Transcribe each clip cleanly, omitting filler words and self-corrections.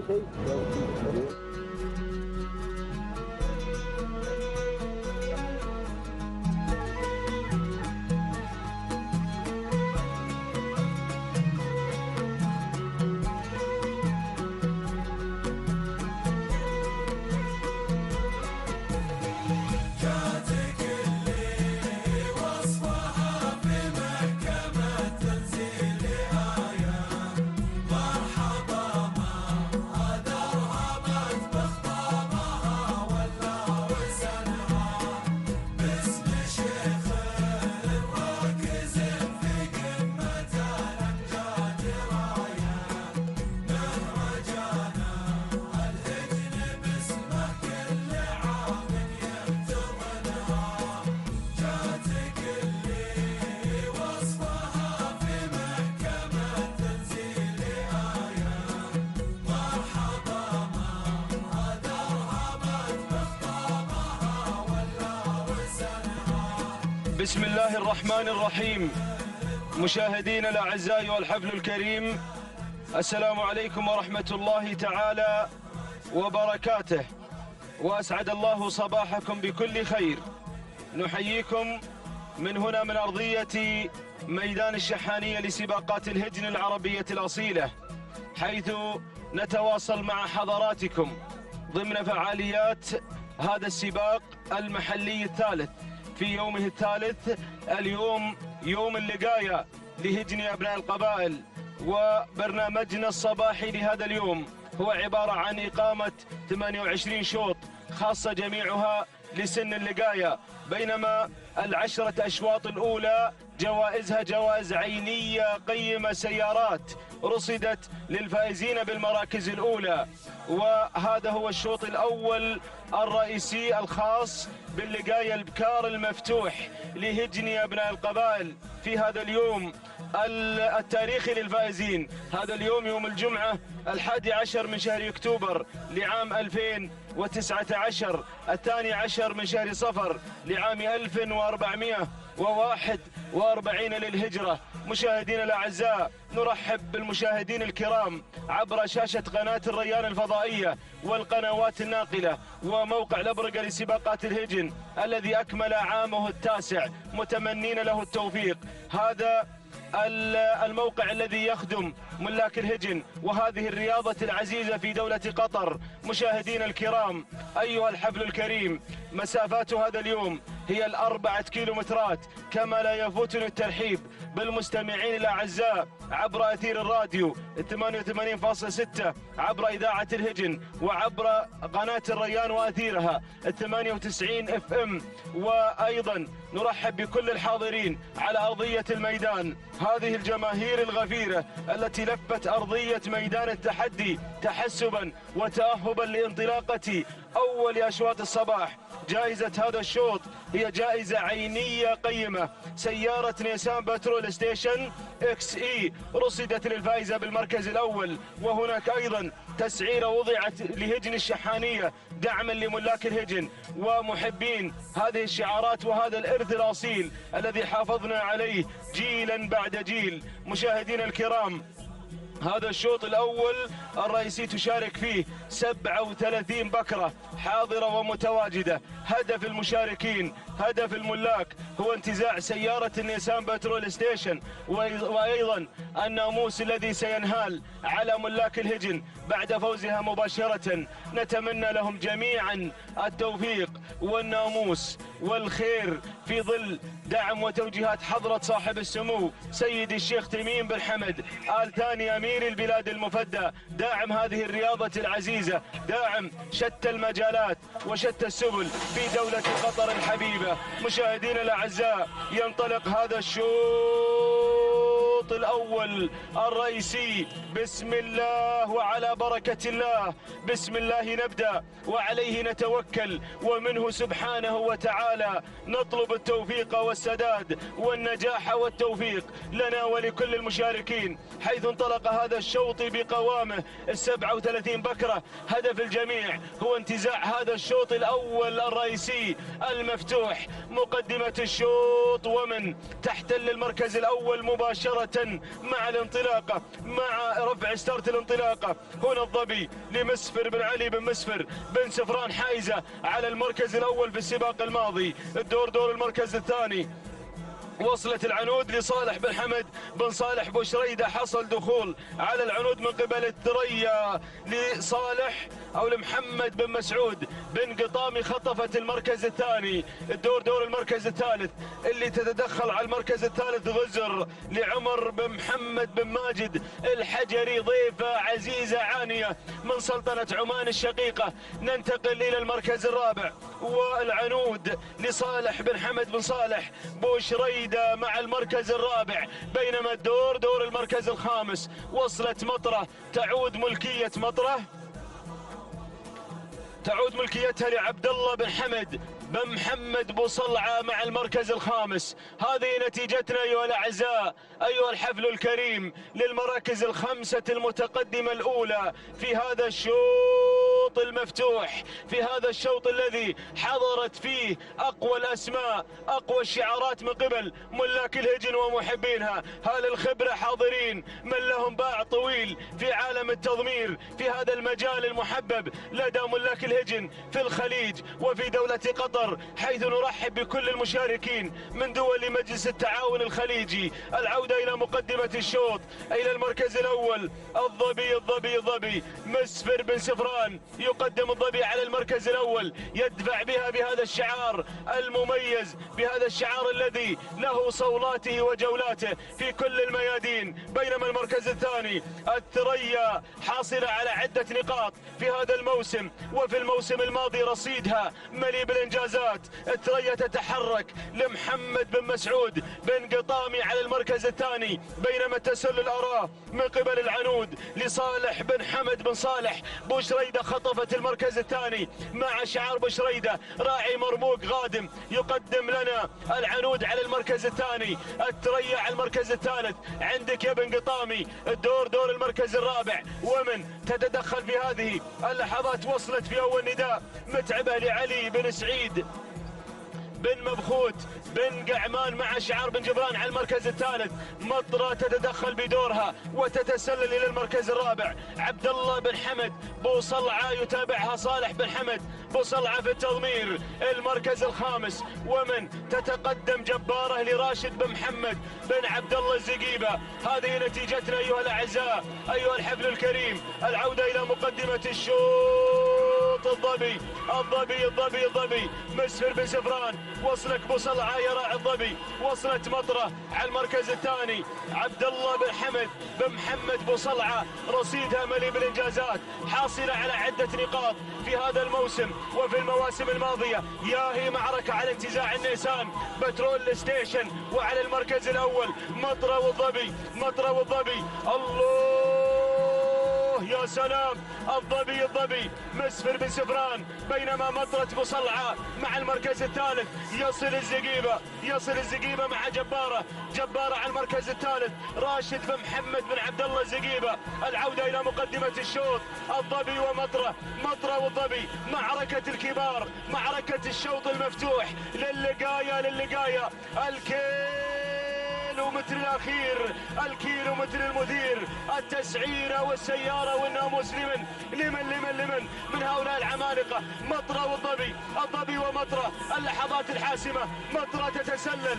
شيء يا بسم الله الرحمن الرحيم. مشاهدينا الأعزاء والحفل الكريم، السلام عليكم ورحمة الله تعالى وبركاته، وأسعد الله صباحكم بكل خير. نحييكم من هنا من أرضية ميدان الشحانية لسباقات الهجن العربية الأصيلة، حيث نتواصل مع حضراتكم ضمن فعاليات هذا السباق المحلي الثالث في يومه الثالث. اليوم يوم اللقاية لهجن أبناء القبائل، وبرنامجنا الصباحي لهذا اليوم هو عبارة عن إقامة 28 شوط خاصة جميعها لسن اللقاية، بينما ال10 أشواط الأولى جوائزها جوائز عينية قيمة، سيارات رصدت للفائزين بالمراكز الأولى. وهذا هو الشوط الأول الرئيسي الخاص باللقاية البكار المفتوح لهجن أبناء القبائل في هذا اليوم التاريخي للفائزين. هذا اليوم يوم الجمعة 11 من شهر أكتوبر لعام 2019، 12 من شهر صفر لعام 1441 للهجرة. مشاهدينا الأعزاء، نرحب بالمشاهدين الكرام عبر شاشة قناة الريان الفضائية والقنوات الناقلة وموقع الأبرقة لسباقات الهجن الذي أكمل عامه التاسع، متمنين له التوفيق. هذا الموقع الذي يخدم ملاك الهجن وهذه الرياضة العزيزة في دولة قطر. مشاهدينا الكرام، أيها الحفل الكريم، مسافات هذا اليوم هي 4 كيلومترات، كما لا يفوتني الترحيب بالمستمعين الأعزاء عبر أثير الراديو 88.6 عبر إذاعة الهجن، وعبر قناة الريان وأثيرها 98 FM، وأيضا نرحب بكل الحاضرين على أرضية الميدان. هذه الجماهير الغفيرة التي لفت أرضية ميدان التحدي تحسبا وتأهبا لانطلاقة أول أشواط الصباح. جائزة هذا الشوط هي جائزة عينية قيمة، سيارة نيسان بترول ستيشن XE رصدت للفائزة بالمركز الأول. وهناك أيضا تسعيرة وضعت لهجن الشحانية دعما لملاك الهجن ومحبين هذه الشعارات وهذا الإرث الأصيل الذي حافظنا عليه جيلا بعد جيل. مشاهدينا الكرام، هذا الشوط الأول الرئيسي تشارك فيه 37 بكرة حاضرة ومتواجدة. هدف المشاركين، هدف الملاك، هو انتزاع سيارة النيسان بترول ستيشن، وأيضا الناموس الذي سينهال على ملاك الهجن بعد فوزها مباشرة. نتمنى لهم جميعا التوفيق والناموس والخير في ظل دعم وتوجيهات حضرة صاحب السمو سيد الشيخ تميم بن حمد آل ثاني أمير البلاد المفدى، داعم هذه الرياضة العزيزة، داعم شتى المجالات وشتى السبل في دولة قطر الحبيبة. مشاهدينا الأعزاء، ينطلق هذا الشوط الأول الرئيسي. بسم الله وعلى بركة الله، بسم الله نبدأ وعليه نتوكل، ومنه سبحانه وتعالى نطلب التوفيق والسداد والنجاح والتوفيق لنا ولكل المشاركين. حيث انطلق هذا الشوط بقوامه 37 بكرة، هدف الجميع هو انتزاع هذا الشوط الأول الرئيسي المفتوح. مقدمة الشوط ومن تحتل المركز الأول مباشرة مباشرة مع الانطلاقة، مع رفع ستارت الانطلاقة. هنا الظبي لمسفر بن علي بن مسفر بن سفران، حائزة على المركز الأول في السباق الماضي. الدور دور المركز الثاني. وصلت العنود لصالح بن حمد بن صالح بوشريدة، حصل دخول على العنود من قبل الثريا لصالح أو لمحمد بن مسعود بن قطامي، خطفت المركز الثاني. الدور دور المركز الثالث. اللي تتدخل على المركز الثالث غزر لعمر بن محمد بن ماجد الحجري، ضيفة عزيزة عانية من سلطنة عمان الشقيقة. ننتقل إلى المركز الرابع، والعنود لصالح بن حمد بن صالح بوشريدة مع المركز الرابع. بينما الدور دور المركز الخامس. وصلت مطرة، تعود ملكيتها لعبد الله بن حمد بن محمد بوصلعة مع المركز الخامس. هذه نتيجتنا أيها الأعزاء، أيها الحفل الكريم، للمراكز الخمسة المتقدمة الأولى في هذا الشوط المفتوح، في هذا الشوط الذي حضرت فيه أقوى الأسماء، أقوى الشعارات من قبل ملاك الهجن ومحبينها. هال الخبرة حاضرين، من لهم باع طويل في عالم التضمير، في هذا المجال المحبب لدى ملاك الهجن في الخليج وفي دولة قطر، حيث نرحب بكل المشاركين من دول مجلس التعاون الخليجي. العودة إلى مقدمة الشوط، إلى المركز الأول. الظبي مسفر بن سفران يقدم الظبي على المركز الأول، يدفع بها بهذا الشعار المميز، بهذا الشعار الذي له صولاته وجولاته في كل الميادين. بينما المركز الثاني الثريا حاصلة على عدة نقاط في هذا الموسم، وفي الموسم الماضي رصيدها مليء بالإنجازات. الثريا تتحرك لمحمد بن مسعود بن قطامي على المركز الثاني. بينما تسلل أراه من قبل العنود لصالح بن حمد بن صالح بوشريدة، خطفت المركز الثاني مع شعار بوشريدة. راعي مرموق غادم يقدم لنا العنود على المركز الثاني، الثريا على المركز الثالث. عندك يا بن قطامي الدور دور المركز الرابع. ومن تتدخل في هذه اللحظات؟ وصلت في أول نداء متعبة لعلي بن سعيد بن مبخوت بن قعمان مع شعار بن جبران على المركز الثالث. مطرة تتدخل بدورها وتتسلل إلى المركز الرابع. عبد الله بن حمد بوصلعة يتابعها صالح بن حمد بوصلعة في التضمير، المركز الخامس. ومن تتقدم جبارة لراشد بن محمد بن عبد الله الزقيبة. هذه نتيجتنا أيها الأعزاء، أيها الحفل الكريم. العودة إلى مقدمة الشوط. الظبي مسفر بن سفران. وصلك بوصلعة يا راعي الظبي. وصلت مطرة على المركز الثاني. عبد الله بن حمد بن محمد بوصلعة رصيدها مليء بالإنجازات، حاصلة على عدة نقاط في هذا الموسم وفي المواسم الماضية. ياهي معركة على انتزاع النيسان بترول ستيشن، وعلى المركز الأول مطرة والظبي. الله يا سلام. الظبي مسفر بن سفران. بينما مطرة بوصلعة مع المركز الثالث. يصل الزقيبة مع جبارة على المركز الثالث. راشد بن محمد بن عبد الله الزقيبة. العودة إلى مقدمة الشوط. الظبي مطرة والظبي. معركة الكبار، معركة الشوط المفتوح للقاية. الكيلومتر الأخير، الكيلومتر المثير، التسعيرة والسيارة والناموس لمن من هؤلاء العمالقة. مطرة والظبي ومطرة. اللحظات الحاسمة. مطرة تتسلل،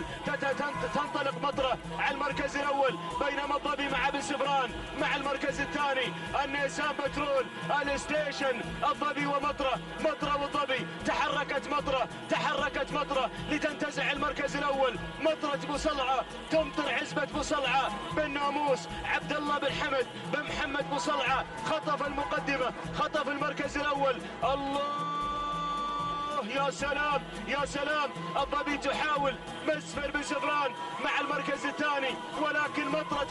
تنطلق مطرة على المركز الأول. بينما الظبي مع بن سفران مع المركز الثاني. النيسان بترول الستيشن. الظبي ومطرة والظبي. تحركت مطرة لتنتزع المركز الأول. مطرة بوصلعة تمطر عزبة بوصلعة بالناموس. عبد الله بن حمد بن محمد بوصلعة خطف المقدمة، خطف المركز الأول. الله يا سلام. الظبي تحاول مسفر بن سفران مع المركز الثاني، ولكن مطرة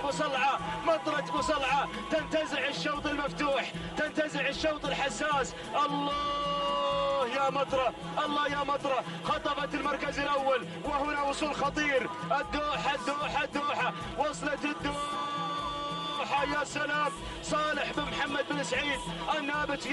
بوصلعة تنتزع الشوط المفتوح، تنتزع الشوط الحساس. الله يا مطرة خطفت المركز الأول. وهنا وصول خطير. الدوحة وصلت الدوحة. يا سلام. صالح بن محمد بن سعيد النابت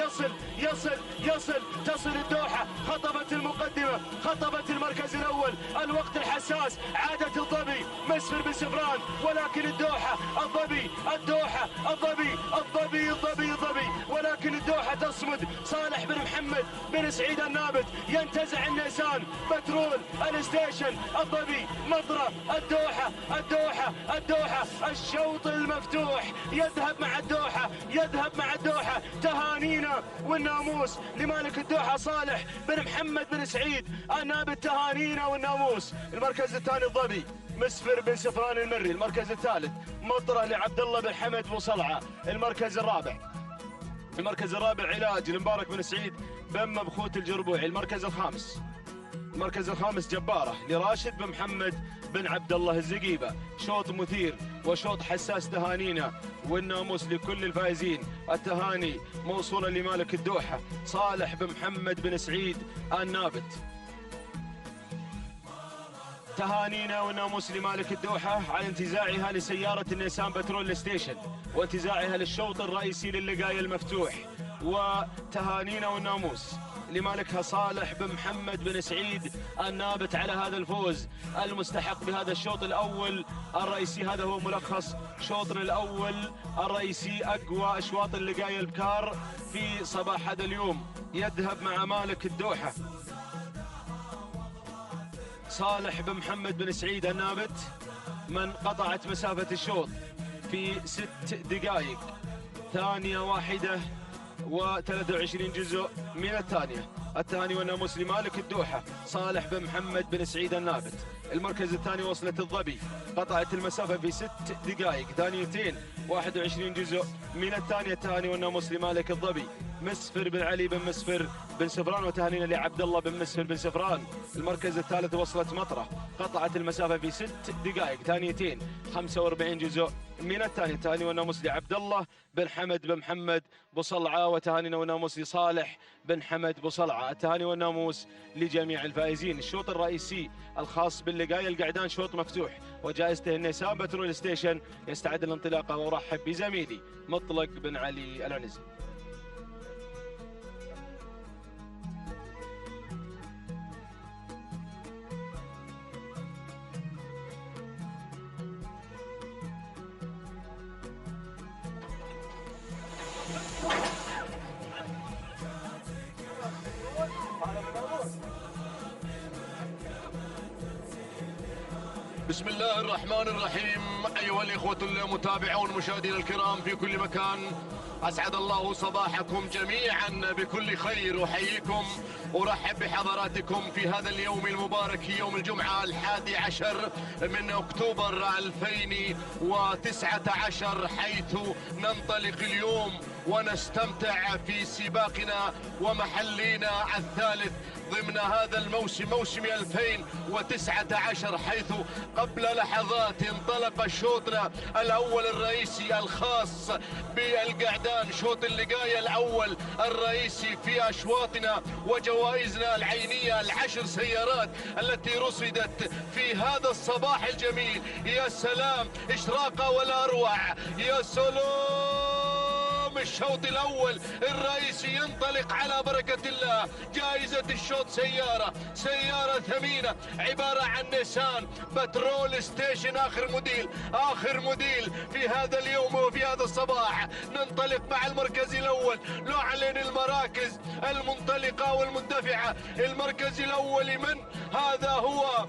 تصل الدوحة. خطفت المقدمة، خطفت المركز الأول. الوقت الحساس. عادت الظبي مسفر بن سفران، ولكن الدوحة الظبي الدوحة الظبي الظبي الظبي الظبي، ولكن الدوحة تصمد. صالح بن محمد بن سعيد النابت ينتزع النيسان. بترول الستيشن الظبي مطرة الدوحة الدوحة الدوحة. الشوط المفتوح يذهب مع الدوحة يذهب مع الدوحة. تهانينا والناموس لمالك الدوحة صالح بن محمد بن سعيد النابت. تهانينا والناموس. المركز الثاني الظبي مسفر بن سفران المري. المركز الثالث مطرة لعبد الله بن حمد بن صلعة. المركز الرابع علاج لمبارك بن سعيد بن مبخوت الجربوعي. المركز الخامس جبارة لراشد بن محمد بن عبد الله الزقيبة. شوط مثير وشوط حساس. تهانينا والناموس لكل الفائزين. التهاني موصولة لمالك الدوحة صالح بن محمد بن سعيد النابت. تهانينا والناموس لمالك الدوحة على انتزاعها لسيارة النيسان بترول ستيشن وانتزاعها للشوط الرئيسي للقاية المفتوح. وتهانينا والناموس لمالكها صالح بن محمد بن سعيد النابت على هذا الفوز المستحق بهذا الشوط الأول الرئيسي. هذا هو ملخص شوطنا الأول الرئيسي. أقوى أشواط اللقاية البكار في صباح هذا اليوم يذهب مع مالك الدوحة صالح بن محمد بن سعيد النابت من قطعت مسافة الشوط في 6 دقائق ثانية واحدة و23 جزء من الثانية. التهاني والناموس لمالك الدوحة صالح بن محمد بن سعيد النابت. المركز الثاني وصلت الظبي قطعت المسافة في 6 دقائق ثانيتين 21 جزء من الثانية. التهاني والناموس لمالك الظبي مسفر بن علي بن مسفر بن سفران وتهانينا لعبد الله بن مسفر بن سفران. المركز الثالث وصلت مطرة قطعت المسافة في 6 دقائق ثانيتين 45 جزء من الثانية. التهاني والناموس لعبد الله بن حمد بن محمد بصلعة وتهانينا والناموس لصالح بن حمد بصلعة. التهاني والناموس لجميع الفائزين. الشوط الرئيسي الخاص باللقاية القعدان شوط مفتوح وجائزته النيسان بترول ستيشن يستعد للانطلاقة. وارحب بزميلي مطلق بن علي العنزي. بسم الله الرحمن الرحيم. أيها الإخوة المتابعون مشاهدينا الكرام في كل مكان، أسعد الله صباحكم جميعا بكل خير. أحييكم أرحب بحضراتكم في هذا اليوم المبارك يوم الجمعة 11 من أكتوبر 2019 حيث ننطلق اليوم ونستمتع في سباقنا ومحلينا الثالث ضمن هذا الموسم موسم 2019 حيث قبل لحظات انطلق شوطنا الأول الرئيسي الخاص بالقعدان شوط اللقاية الأول الرئيسي في أشواطنا وجوائزنا العينية 10 سيارات التي رصدت في هذا الصباح الجميل. يا سلام إشراقة ولا أروع. يا سلام الشوط الأول الرئيسي ينطلق على بركة الله. جائزة الشوط سيارة ثمينة عبارة عن نيسان بترول ستيشن آخر موديل في هذا اليوم وفي هذا الصباح. ننطلق مع المركز الأول. نعلن المراكز المنطلقة والمندفعة. المركز الأول من هذا هو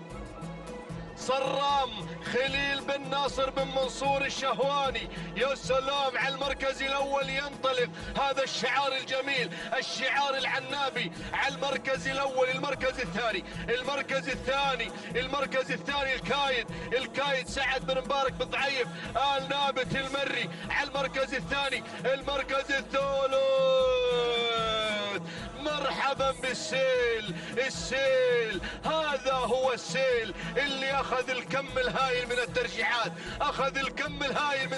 صرام خليل بن ناصر بن منصور الشهواني. يا سلام على المركز الأول ينطلق هذا الشعار الجميل الشعار العنابي على المركز الأول. المركز الثاني الكايد سعد بن مبارك بن ضعيف آل نابت المري على المركز الثاني. المركز الثالث مرحبا بالسيل. هذا هو السيل اللي أخذ الكم الهائل من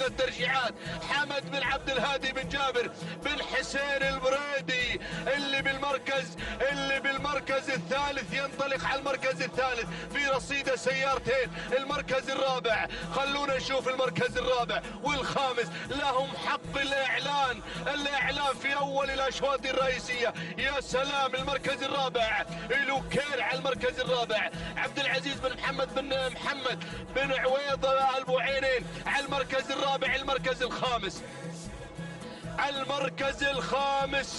الترجيحات. حمد بن عبد الهادي بن جابر بن حسين البريدي اللي بالمركز المركز الثالث ينطلق على المركز الثالث في رصيده سيارتين. المركز الرابع، خلونا نشوف المركز الرابع والخامس لهم حق الإعلان في أول الأشواط الرئيسية. يا سلام، المركز الرابع لوكير على المركز الرابع، عبد العزيز بن محمد بن عويضة البوعينين على المركز الرابع. المركز الخامس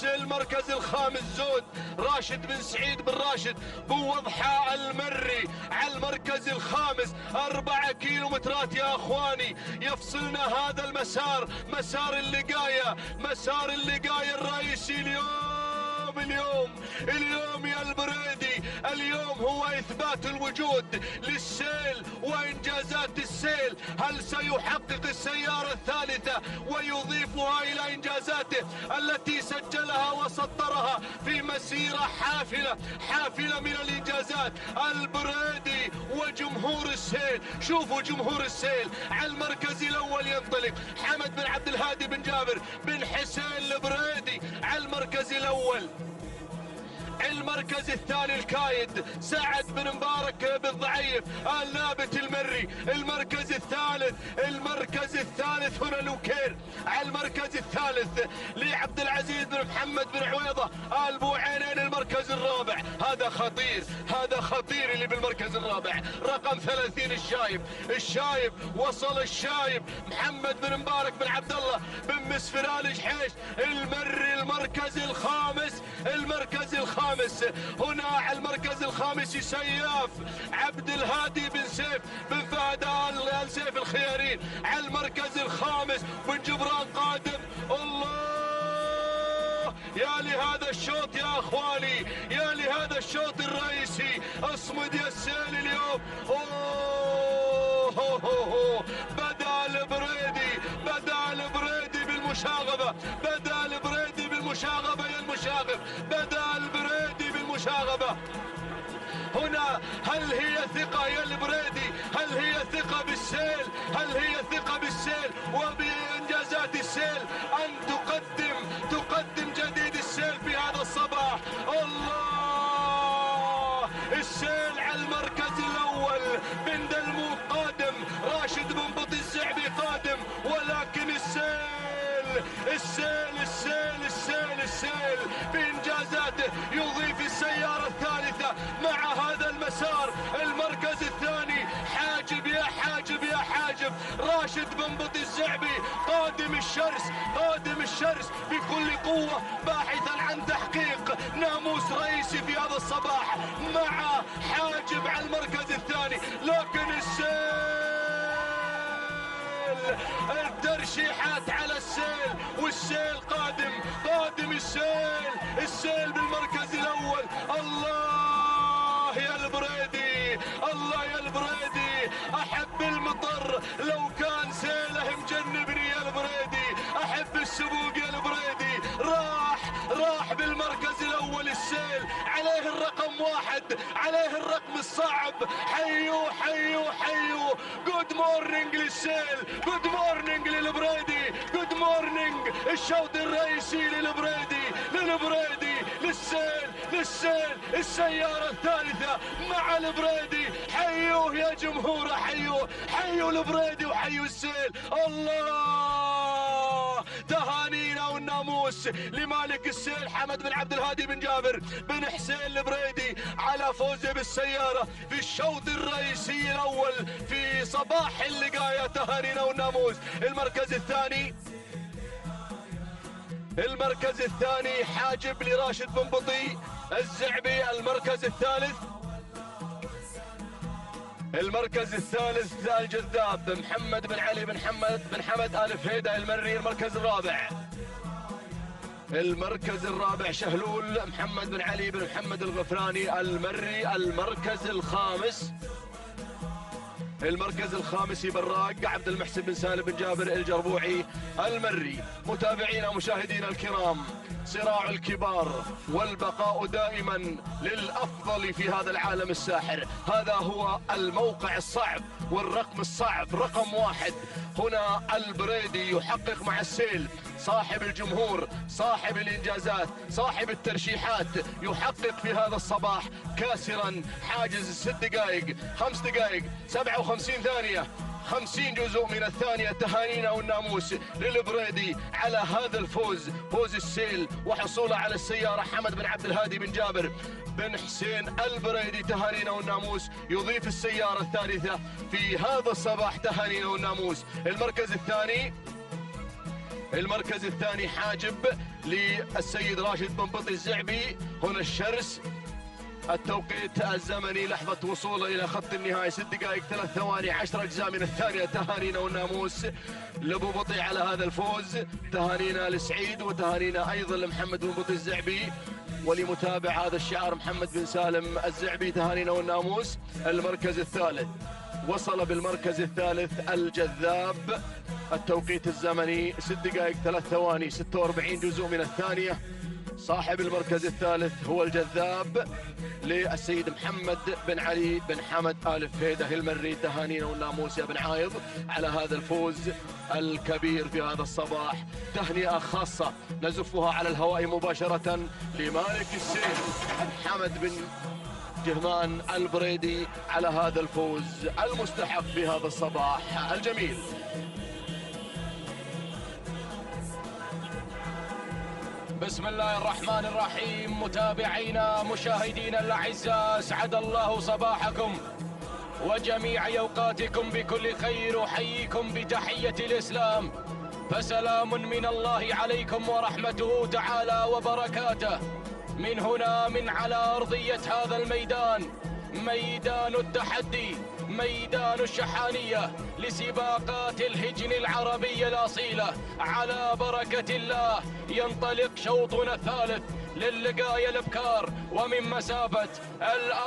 المركز الخامس زود راشد بن سعيد بن راشد بوضحى المري على المركز الخامس. 4 كيلومترات يا اخواني يفصلنا هذا المسار، مسار اللقاية الرئيسي اليوم يا البريدي. اليوم هو إثبات الوجود للسيل وإنجازات السيل. هل سيحقق السيارة الثالثة ويضيفها إلى إنجازاته التي سجلها وسطرها في مسيرة حافلة من الإنجازات؟ البريدي وجمهور السيل. شوفوا جمهور السيل. على المركز الأول ينطلق حمد بن عبد الهادي بن جابر بن حسين البريدي على المركز الأول. المركز الثاني الكايد سعد بن مبارك بن ضعيف النابت المري. المركز الثالث هنا لوكير. على المركز الثالث لعبد العزيز بن محمد بن عويضة البوعينين. المركز الرابع هذا خطير اللي بالمركز الرابع، رقم 30 الشايب وصل الشايب محمد بن مبارك بن عبد الله بن مسفران الجحيش المري. المركز الخامس هنا على المركز الخامس سياف عبد الهادي بن سيف بن فهد آل سيف الخيارين. على المركز الخامس بن جبران قادم. الله يا لهذا الشوط يا اخواني، يا لهذا الشوط الرئيسي. اصمد يا السيل اليوم. بدأ البريدي بالمشاغبة. هنا هل هي ثقة يا البريدي؟ هل هي ثقة بالسيل وبإنجازات السيل أن تقدم جديد السيل في هذا الصباح؟ الله، السيل على المركز الأول. بن دلمو قادم، راشد بن بطي الزعبي قادم، ولكن السيل بإنجازاته يضيف السيارة الثالثة مع هذا المسار. المركز الثاني حاجب يا حاجب راشد بن بطي الزعبي قادم الشرس بكل قوة، باحثا عن تحقيق ناموس رئيسي في هذا الصباح مع حاجب على المركز الثاني. لكن الترشيحات على السيل، والسيل قادم السيل بالمركز الأول. الله يا البريدي، أحب المطر لو كان سيله مجنبني يا البريدي، أحب السبوق يا البريدي. راح بالمركز الأول السيل، عليه الرقم 1، عليه الرقم الصعب. حيو جود مورنينج للسيل، جود مورنينج للبريدي، جود مورنينج. الشوط الرئيسي للبريدي للسيل السيارة الثالثة مع البريدي. حيوه يا جمهور، حيوا البريدي وحيوا السيل. الله، تهانينا والناموس لمالك السيل حمد بن عبد الهادي بن جابر بن حسين البريدي على فوزه بالسيارة في الشوط الرئيسي الأول في صباح اللقاية. تهانينا والناموس. المركز الثاني حاجب لراشد بن بطي الزعبي. المركز الثالث الجذاب محمد بن علي بن حمد آل فهيدة المري. المركز الرابع شهلول محمد بن علي بن محمد الغفراني المري. المركز الخامس براق عبد المحسن بن سالم بن جابر الجربوعي المري. متابعينا ومشاهدينا الكرام، صراع الكبار والبقاء دائما للأفضل في هذا العالم الساحر. هذا هو الموقع الصعب والرقم الصعب رقم 1. هنا البريدي يحقق مع السيل، صاحب الجمهور، صاحب الإنجازات، صاحب الترشيحات، يحقق في هذا الصباح كاسرا حاجز 6 دقائق 5 دقائق 57 ثانية 50 جزء من الثانية. تهانينا والناموس للبريدي على هذا الفوز، فوز السيل وحصوله على السيارة. حمد بن عبد الهادي بن جابر بن حسين البريدي تهانينا والناموس، يضيف السيارة الثالثة في هذا الصباح. تهانينا والناموس. المركز الثاني حاجب للسيد راشد بن بطي الزعبي. هنا الشرس، التوقيت الزمني لحظة وصوله إلى خط النهاية 6 دقائق 3 ثواني 10 أجزاء من الثانية. تهانينا والناموس لأبو بطي على هذا الفوز، تهانينا لسعيد وتهانينا أيضا لمحمد بن بطي الزعبي ولمتابع هذا الشعار محمد بن سالم الزعبي. تهانينا والناموس. المركز الثالث وصل بالمركز الثالث الجذاب، التوقيت الزمني 6 دقائق 3 ثواني 46 جزء من الثانية. صاحب المركز الثالث هو الجذاب للسيد محمد بن علي بن حمد آل فهيدة المري. تهانينا والناموس يا بن عايض على هذا الفوز الكبير في هذا الصباح. تهنئة خاصة نزفها على الهواء مباشرة لمالك السيل حمد بن جهمان البريدي على هذا الفوز المستحق في هذا الصباح الجميل. بسم الله الرحمن الرحيم. متابعينا مشاهدينا الأعزاء، أسعد الله صباحكم وجميع أوقاتكم بكل خير. أحييكم بتحية الإسلام، فسلام من الله عليكم ورحمته تعالى وبركاته. من هنا من على أرضية هذا الميدان، ميدان التحدي، ميدان الشحانية لسباقات الهجن العربية الأصيلة، على بركة الله ينطلق شوطنا الثالث للقاية الابكار، ومن مسافة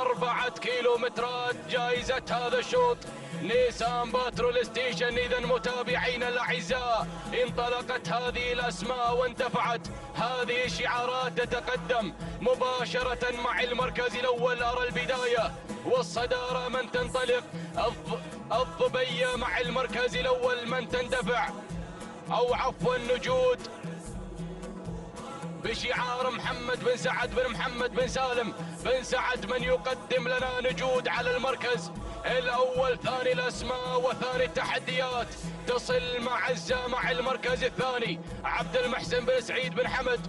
4 كيلومترات جائزة هذا الشوط نيسان باترول ستيشن. إذا متابعينا الأعزاء، انطلقت هذه الأسماء واندفعت هذه الشعارات تتقدم مباشرة مع المركز الأول. أرى البداية والصدارة من تنطلق، الظبية مع المركز الأول من تندفع، أو عفوا النجود بشعار محمد بن سعد بن محمد بن سالم بن سعد من يقدم لنا نجود على المركز الأول. ثاني الأسماء وثاني التحديات تصل معزة مع المركز الثاني. عبد المحسن بن سعيد بن حمد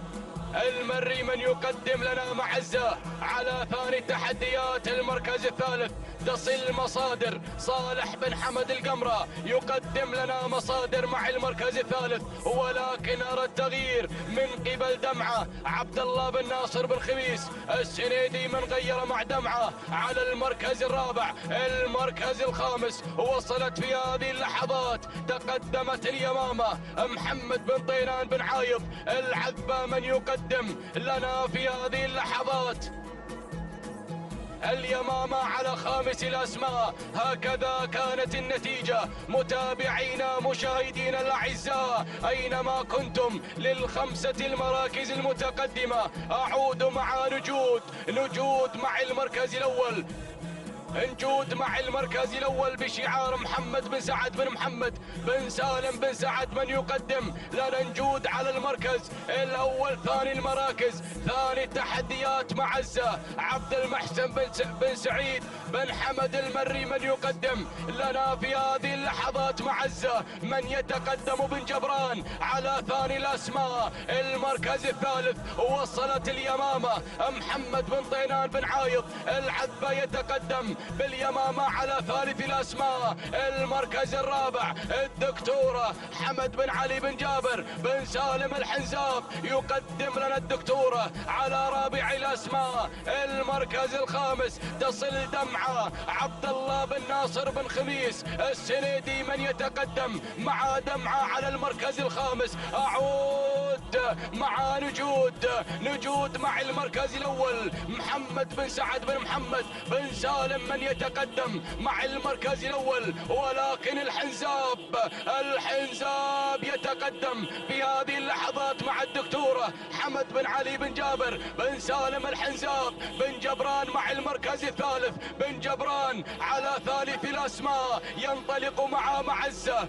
المري من يقدم لنا معزة على ثاني التحديات. المركز الثالث تصل مصادر صالح بن حمد القمرة يقدم لنا مصادر مع المركز الثالث، ولكن أرى التغيير من قبل دمعة. عبد الله بن ناصر بن خميس السنيدي من غير مع دمعة على المركز الرابع. المركز الخامس وصلت في هذه اللحظات، تقدمت اليمامة محمد بن طينان بن عايض العذبة من يقدم لنا في هذه اللحظات اليمامة على خامس الأسماء. هكذا كانت النتيجة متابعينا مشاهدينا الأعزاء أينما كنتم للخمسة المراكز المتقدمة. أعود مع نجود مع المركز الأول، نجود مع المركز الأول بشعار محمد بن سعد بن محمد بن سالم بن سعد من يقدم لنا نجود على المركز الأول. ثاني المراكز، ثاني التحديات معزة عبد المحسن بن سعيد بن حمد المري من يقدم لنا في هذه اللحظات معزة. من يتقدم بن جبران على ثاني الأسماء. المركز الثالث وصلت اليمامة محمد بن طينان بن عايض العذبة يتقدم باليمامة على ثالث الأسماء. المركز الرابع الدكتورة حمد بن علي بن جابر بن سالم الحنزاب يقدم لنا الدكتورة على رابع الأسماء. المركز الخامس تصل دمعة عبد الله بن ناصر بن خميس السنيدي من يتقدم مع دمعة على المركز الخامس. أعود مع نجود مع المركز الأول محمد بن سعد بن محمد بن سالم من يتقدم مع المركز الأول، ولكن الحنزاب يتقدم في هذه اللحظات مع الدكتورة حمد بن علي بن جابر بن سالم. الحنزاب بن جبران مع المركز الثالث، بن جبران على ثالث الأسماء ينطلق مع معزة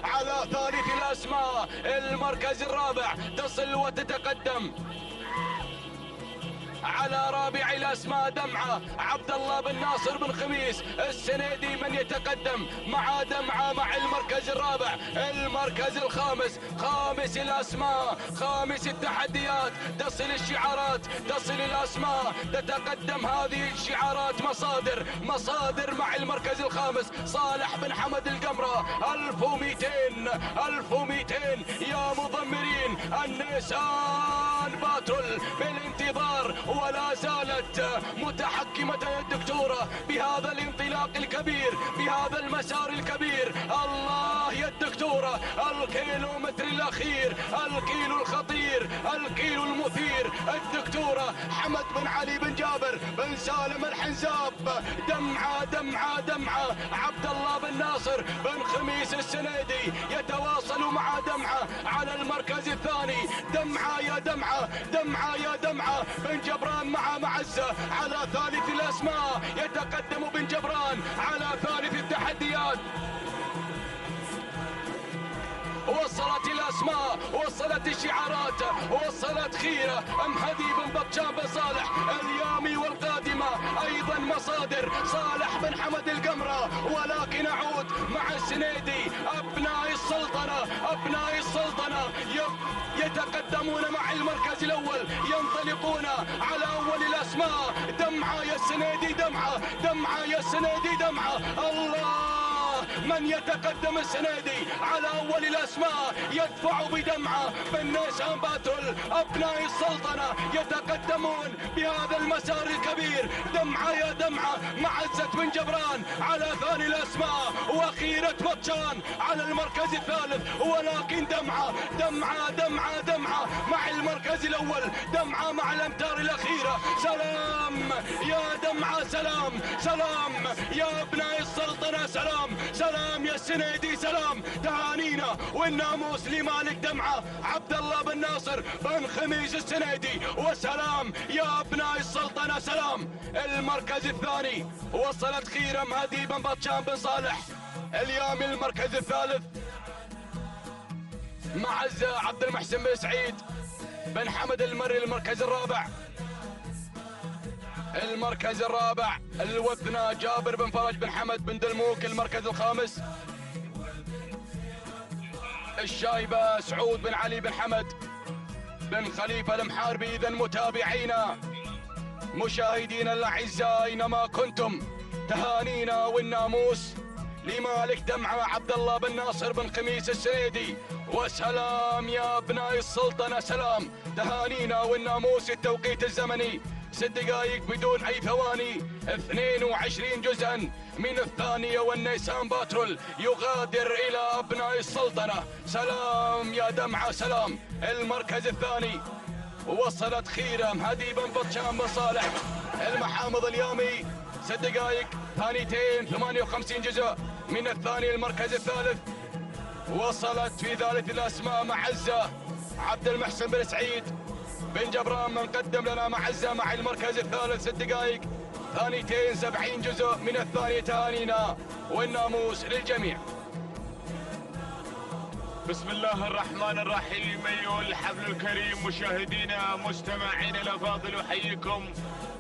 على ثالث الأسماء. المركز الرابع تصل وتتقدم على رابع الأسماء دمعة عبد الله بن ناصر بن خميس السنيدي من يتقدم مع دمعة مع المركز الرابع. المركز الخامس، خامس الأسماء، خامس التحديات، تصل الشعارات، تصل الأسماء، تتقدم هذه الشعارات مصادر مع المركز الخامس صالح بن حمد القمرة. 1200 يا مضمرين. النيسان باترول بالانتظار، ولا زالت متحكمة الدكتورة بهذا الانطلاق الكبير، بهذا المسار الكبير. الله يا الدكتورة، الكيلومتر الأخير، الكيلو الخطير، الكيلو المثير. الدكتورة حمد بن علي بن جابر بن سالم الحنزاب. دمعة عبد الله بن ناصر بن خميس السنيدي يتواصل مع دمعة على المركز الثاني. دمعة يا دمعة بن جبران مع معزة على ثالث الأسماء. يتقدم بن جبران على ثالث التحديات. وصلت الأسماء، وصلت الشعارات، وصلت خيرة مهدي بن بطشان بن صالح اليامي، والقادمة أيضا مصادر صالح بن حمد القمرة. ولكن أعود مع السنيدي، أبناء السلطنة يتقدمون مع المركز الأول، ينطلقون على أول الأسماء. دمعة يا السنيدي، دمعة يا السنيدي، دمعة. الله، من يتقدم السنيدي على أول الأسماء يدفع بدمعة بن نيسان باترول. أبناء السلطنة يتقدمون بهذا المسار الكبير. دمعة يا دمعة، معزة بن جبران على ثاني الأسماء، وخيرة بطشان على المركز الثالث. ولكن دمعة مع المركز الأول، دمعة مع الأمتار الأخيرة. سلام يا دمعة، سلام يا أبناء السلطنة، سلام يا السنيدي، سلام. تهانينا والناموس لمالك دمعة عبد الله بن ناصر بن خميس السنيدي. وسلام يا أبناء السلطنة، سلام. المركز الثاني وصلت خيرة مهدي بن بطشان بن صالح اليامي. المركز الثالث معزة عبد المحسن بن سعيد بن حمد المري. المركز الرابع الوثنة جابر بن فرج بن حمد بن دلموك. المركز الخامس الشايبة سعود بن علي بن حمد بن خليفة المحاربي. إذن متابعينا مشاهدينا الأعزاء أينما كنتم، تهانينا والناموس لمالك دمعة عبد الله بن ناصر بن خميس السنيدي. وسلام يا أبناء السلطنة، سلام. تهانينا والناموس. التوقيت الزمني 6 دقائق بدون أي ثواني، 22 جزءا من الثانية، والنيسان باترول يغادر إلى أبناء السلطنة. سلام يا دمعة، سلام. المركز الثاني وصلت خيرة مهدي بن بطشان بن صالح المحامض اليامي. 6 دقائق ثانيتين 58 جزء من الثاني. المركز الثالث وصلت في ثالث الأسماء معزة عبد المحسن بن سعيد بن جبران من قدم لنا معزة مع المركز الثالث. 6 دقائق ثانيتين 70 جزء من الثانية. تهانينا والناموس للجميع. بسم الله الرحمن الرحيم. أيها الحفل الكريم، مشاهدينا مستمعينا الأفاضل، أحييكم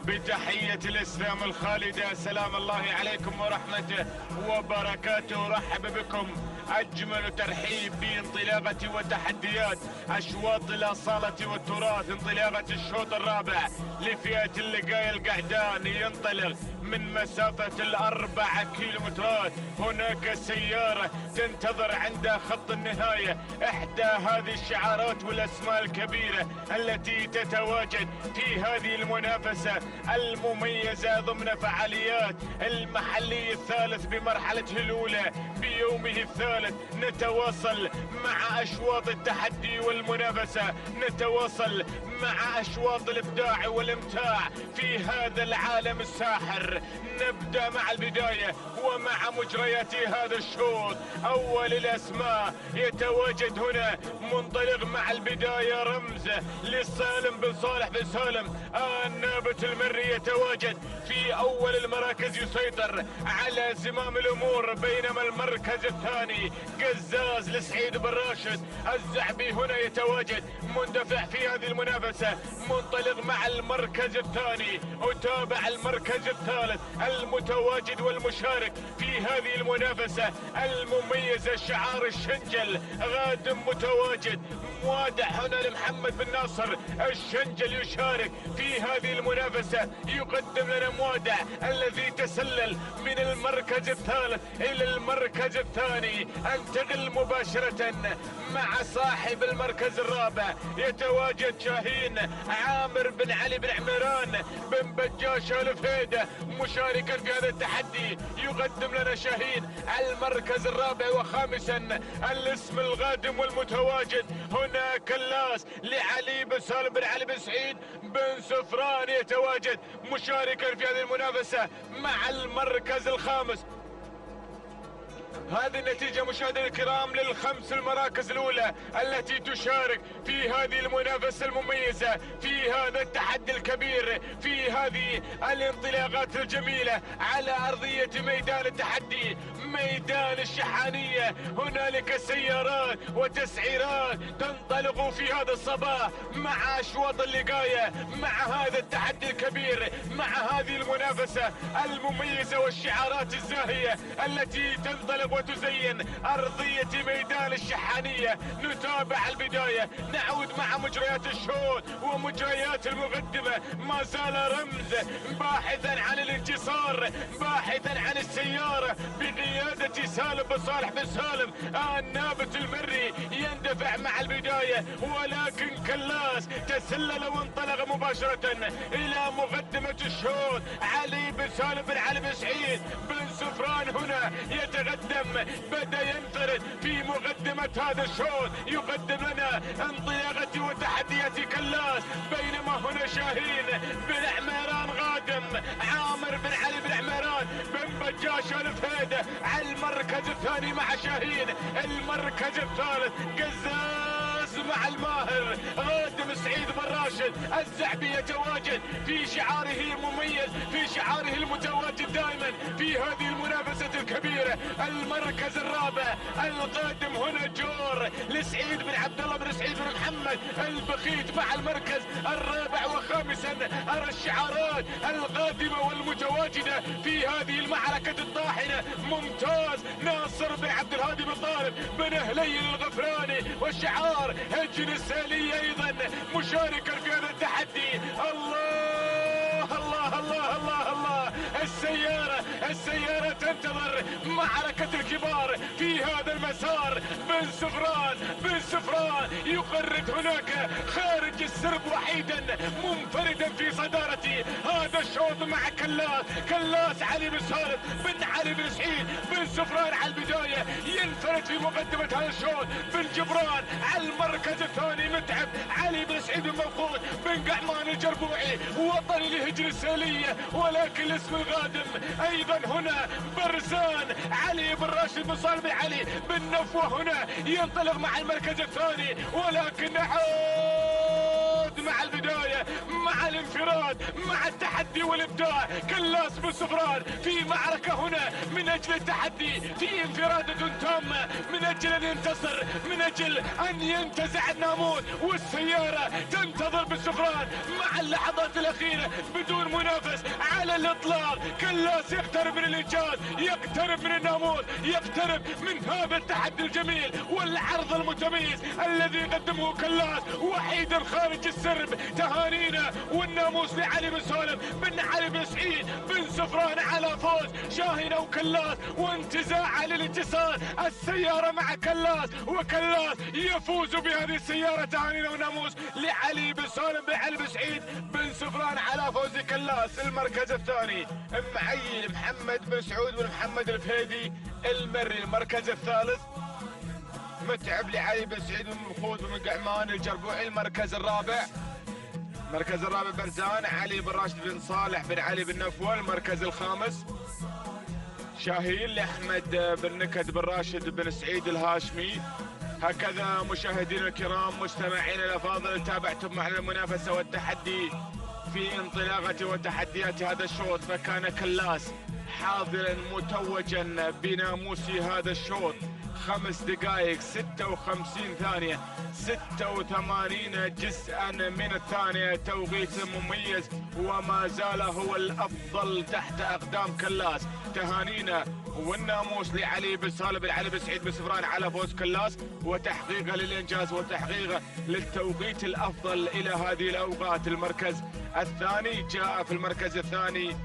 بتحية الإسلام الخالدة. سلام الله عليكم ورحمته وبركاته. رحب بكم أجمل ترحيب بانطلاقة وتحديات أشواط الأصالة والتراث. انطلاقة الشوط الرابع لفئة اللقاية القعدان ينطلق من مسافة 4 كيلومترات. هناك سيارة تنتظر عند خط النهاية، إحدى هذه الشعارات والأسماء الكبيرة التي تتواجد في هذه المنافسة المميزة ضمن فعاليات المحلي الثالث بمرحلته الأولى بيومه الثالث. نتواصل مع أشواط التحدي والمنافسة، نتواصل مع أشواط الإبداع والإمتاع في هذا العالم الساحر. نبدأ مع البداية ومع مجريات هذا الشوط. أول الأسماء يتواجد هنا منطلق مع البداية رمز لسالم بن صالح بن سالم النابت المري، يتواجد في أول المراكز يسيطر على زمام الأمور، بينما المركز الثاني قزاز لسعيد بن راشد الزعبي هنا يتواجد مندفع في هذه المنافسة منطلق مع المركز الثاني. وتابع المركز الثالث المتواجد والمشارك في هذه المنافسة المميزة شعار الشنجل غادم متواجد موادع هنا لمحمد بن ناصر الشنجل يشارك في هذه المنافسة. يقدم لنا موادع الذي تسلل من المركز الثالث إلى المركز الثاني. انتقل مباشرة مع صاحب المركز الرابع، يتواجد شاهين عامر بن علي بن عمران بن بجاش الفهيدة مشاركا في هذا التحدي. يقدم لنا شاهين المركز الرابع. وخامسا الاسم القادم والمتواجد هنا كلاس لعلي بن سالم بن علي بن سعيد بن سفران، يتواجد مشاركا في هذه المنافسة مع المركز الخامس. هذه النتيجة مشاهدينا الكرام للخمس المراكز الأولى التي تشارك في هذه المنافسة المميزة، في هذا التحدي الكبير، في هذه الانطلاقات الجميلة على أرضية ميدان التحدي، ميدان الشحانية. هنالك سيارات وتسعيرات تنطلق في هذا الصباح مع أشواط اللقاية، مع هذا التحدي الكبير، مع هذه المنافسة المميزة والشعارات الزاهية التي تنطلق وتزين أرضية ميدان الشحانية. نتابع البداية، نعود مع مجريات الشوط ومجريات المقدمة. ما زال رمز باحثا عن الانتصار، باحثا عن السيارة بقيادة سالم بن صالح بن سالم النابت المري، يندفع مع البداية، ولكن كلاس تسلل وانطلق مباشرة إلى مقدمة الشوط. علي بن سالم بن علي بن سعيد بن سفران هنا يتقدم، بدأ ينفرد في مقدمة هذا الشوط، يقدم لنا انطلاقة وتحديات كلاس. بينما هنا شاهين بن عميران غادم عامر بن علي بن عميران بن بجاش الفهيدة على المركز الثاني مع شاهين. المركز الثالث قزاز مع الماهر غادم سعيد بن راشد الزعبي يتواجد في شعاره المميز، في شعاره المتواجد دائما في هذه المنافسة الكبيرة. المركز الرابع القادم هنا جور لسعيد بن عبد الله بن سعيد بن محمد البخيت مع المركز الرابع. وخامسا أرى الشعارات القادمة والمتواجدة في هذه المعركة الطاحنة. ممتاز ناصر بن عبد الهادي بن طارق بن هليل الغفراني، والشعار هجن السالي أيضا مشاركا في هذا التحدي. الله الله الله الله الله، السيارة تنتظر معركة الكبار في هذا المسار. بن سفران يقرد هناك خارج السرب وحيدا منفردا في صدارة هذا الشوط مع كلاس علي بن سالم بن علي بن سعيد بن سفران على البداية، ينفرد في مقدمة هذا الشوط. بن جبران على المركز الثاني، متعب علي بن سعيد بن موقوت بن قعمان الجربوعي وطني لهجن السالية. ولكن الاسم القادم ايضا هنا برزان علي بن راشد بن صالح بن علي بن نفوه هنا ينطلق مع المركز الثاني، ولكن نعود مع البداية، مع الانفراد، مع التحدي والابداع. كلاس بن سفران في معركة هنا من اجل التحدي، في انفرادة تامة من اجل ان ينتصر، من اجل ان ينتزع الناموس. والسيارة تنتظر بن سفران مع اللحظات الاخيرة بدون منافس على الاطلاق. كلاس يقترب من الانجاز، يقترب من الناموس، يقترب من هذا التحدي الجميل والعرض المتميز الذي قدمه كلاس وحيدا خارج السرب. تهانينا والناموس لعلي بن سالم بن علي بن سعيد بن سفران على فوز شاهين وكلاس، وانتزاع للانتصار السيارة مع كلاس، وكلاس يفوز بهذه السيارة. تهانينا وناموس لعلي بن سالم بن علي بن سعيد بن سفران على فوز كلاس. المركز الثاني معي محمد بن سعود بن محمد الفهيدي المري. المركز الثالث متعب لعلي بن سعيد بن مخوذ بن قعمان الجربوعي. المركز الرابع برزان علي بن راشد بن صالح بن علي بن نفول. المركز الخامس شاهين لأحمد بن نكد بن راشد بن سعيد الهاشمي. هكذا مشاهدينا الكرام مستمعينا الأفاضل تابعتم معنا المنافسة والتحدي في انطلاقة وتحديات هذا الشوط، فكان كلاس حاضرا متوجا بناموس هذا الشوط 5 دقائق 56 ثانية 86 جزءا من الثانية، توقيت مميز وما زال هو الأفضل تحت أقدام كلاس. تهانينا والناموس لعلي بن سالم بن علي بن سعيد بن سفران على فوز كلاس وتحقيقه للإنجاز وتحقيقه للتوقيت الأفضل إلى هذه الأوقات. المركز الثاني جاء في المركز الثاني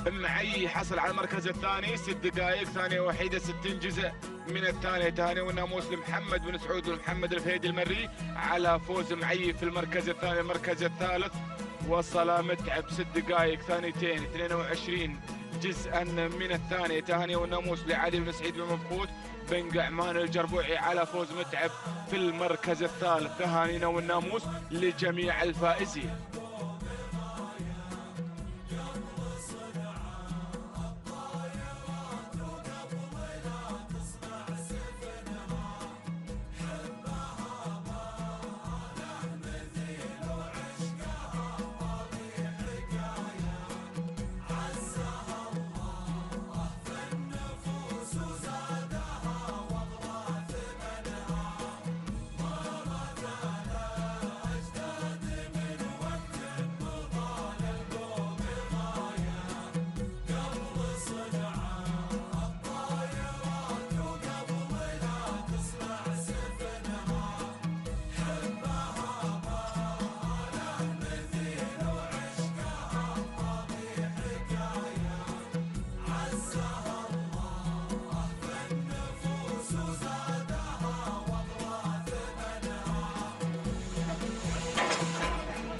معي، حصل على المركز الثاني 6 دقائق ثانية وحيدة 60 جزء من الثانية. تهاني والناموس لمحمد بن سعود ومحمد الفهيدي المري على فوز معي في المركز الثاني. المركز الثالث وصل متعب 6 دقائق ثانيتين 22 جزءا من الثانية. تهاني والناموس لعلي بن سعيد بن مفقود بن قعمان الجربوعي على فوز متعب في المركز الثالث. تهانينا والناموس لجميع الفائزين.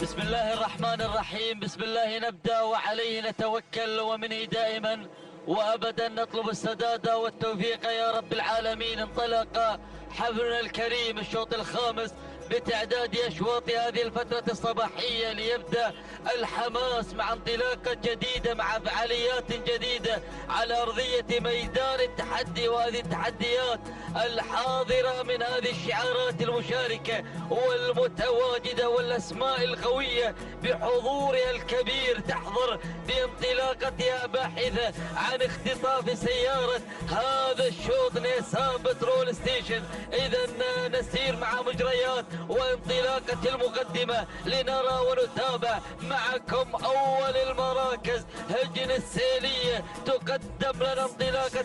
بسم الله الرحمن الرحيم، بسم الله نبدأ وعليه نتوكل ومنه دائما وأبدا نطلب السداد والتوفيق يا رب العالمين. انطلق حفلنا الكريم الشوط الخامس بتعداد أشواط هذه الفترة الصباحية ليبدأ الحماس مع انطلاقة جديدة مع فعاليات جديدة على أرضية ميدان التحدي. وهذه التحديات الحاضرة من هذه الشعارات المشاركة والمتواجدة والأسماء القوية بحضورها الكبير تحضر بانطلاقتها باحثة عن اختطاف سيارة هذا الشوط نيسان بترول ستيشن. إذا نسير مع مجريات وانطلاقة المقدمة لنرى ونتابع معكم أول المراكز. هجن السيلية تقدم لنا انطلاقة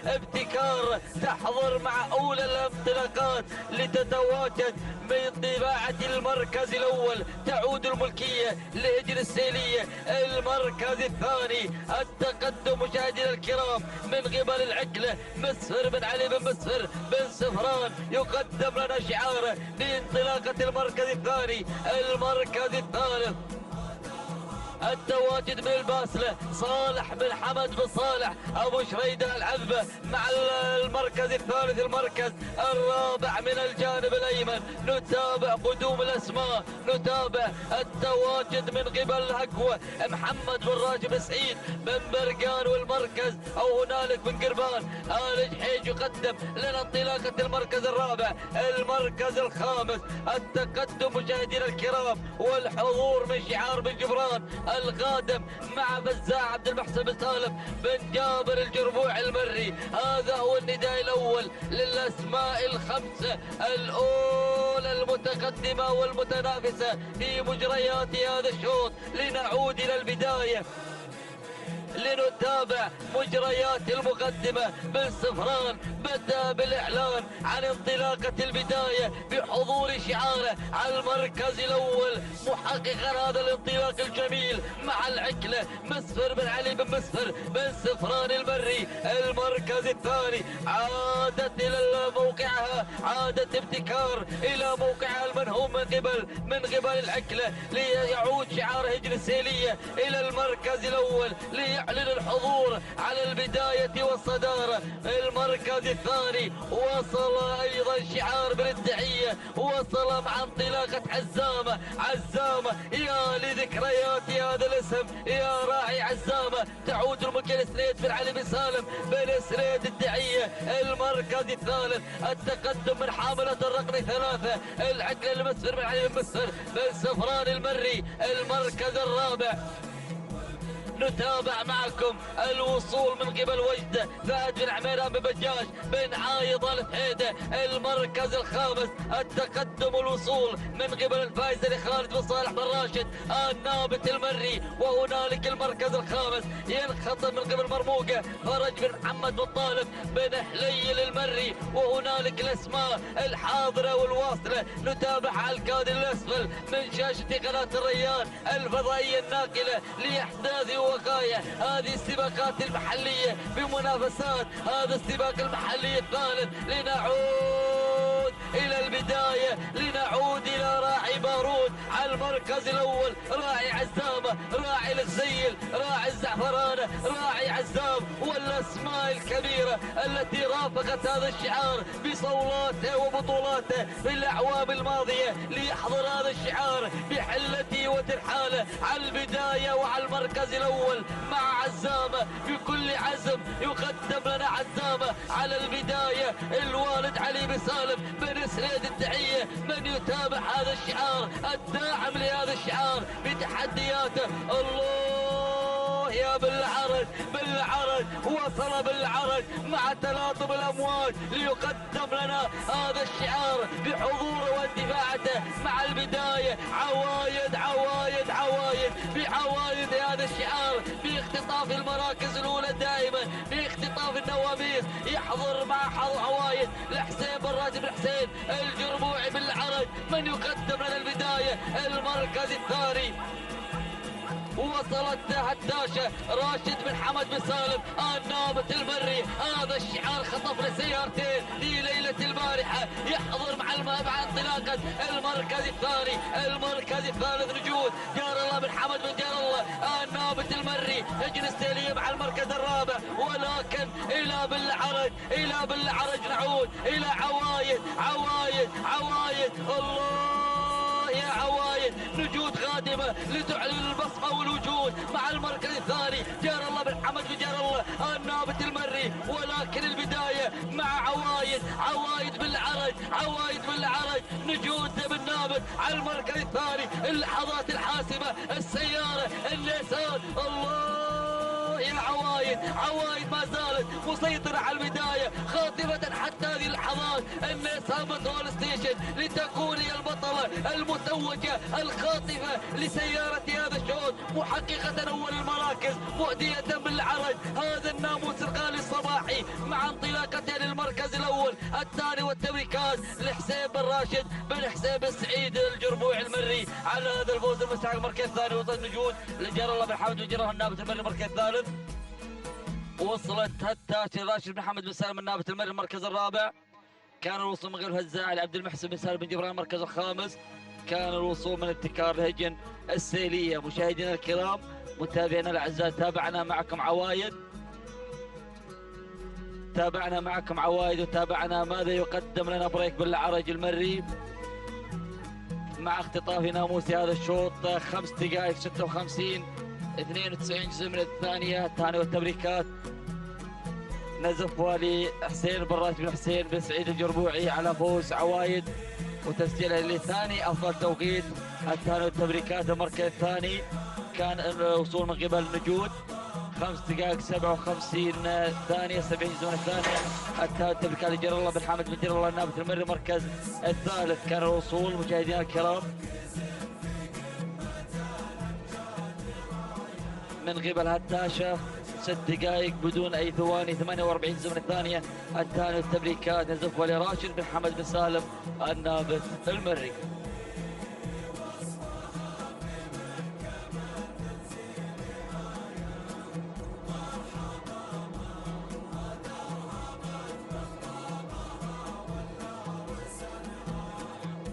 ابتكار تحضر مع أولى الانطلاقات لتتواجد من طباعة المركز الأول. تعود الملكية لهجن السيلية. المركز الثاني التقدم مشاهدينا الكرام من قبل العقلة مسفر بن علي بن مسفر بن سفران يقدم لنا شعاره بانطلاقة المركز الثاني. المركز الثالث التواجد من الباسلة صالح بن حمد بن صالح أبو شريدة العذبة مع المركز الثالث. المركز الرابع من الجانب الأيمن نتابع قدوم الأسماء، نتابع التواجد من قبل الهقوة محمد بن راشد بن سعيد بن برقان. والمركز أو هنالك بن قربان آل جحيج يقدم لنا انطلاقة المركز الرابع. المركز الخامس التقدم مشاهدينا الكرام والحضور من شعار بن جبران القادم مع فزاع عبد المحسن بن سالم بن جابر الجربوع المري. هذا هو النداء الأول للأسماء الخمسة الأولى المتقدمة والمتنافسة في مجريات هذا الشوط. لنعود إلى البداية لنتابع مجريات المقدمة. بن سفران بدأ بالإعلان عن انطلاقة البداية بحضور شعاره على المركز الأول، محققا هذا الانطلاق الجميل مع العكلة مسفر بن علي بن مسفر بن سفران المري. المركز الثاني عادت إلى موقعها، عادت ابتكار إلى موقعها المنهوم من قبل العكلة، ليعود شعار هجن السيلية إلى المركز الأول ليعلن الحضور على البداية والصدارة. المركز الثاني وصل أيضا شعار بالتحية، وصل مع انطلاقة عزامة. عزامة يا لذكريات هذا الاسم، يا راعي عزامة، تعود المكن سريد بن علي بن سالم بن سريد الدعية. المركز الثالث التقدم من حاملة الرقم 3 العقل المسفر بن علي بن مسفر بن سفران المري. المركز الرابع نتابع معكم الوصول من قبل وجده فهد بن عميران بن بجاج بن عايض الفحيده. المركز الخامس التقدم والوصول من قبل الفائز لخالد بن صالح بن راشد النابت المري. وهنالك المركز الخامس ينخطب من قبل مرموقه فرج بن محمد بن طالب بن حليل المري. وهنالك الاسماء الحاضره والواصله نتابع على الكادر الاسفل من شاشه قناه الريان الفضائيه الناقله لاحداث وقايا هذه السباقات المحلية بمنافسات هذا السباق المحلي الثالث. لنعود إلى البداية، لنعود إلى راعي بارود على المركز الأول راعي عزامة، راعي الغزيل، راعي الزعفرانة، راعي عزام، والأسماء الكبيرة التي رافقت هذا الشعار بصولاته وبطولاته في الأعوام الماضية ليحضر هذا الشعار بحلته وترحاله على البداية وعلى المركز الأول مع عزامة. بكل عزم يقدم لنا عزامة على البداية الوالد علي بن سالم بن سريد التحية، من يتابع هذا الشعار الداعم لهذا الشعار بتحدياته. الله يا بالعرج، بالعرج وصل بالعرج مع تلاطم الامواج ليقدم لنا هذا الشعار بحضوره واندفاعته مع البدايه. عوايد عوايد عوايد بعوايد هذا الشعار باختطاف المراكز الاولى دائما، باختطاف النواميس يحضر مع عوايد لحسين بن راشد بن حسين الجربوعي بالعرج من يقدم لنا البدايه. المركز الثاني وصلت هداشة راشد بن حمد بن سالم النابت المري. هذا الشعار خطف لسيارتين في ليلة البارحة يحضر مع انطلاقة المركز الثاني. المركز الثالث نجود جار الله بن حمد بن جار الله النابت المري هجن السيلية مع المركز الرابع. ولكن إلى بالعرج، إلى بالعرج نعود إلى عوايد عوايد عوايد. الله يا عوايد نجود قادمة لتعلن البصمة والوجود مع المركز الثاني جار الله بن حمد بن جار الله النابت المري. ولكن البداية مع عوايد، عوايد بالعرج، عوايد بالعرج نجود بن نابت على المركز الثاني. اللحظات الحاسمة السيارة النيسان. الله يا عوايد، عوايد ما زالت مسيطرة على البداية خاطفة حتى هذه اللحظات. النيسان بترول ستيشن لتكون هي البطلة المتوجة الخاطفة لسيارة هذا الشوط، محققة أول المراكز مؤدية بالعرج هذا الناموس الغالي الصباحي مع انطلاقتين المركز الأول الثاني والتبريكات لحسين بن راشد بن حسين بن سعيد الجربوع المري على هذا الفوز المستحق. المركز الثاني وصل نجود لجار الله بن حمد بن جراه النابت المري. المركز الثالث وصلت هتاش راشد بن حمد بن سالم النابت المري. المركز الرابع كان الوصول من غير هزاعي عبد المحسن بن سالم بن جبران. المركز الخامس كان الوصول من ابتكار الهجن السيلية. مشاهدينا الكرام متابعينا الاعزاء تابعنا معكم عوايد، تابعنا معكم عوايد وتابعنا ماذا يقدم لنا بريك بالعرج المري مع اختطاف ناموس هذا الشوط 5 دقائق 56 92 جزء من الثانية. الثانية والتبريكات نزف والي حسين بن راشد بن حسين بن سعيد الجربوعي على فوز عوايد وتسجيله لثاني افضل توقيت. الثاني والتبريكات المركز الثاني كان الوصول من قبل نجود 5 دقائق 57 ثانية 70 جزء من الثانية. الثالث تبريكات لجار الله بن حمد بن جار الله النابت المري. المركز الثالث كان الوصول مشاهدينا الكرام من قبل هتاشة 6 دقائق بدون أي ثواني، 48 زمن الثانية. الثاني التبريكات نزف لراشد بن حمد بن سالم النابت المري.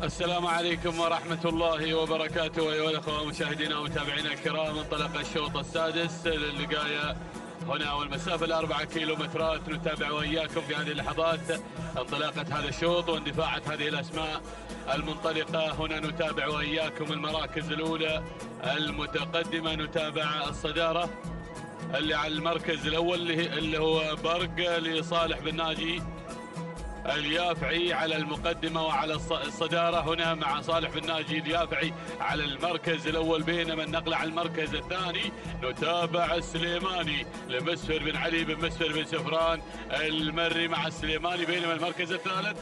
السلام عليكم ورحمة الله وبركاته أيها الأخوة مشاهدينا ومتابعينا الكرام. انطلق الشوط السادس للقاية هنا والمسافة 4 كيلومترات. نتابع وإياكم في هذه اللحظات انطلاقة هذا الشوط واندفاعة هذه الأسماء المنطلقة. هنا نتابع وإياكم المراكز الأولى المتقدمة. نتابع الصدارة اللي على المركز الأول اللي هو برق لصالح بن ناجي اليافعي على المقدمة وعلى الصدارة هنا مع صالح بن ناجي اليافعي على المركز الأول. بينما النقلة على المركز الثاني نتابع السليماني لمسفر بن علي بن مسفر بن سفران المري مع السليماني. بينما المركز الثالث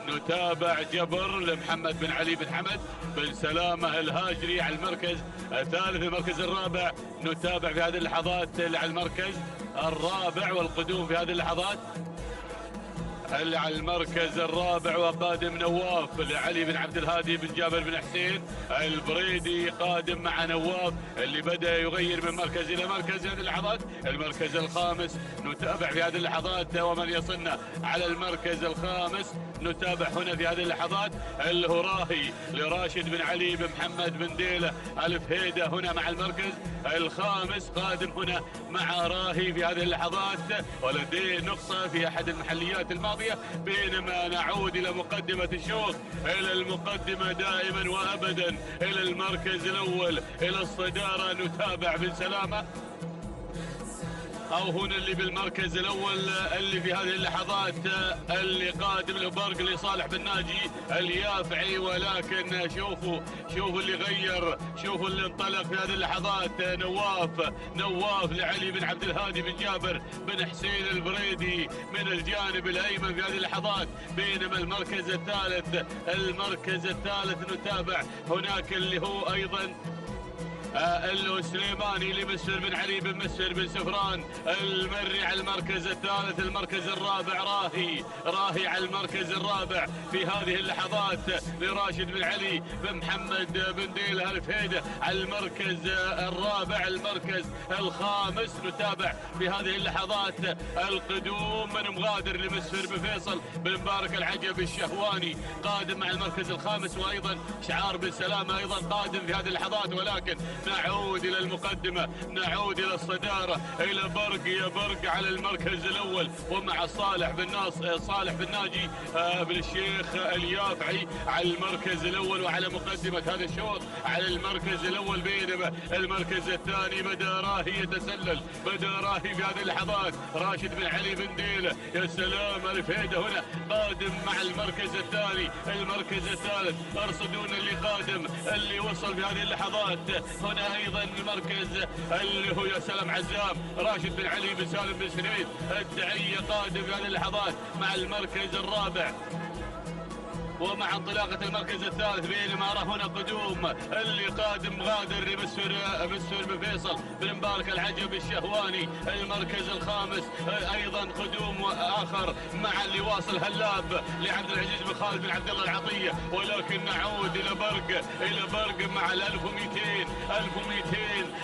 نتابع جبر لمحمد بن علي بن حمد بن سلامة الهاجري على المركز الثالث. المركز الرابع نتابع في هذه اللحظات على المركز الرابع والقدوم في هذه اللحظات اللي على المركز الرابع وقادم نواف لعلي بن عبد الهادي بن جابر بن حسين البريدي قادم مع نواف اللي بدأ يغير من مركز إلى مركز. هذه اللحظات المركز الخامس نتابع في هذه اللحظات ومن يصلنا على المركز الخامس نتابع هنا في هذه اللحظات اللي هو راهي لراشد بن علي بن محمد بن ديلة الفهيدة هنا مع المركز الخامس قادم هنا مع راهي في هذه اللحظات ولديه نقطة في أحد المحليات الماضية. بينما نعود إلى مقدمة الشوط إلى المقدمة دائما وأبدا إلى المركز الأول إلى الصدارة. نتابع بن سلامة أو هنا اللي بالمركز الأول اللي في هذه اللحظات اللي قادم لبرق لصالح بن ناجي اليافعي. ولكن شوفوا اللي غير، شوفوا اللي انطلق في هذه اللحظات نواف لعلي بن عبد الهادي بن جابر بن حسين البريدي من الجانب الأيمن في هذه اللحظات. بينما المركز الثالث نتابع هناك اللي هو أيضا اللي هو سليماني لمسفر بن علي بن مسفر بن سفران المري على المركز الثالث. المركز الرابع راهي على المركز الرابع في هذه اللحظات لراشد بن علي بن محمد بن ديلة الفهيدة على المركز الرابع. المركز الخامس نتابع في هذه اللحظات القدوم من مغادر لمسفر بن فيصل بن مبارك العجب الشهواني قادم مع المركز الخامس. وأيضا شعار بن سلامة أيضا قادم في هذه اللحظات. ولكن نعود إلى المقدمة، نعود إلى الصدارة إلى برق يا برق على المركز الأول ومع صالح بن ناجي بن الشيخ اليافعي على المركز الأول وعلى مقدمة هذا الشوط على المركز الأول. بينما المركز الثاني بدأ راهي يتسلل، بدأ راهي في هذه اللحظات راشد بن علي بن ديلة يا سلام الفهيدة هنا قادم مع المركز الثاني. المركز الثالث ارصدون اللي قادم اللي وصل في هذه اللحظات. هنا ايضا المركز اللي هو يا سلام عزام راشد بن علي بن سالم بن سنيد الدعية قادم في هذه اللحظات مع المركز الرابع ومع انطلاقة المركز الثالث. بينما أرى هنا قدوم اللي قادم غادر لمسفر بن فيصل بن مبارك العجب الشهواني. المركز الخامس أيضا قدوم آخر مع اللي واصل هلاب لعبد العزيز بن خالد بن عبد الله العطية. ولكن نعود إلى برق مع 1200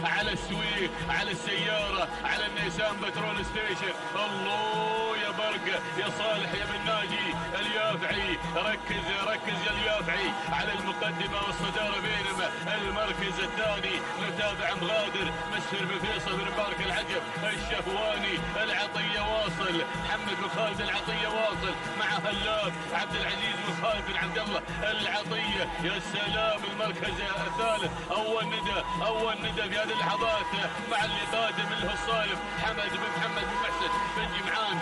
على السويق على السيارة على النيسان بترول ستيشن. الله يا برق يا صالح يا بن ناجي اليافعي ركز يا اليافعي على المقدمة والصدارة. بينما المركز الثاني نتابع مغادر مسفر بن فيصل بن مبارك العجب الشهواني العطية واصل، محمد بن خالد العطية واصل مع هلاب عبد العزيز بن خالد بن عبد الله العطية يا سلام. المركز الثالث أول ندى في هذه اللحظات مع اللي قادم اللي هو الصايف حمد بن محمد بن محسن بن جمعان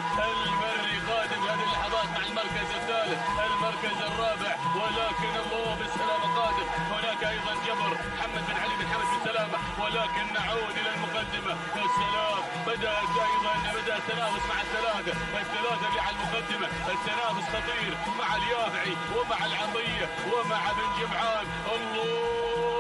المري قادم في هذه اللحظات مع المركز الثالث. المركز الرابع ولكن الله بالسلامة قادم. هناك أيضا جبر محمد بن علي بن حمد بن سلامة. ولكن نعود إلى المقدمة السلام بدأ التنافس مع الثلاثة اللي على المقدمة. التنافس خطير مع اليافعي ومع العطية ومع بن جمعان. الله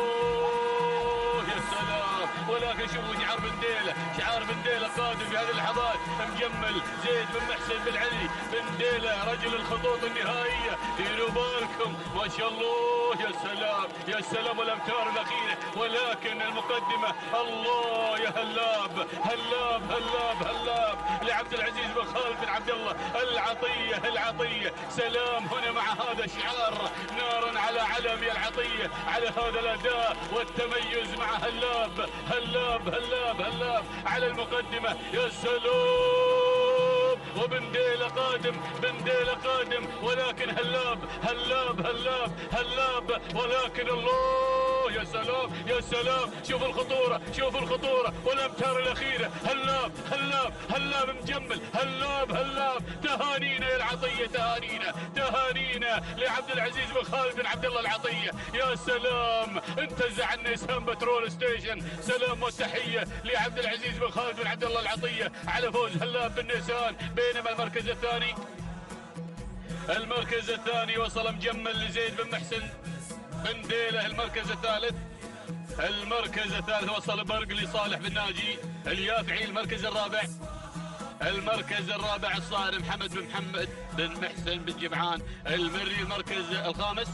يا سلام ولكن شوفوا شعار بنديله، شعار بنديله قادم في هذه اللحظات، مجمل زيد بن محسن بن علي بنديله رجل الخطوط النهائيه. ديروا بالكم ما شاء الله، يا سلام يا سلام الامتار الاخيره، ولكن المقدمه الله يا هلاب هلاب هلاب هلاب لعبد العزيز بن خالد بن عبد الله العطيه العطيه. سلام هنا مع هذا الشعار، نارا على علم يا العطيه، على هذا الاداء والتميز مع هلاب هلاب هلاب هلاب على المقدمه. يا سلام وبنديله قادم، بنديله قادم، ولكن هلاب هلاب هلاب هلاب، ولكن الله يا سلام يا سلام. شوف الخطوره شوف الخطوره والامتار الاخيره. هلاب هلاب هلاب مجمل، هلاب هلاب. تهانينا يا العطيه، تهانينا تهانينا لعبد العزيز بن خالد بن عبد الله العطيه. يا سلام انتزع النيسان بترول ستيشن. سلام والتحيه لعبد العزيز بن خالد بن عبد الله العطيه على فوز هلاب بالنيسان. بينما المركز الثاني، المركز الثاني وصل مجمل لزيد بن محسن بنديله. المركز الثالث، المركز الثالث وصل برق لصالح بن ناجي اليافعي. المركز الرابع، المركز الرابع الصائر محمد بن محسن بن جمعان المري. المركز الخامس،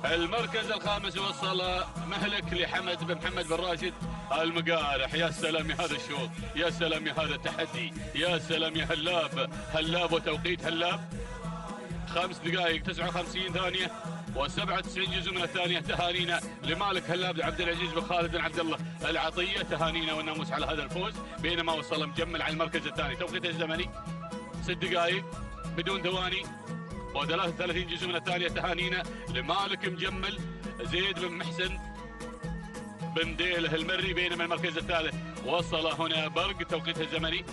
المركز الخامس وصل مهلك لحمد بن محمد بن راشد المقارح. يا سلام يا هذا الشوط، يا سلام يا هذا التحدي، يا سلام يا هلاب هلاب. وتوقيت هلاب 5 دقائق 59 ثانية و97 جزء من الثانية. تهانينا لمالك هلاب عبد العزيز بن خالد بن عبد الله العطية، تهانينا والناموس على هذا الفوز. بينما وصل مجمل على المركز الثاني. توقيت الزمني 6 دقائق بدون ثواني و33 جزء من الثانية. تهانينا لمالك مجمل زيد بن محسن بن ديله المري. بينما المركز الثالث وصل هنا برق، توقيت الزمني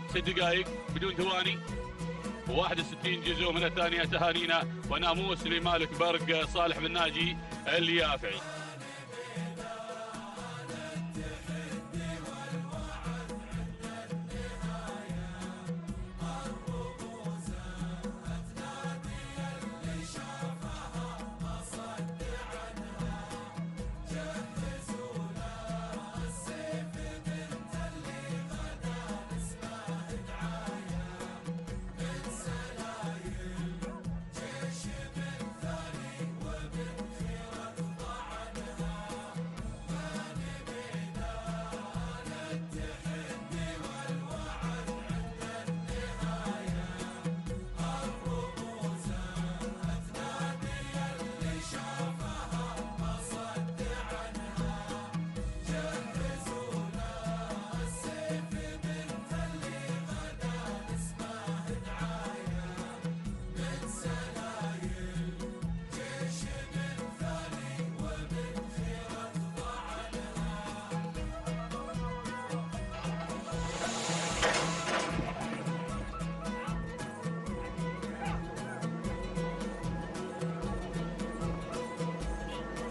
6 دقائق بدون ثواني 61 جزء من الثانية. تهانينا وناموس لمالك برق صالح بن ناجي اليافعي.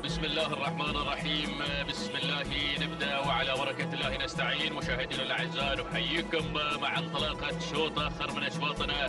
بسم الله الرحمن الرحيم، بسم الله نبدأ وعلى بركة الله نستعين. مشاهدينا الأعزاء نحييكم مع انطلاقة شوط آخر من أشواطنا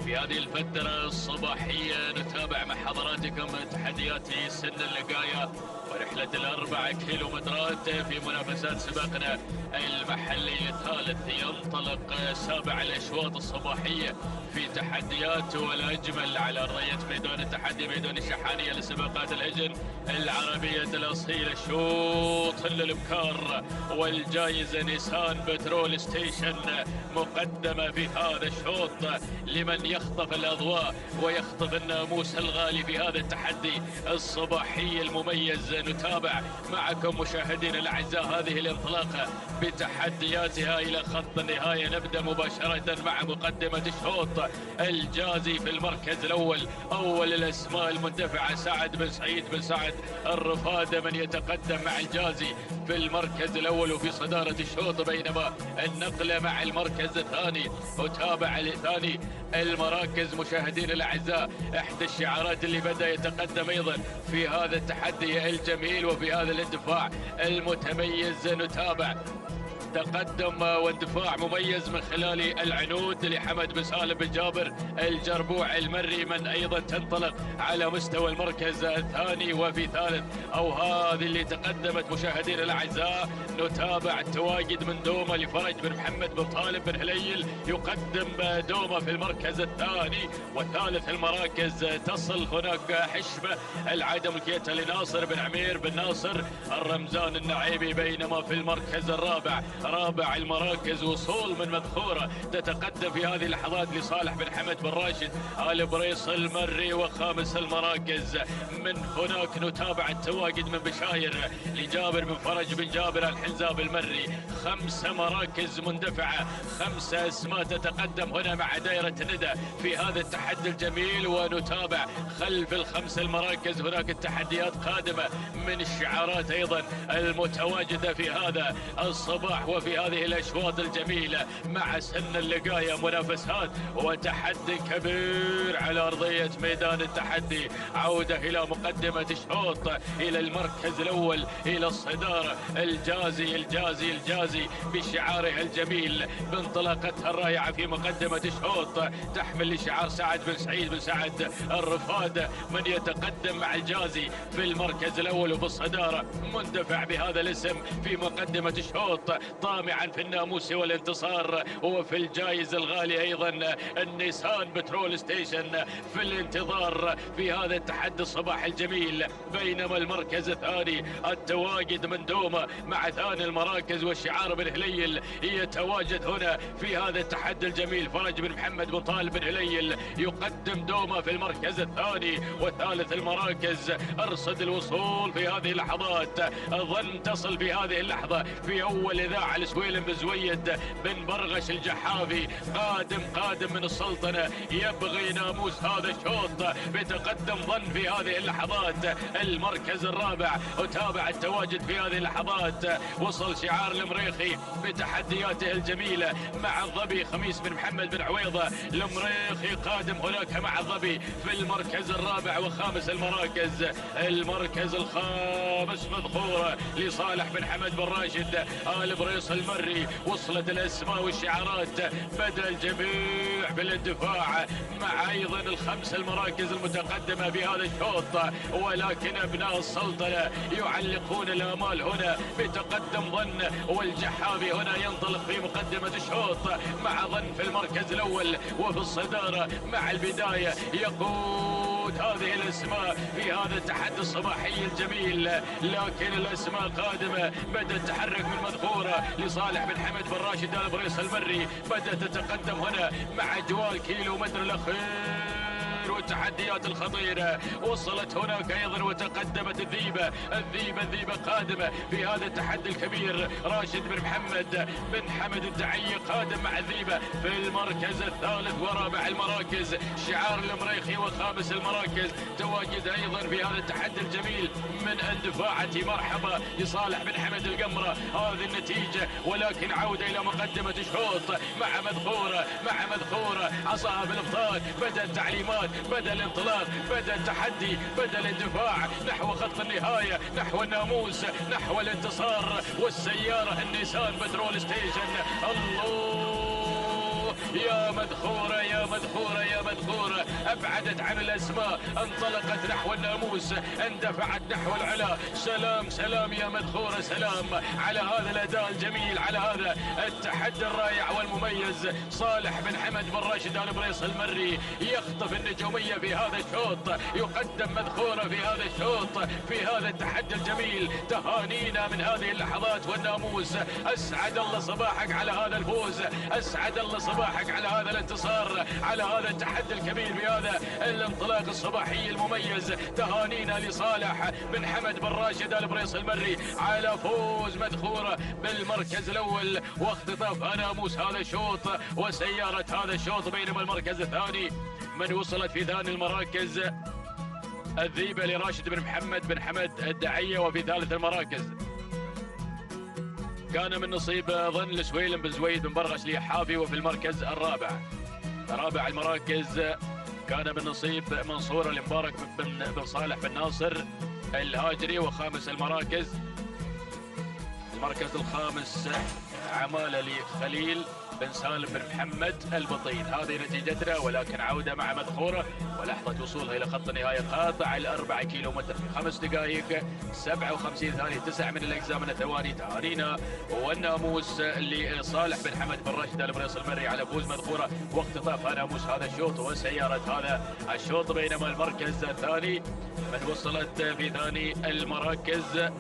في هذه الفترة الصباحية. نتابع مع حضراتكم تحديات سن اللقاية ورحلة ال4 كيلومترات في منافسات سباقنا المحلي الثالث. ينطلق سابع الأشواط الصباحية في تحديات والأجمل على أرضية ميدان التحدي ميدان الشحانية لسباقات الأجن العربية الأصيلة. شوط للإبكار والجائزة نيسان بترول ستيشن مقدمة في هذا الشوط لمن يخطف الأضواء ويخطف الناموس الغالي في هذا التحدي الصباحي المميز. نتابع معكم مشاهدينا الأعزاء هذه الانطلاقة بتحدياتها إلى خط النهاية. نبدأ مباشرة مع مقدمة الشوط. الجازي في المركز الأول، أول الأسماء المندفعة سعد بن سعيد بن سعد الرفادة من يتقدم مع الجازي في المركز الأول وفي صدارة الشوط. بينما النقلة مع المركز الثاني. أتابع الثاني المراكز مشاهدين الأعزاء. إحدى الشعارات اللي بدأ يتقدم أيضا في هذا التحدي الجميل وفي هذا الاندفاع المتميز. نتابع تقدم واندفاع مميز من خلال العنود لحمد بن سالم بن جابر الجربوع المري، من ايضا تنطلق على مستوى المركز الثاني وفي ثالث. او هذه اللي تقدمت مشاهدينا الاعزاء. نتابع التواجد من دومه لفرج بن محمد بن طالب بن هليل، يقدم دومه في المركز الثاني والثالث. المراكز تصل هناك حشبه العدم الكيتا لناصر بن عمير بن ناصر الرمزان النعيبي، بينما في المركز الرابع رابع المراكز وصول من مذخوره تتقدم في هذه اللحظات لصالح بن حمد بن راشد آل بريص المري. وخامس المراكز من هناك نتابع التواجد من بشاير لجابر بن فرج بن جابر الحنزاب المري. 5 مراكز مندفعه، 5 اسماء تتقدم هنا مع دائره ندى في هذا التحدي الجميل. ونتابع خلف ال5 المراكز هناك التحديات قادمه من الشعارات ايضا المتواجده في هذا الصباح وفي هذه الاشواط الجميله مع سن اللقايه. منافسات وتحدي كبير على ارضيه ميدان التحدي. عوده الى مقدمه الشوط، الى المركز الاول، الى الصداره. الجازي بشعاره الجميل بانطلاقتها الرائعه في مقدمه الشوط، تحمل لشعار سعد بن سعيد بن سعد الرفاد، من يتقدم مع الجازي في المركز الاول وفي الصداره، مندفع بهذا الاسم في مقدمه الشوط، طامعا في الناموس والانتصار وفي الجائزه الغاليه ايضا النيسان بترول ستيشن في الانتظار في هذا التحدي الصباح الجميل. بينما المركز الثاني التواجد من دومه مع ثاني المراكز والشعار بن هليل يتواجد هنا في هذا التحدي الجميل. فرج بن محمد بن طالب بن هليل يقدم دومه في المركز الثاني والثالث المراكز. ارصد الوصول في هذه اللحظات، ظن تصل في هذه اللحظه في اول اذاعه لسويلم بن زويد بن برغش الجحافي، قادم من السلطنه، يبغي ناموس هذا الشوط بتقدم ظن في هذه اللحظات. المركز الرابع اتابع التواجد في هذه اللحظات. وصل شعار المريخي بتحدياته الجميله مع الظبي خميس بن محمد بن عويضه. المريخي قادم هناك مع الظبي في المركز الرابع وخامس المراكز. المركز الخامس مذخوره لصالح بن حمد بن راشد آل بريص المري. وصلت الاسماء والشعارات، بدا الجميع بالاندفاع مع ايضا ال5 المراكز المتقدمه في هذا الشوط. ولكن ابناء السلطنه يعلقون الامال هنا بتقدم ظن، والجحافي هنا ينطلق في مقدمه الشوط مع ظن في المركز الاول وفي الصداره مع البدايه. يقود هذه الاسماء في هذا التحدي الصباحي الجميل، لكن الاسماء قادمه. بدا التحرك من مذخوره لصالح بن حمد بن راشد آل بريص المري، بدات تتقدم هنا مع جوال كيلو متر الاخير والتحديات الخطيرة. وصلت هناك ايضا وتقدمت الذيبة قادمة في هذا التحدي الكبير. راشد بن محمد بن حمد الدعي قادم مع الذيبة في المركز الثالث ورابع المراكز. شعار المريخي وخامس المراكز تواجد ايضا في هذا التحدي الجميل من اندفاعة مرحبا لصالح بن حمد القمرة. هذه النتيجة، ولكن عودة الى مقدمة الشوط مع مذخورة عصاها بالابطال. بدا التعليمات، بدا الانطلاق، بدا التحدي، بدا الاندفاع نحو خط النهايه، نحو الناموس، نحو الانتصار. والسياره النيسان بترول ستيشن. الله يا مذخورة ابعدت عن الاسماء، انطلقت نحو الناموس، اندفعت نحو العلا. سلام يا مذخورة، سلام على هذا الاداء الجميل، على هذا التحدي الرائع والمميز. صالح بن حمد بن راشد آل بريص المري يخطف النجومية في هذا الشوط، يقدم مذخورة في هذا الشوط في هذا التحدي الجميل. تهانينا من هذه اللحظات والناموس. اسعد الله صباحك على هذا الفوز، اسعد الله صباحك على هذا الانتصار، على هذا التحدي الكبير بهذا الانطلاق الصباحي المميز. تهانينا لصالح بن حمد بن راشد آل بريص المري على فوز مذخورة بالمركز الاول واختطاف ناموس هذا الشوط وسيارة هذا الشوط. بينما المركز الثاني من وصلت في ثاني المراكز الذيبة لراشد بن محمد بن حمد الدعية. وفي ثالث المراكز كان من نصيب ظن لسويلم بن زويد بن برغش ليحافي. وفي المركز رابع المراكز كان من نصيب منصور المبارك بن صالح بن ناصر الهاجري. وخامس المراكز المركز الخامس عمالة لخليل بن سالم بن محمد البطين. هذه نتيجتنا، ولكن عودة مع مدخورة ولحظة وصولها إلى خط النهاية قاطع 4 كيلومتر في 5 دقائق 57 ثانية. 9 من الأجزاء من الثواني. تهانينا والناموس لصالح بن حمد بن راشد البريص المري على فوز مدخورة واختطاف ناموس هذا الشوط وسيارة هذا الشوط. بينما المركز الثاني من وصلت في ثاني المراكز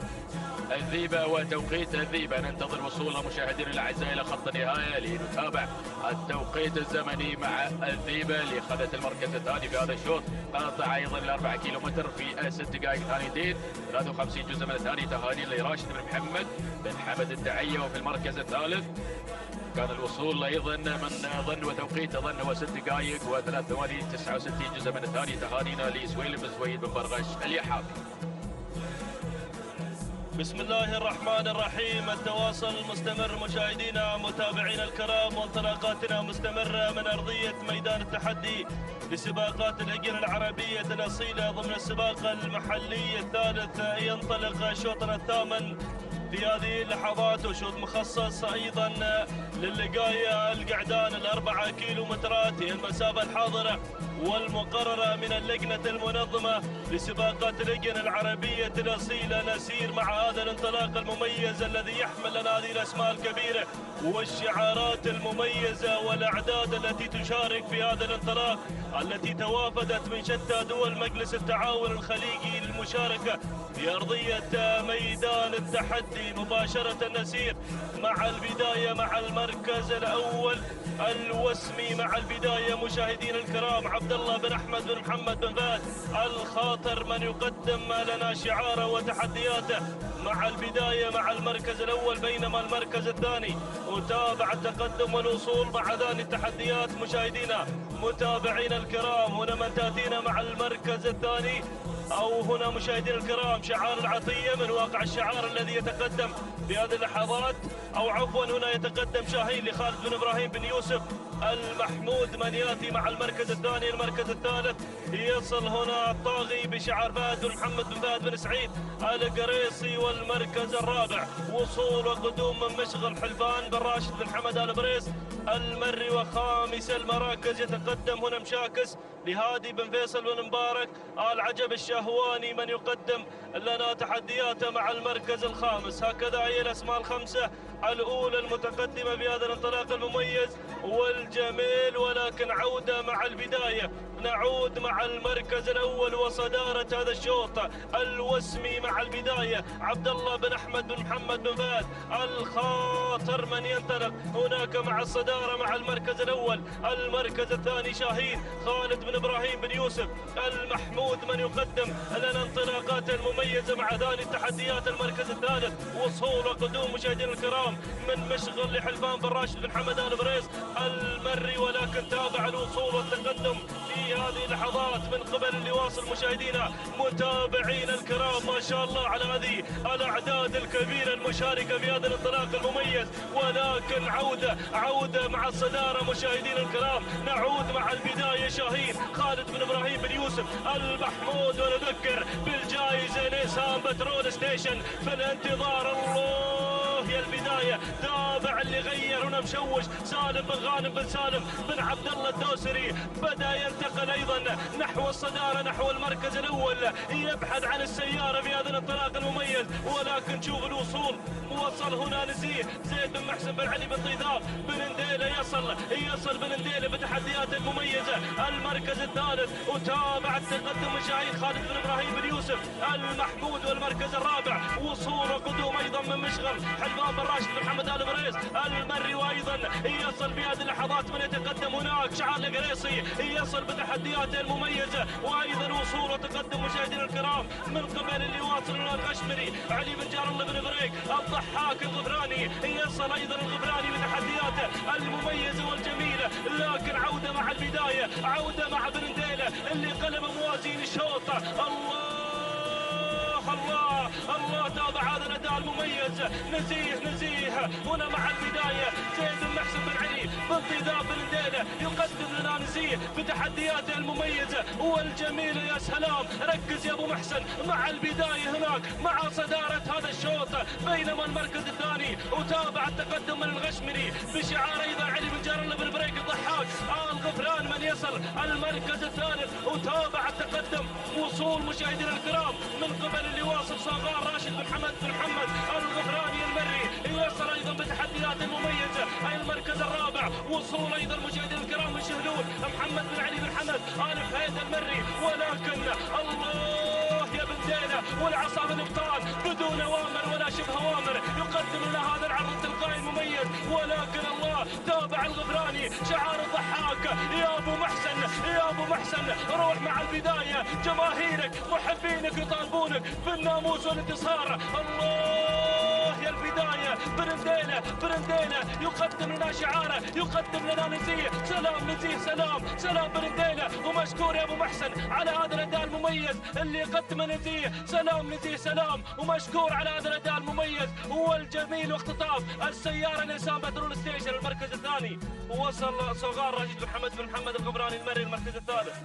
الذيبة وتوقيت الذيبة. ننتظر وصولها مشاهدينا الاعزاء الى خط النهاية لنتابع التوقيت الزمني مع الذيبة اللي اخذت المركز الثاني في هذا الشوط، قاطع ايضا 4 كيلومتر في 6 دقائق ثانيتين 53 جزء من الثانية. تهاني لراشد بن محمد بن حمد الدعية. وفي المركز الثالث كان الوصول ايضا من ظن وتوقيت ظن هو 6 دقائق و3 ثواني 69 جزء من الثانية. تهانينا لسويلم بن سويد بن برغش اليحابي. بسم الله الرحمن الرحيم. التواصل مستمر مشاهدينا متابعينا الكرام، وانطلاقاتنا مستمرة من أرضية ميدان التحدي لسباقات الهجن العربية الأصيلة ضمن السباق المحلي الثالث. ينطلق شوطنا الثامن في هذه اللحظات، وشوط مخصص أيضا للقاية القعدان 4 كيلومترات هي المسافة الحاضرة والمقررة من اللجنة المنظمة لسباقات الهجن العربية الأصيلة. نسير مع هذا الانطلاق المميز الذي يحمل لنا هذه الأسماء الكبيرة والشعارات المميزة والأعداد التي تشارك في هذا الانطلاق، التي توافدت من شتى دول مجلس التعاون الخليجي للمشاركة في أرضية ميدان التحدي. مباشرة نسير مع البداية مع المركز الأول الوسمي. مع البداية مشاهدينا الكرام عبد الله بن أحمد بن محمد بن فهد الخاطر من يقدم لنا شعاره وتحدياته مع البداية مع المركز الأول. بينما المركز الثاني أتابع التقدم والوصول مع ذان التحديات. مشاهدينا متابعينا الكرام هنا من تأتينا مع المركز الثاني، أو هنا مشاهدينا الكرام شعار العطية من واقع الشعار الذي يتقدم في هذه اللحظات، أو عفوا هنا يتقدم شاهين لخالد بن إبراهيم بن يوسف المحمود من يأتي مع المركز الثاني. المركز الثالث يصل هنا الطاغي بشعار فهد بن محمد بن فهد بن سعيد القريصي. والمركز الرابع وصول وقدوم من مشغل حلفان بن راشد بن حمد البريس المري. وخامس المراكز يتقدم هنا مشاكس لهادي بن فيصل بن مبارك العجب الشهواني من يقدم لنا تحدياته مع المركز الخامس. هكذا هي الأسماء الخمسة الأولى المتقدمة بهذا الانطلاق المميز والجميل. ولكن عودة مع البداية، نعود مع المركز الأول وصدارة هذا الشوط الوسمي. مع البداية عبد الله بن أحمد بن محمد بن فهد الخاطر من ينطلق هناك مع الصدارة مع المركز الأول. المركز الثاني شاهين خالد بن إبراهيم بن يوسف المحمود من يقدم لنا انطلاقات المميزة مع ذان التحديات. المركز الثالث وصول وقدوم مشاهدينا الكرام من مشغل لحلفان بن راشد بن حمد البريس المري. ولكن تابع الوصول والتقدم في هذه اللحظات من قبل اللي واصل مشاهدينا متابعينا الكرام. ما شاء الله على هذه الأعداد الكبيرة المشاركة في هذا الانطلاق المميز. ولكن عودة مع الصدارة مشاهدينا الكرام. نعود مع البداية شاهين خالد بن إبراهيم بن يوسف المحمود. ونذكر بالجائزة نيسان بترول ستيشن في الانتظار. الله يا البداية تابع اللي غير هنا مشوش سالم بن غانم بن سالم بن عبد الله الدوسري بدأ ينتقل أيضا نحو الصدارة نحو المركز الأول، يبحث عن السيارة في هذا الانطلاق المميز. ولكن شوف الوصول وصل هنا نزيه زيد بن محسن بن علي بن طيداب بن نديلة. يصل بن نديلة بتحديات المميزة. المركز الثالث وتابع التقدم من شاهين خالد بن إبراهيم بن يوسف المحمود. والمركز الرابع وصول وقدوم أيضا من مشغل حلفان بن راشد بن محمد البريس المري. وأيضا يصل في هذه اللحظات من يتقدم هناك شعار القريصي يصل بتحدياته المميزة. وأيضا وصول وتقدم مشاهدينا الكرام من قبل اللي واصل لنا الغشمري علي بن جار الله بن بريك الضحاك الغفراني. يصل أيضا الغفراني بتحدياته المميزة والجميلة. لكن عودة مع البداية، عودة مع بن نديلة اللي قلب موازين الشوط. الله الله الله تابع هذا الأداء المميز. نزيه هنا مع البداية زيد بن محسن بن علي بانتداب بن نديلة يقدم لنا نزيه بتحدياته المميزة والجميلة. يا سلام، ركز يا أبو محسن مع البداية هناك مع صدارة هذا الشوط، بينما المركز الثاني وتابع التقدم من الغشمري بشعار أيضا علي بن جار الله بن بريك الضحاك الغفران من يصل المركز الثالث، وتابع التقدم وصول مشاهدينا الكرام من قبل اللي واصل صغار راشد بن حمد بن محمد الغفراني المري يوصل ايضا بتحديات مميزه. المركز الرابع وصول ايضا مشاهدينا الكرام من شهلول محمد بن علي بن حمد ال فهيد المري، ولكن الله يا بن ديلة والعصا من الابطال بدون اوامر ولا شبه اوامر يقدم لنا هذا العرض التلقائي المميز، ولكن الله تابع الغفراني شعار الضحاك. يا ابو محسن روح مع البدايه، جماهيرك محبينك يطالبونك بالناموس والانتصار. الله يا البدايه، برنديلة يقدم لنا شعاره، يقدم لنا نزيه. سلام نزيه، سلام برنديلة، ومشكور يا ابو محسن على هذا الاداء المميز اللي يقدمه نزيه. سلام نزيه، سلام ومشكور على هذا الاداء المميز والجميل. واختطاف السياره لسان بترول ستيشن المركز الثاني، ووصل صغار راشد بن حمد بن محمد الغفراني المري المركز الثالث.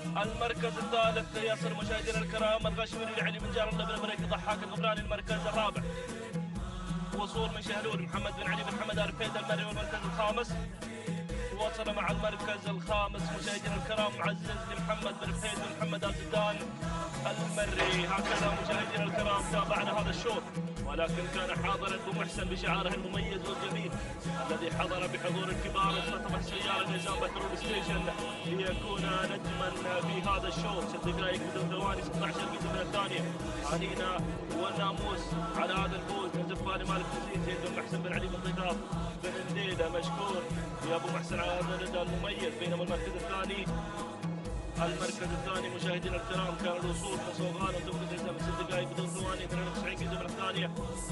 المركز الثالث يصل مشاهدينا الكرام الغشمري لعلي بن جار الله بن بريك ضحاك الغفراني المركز الرابع. وصول من شهلول محمد بن علي بن حمد الفيد المري والمركز الخامس. وصل مع المركز الخامس مشاهدينا الكرام معزز محمد بن فهيد بن محمد الزدان المري. هكذا مشاهدينا الكرام تابعنا هذا الشوط، ولكن كان حاضرا ابو محسن بشعاره المميز والجميل الذي حضر بحضور الكبار واختطف السياره نظام بترول ستيشن ليكون نجما في هذا الشوط. 6 دقائق بدون ثواني 16 دقيقه من الثانيه. علينا والناموس على هذا الفوز من زفان مالك نسيت زيد بن محسن بن علي بن ضيقاف بن نديلة. مشكور يا ابو محسن على هذا الاداء المميز. بينما المركز الثاني مشاهدينا الكرام كان الوصول من صوغان وتوقف من 6 دقائق بدون ثواني 92 دقيقة من الثانية.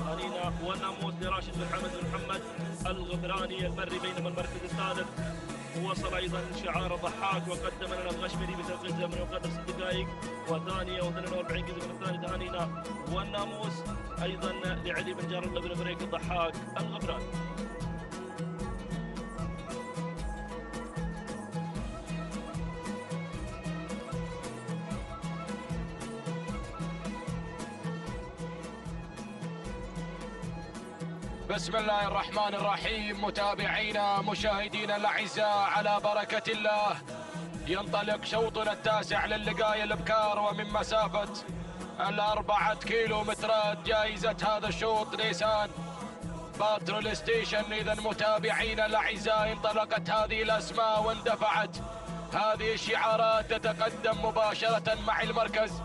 علينا والناموس لراشد بن حمد بن محمد الغفراني المري. بينما المركز الثالث وصل ايضا شعار الضحاك وقدم لنا الغشمري بتوقيت زمن وقدر 6 دقائق وثانية و42 دقيقة من الثانية. علينا والناموس ايضا لعلي بن جار الله بن بريك الضحاك الغفراني. بسم الله الرحمن الرحيم. متابعينا مشاهدينا الاعزاء، على بركة الله ينطلق شوطنا التاسع للقاية الابكار، ومن مسافة 4 كيلومترات. جائزة هذا الشوط نيسان باترول ستيشن. اذا متابعينا الاعزاء انطلقت هذه الاسماء واندفعت هذه الشعارات، تتقدم مباشرة مع المركز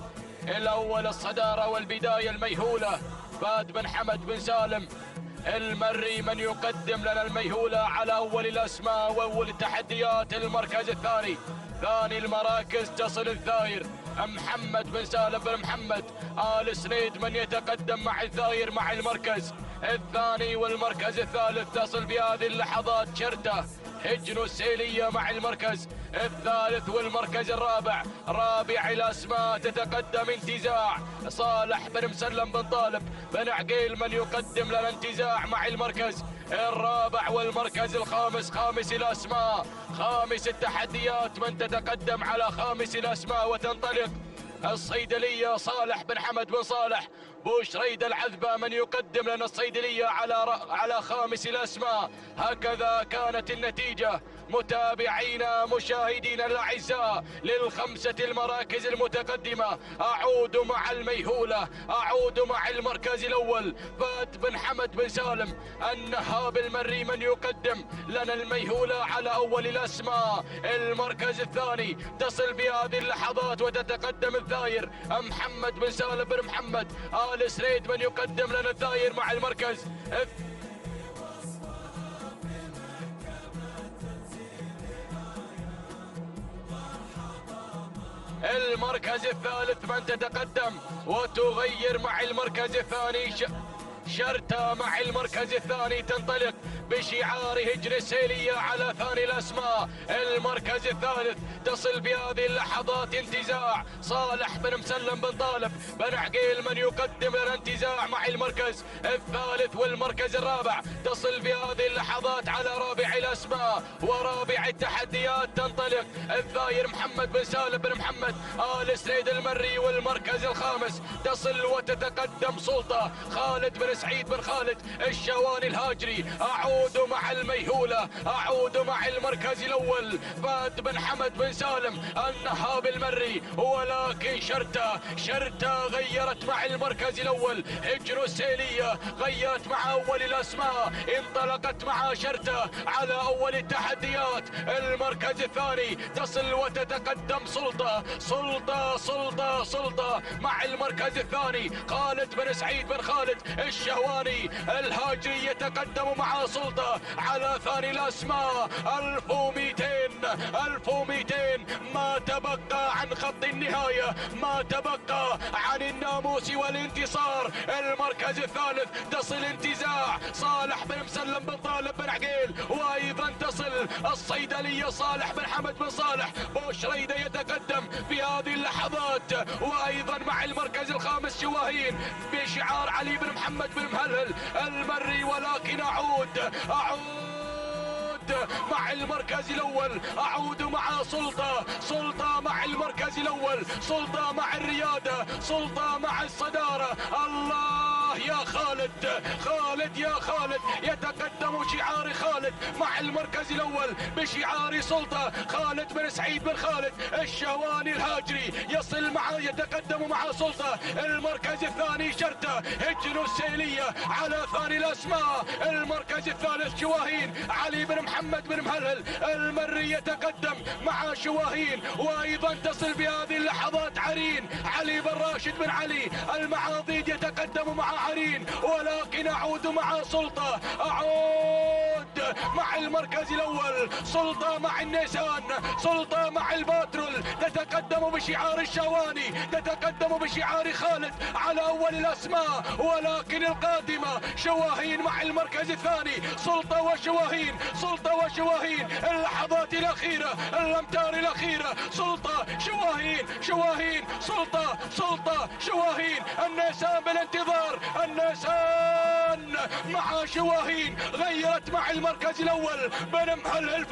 الاول الصدارة والبداية الميهولة فهد بن حمد بن سالم المري من يقدم لنا الميهولة على أول الأسماء وأول التحديات. المركز الثاني، ثاني المراكز تصل الثاير محمد بن سالم بن محمد آل سنيد من يتقدم مع الثاير مع المركز الثاني. والمركز الثالث تصل بهذه اللحظات شرته هجن السيلية مع المركز الثالث. والمركز الرابع، رابع الأسماء تتقدم انتزاع صالح بن مسلم بن طالب بن عقيل من يقدم لنا انتزاع مع المركز الرابع. والمركز الخامس، خامس الأسماء، خامس التحديات من تتقدم على خامس الأسماء، وتنطلق الصيدلية صالح بن حمد بن صالح بوشريد العذبة من يقدم لنا الصيدلية على خامس الأسماء. هكذا كانت النتيجة متابعينا مشاهدينا الأعزاء للخمسة المراكز المتقدمة. أعود مع الميهولة، أعود مع المركز الأول فهد بن حمد بن سالم النهاب المري من يقدم لنا الميهولة على أول الأسماء. المركز الثاني تصل بهذه اللحظات وتتقدم الثاير محمد بن سالم بن محمد آل سريد من يقدم لنا الثاير مع المركز المركز الثالث من تتقدم وتغير مع المركز الثاني شرتة مع المركز الثاني تنطلق بشعار هجن السيلية على ثاني الأسماء. المركز الثالث تصل في هذه اللحظات انتزاع صالح بن مسلم بن طالب بن عقيل من يقدم لنا انتزاع مع المركز الثالث. والمركز الرابع تصل في هذه اللحظات على رابع الأسماء ورابع التحديات تنطلق الثاير محمد بن سالم بن محمد آل سريد المري. والمركز الخامس تصل وتتقدم سلطة خالد بن سعيد بن خالد الشواني الهاجري. أعود مع الميهولة، أعود مع المركز الأول فهد بن حمد بن سالم النهاب المري. ولكن شرتة غيرت مع المركز الأول. هجن السيلية غيرت مع أول الأسماء، انطلقت مع شرتة على أول التحديات. المركز الثاني تصل وتتقدم سلطة مع المركز الثاني. خالد بن سعيد بن خالد الشهواني الهاجري يتقدم مع سلطة على ثاني الأسماء. 1200 ما تبقى عن خط النهاية، ما تبقى عن الناموس والانتصار. المركز الثالث تصل انتزاع صالح بن مسلم بن طالب بن عقيل، وأيضا تصل الصيدلية صالح بن حمد بن صالح. بوشريدة يتقدم في هذه اللحظات، وأيضا مع المركز الخامس شواهين بشعار علي بن محمد بن مهلهل المري. ولكن أعود مع المركز الأول، أعود مع سلطة مع المركز الأول، سلطة مع الريادة، سلطة مع الصدارة. الله يا خالد يا خالد يتقدم شعار خالد مع المركز الأول بشعار سلطة. خالد بن سعيد بن خالد الشهواني الهاجري يتقدم مع سلطة. المركز الثاني شرتة هجن السيلية على ثاني الأسماء. المركز الثالث شواهين علي بن محمد بن مهلهل المري يتقدم مع شواهين. وأيضا تصل في هذه اللحظات عرين علي بن راشد بن علي المعاضيد يتقدم مع عرين. ولكن أعود مع سلطة، أعود مع المركز الأول. سلطة مع النيسان، سلطة مع الباترول تتقدم بشعار الشواني، تتقدم بشعار خالد على أول الأسماء. ولكن القادمة شواهين مع المركز الثاني. سلطة وشواهين اللحظات الأخيرة، الأمتار الأخيرة. سلطة شواهين سلطة شواهين. النيسان بالانتظار، النيسان مع شواهين غيرت مع المركز الأول. بن مهلهل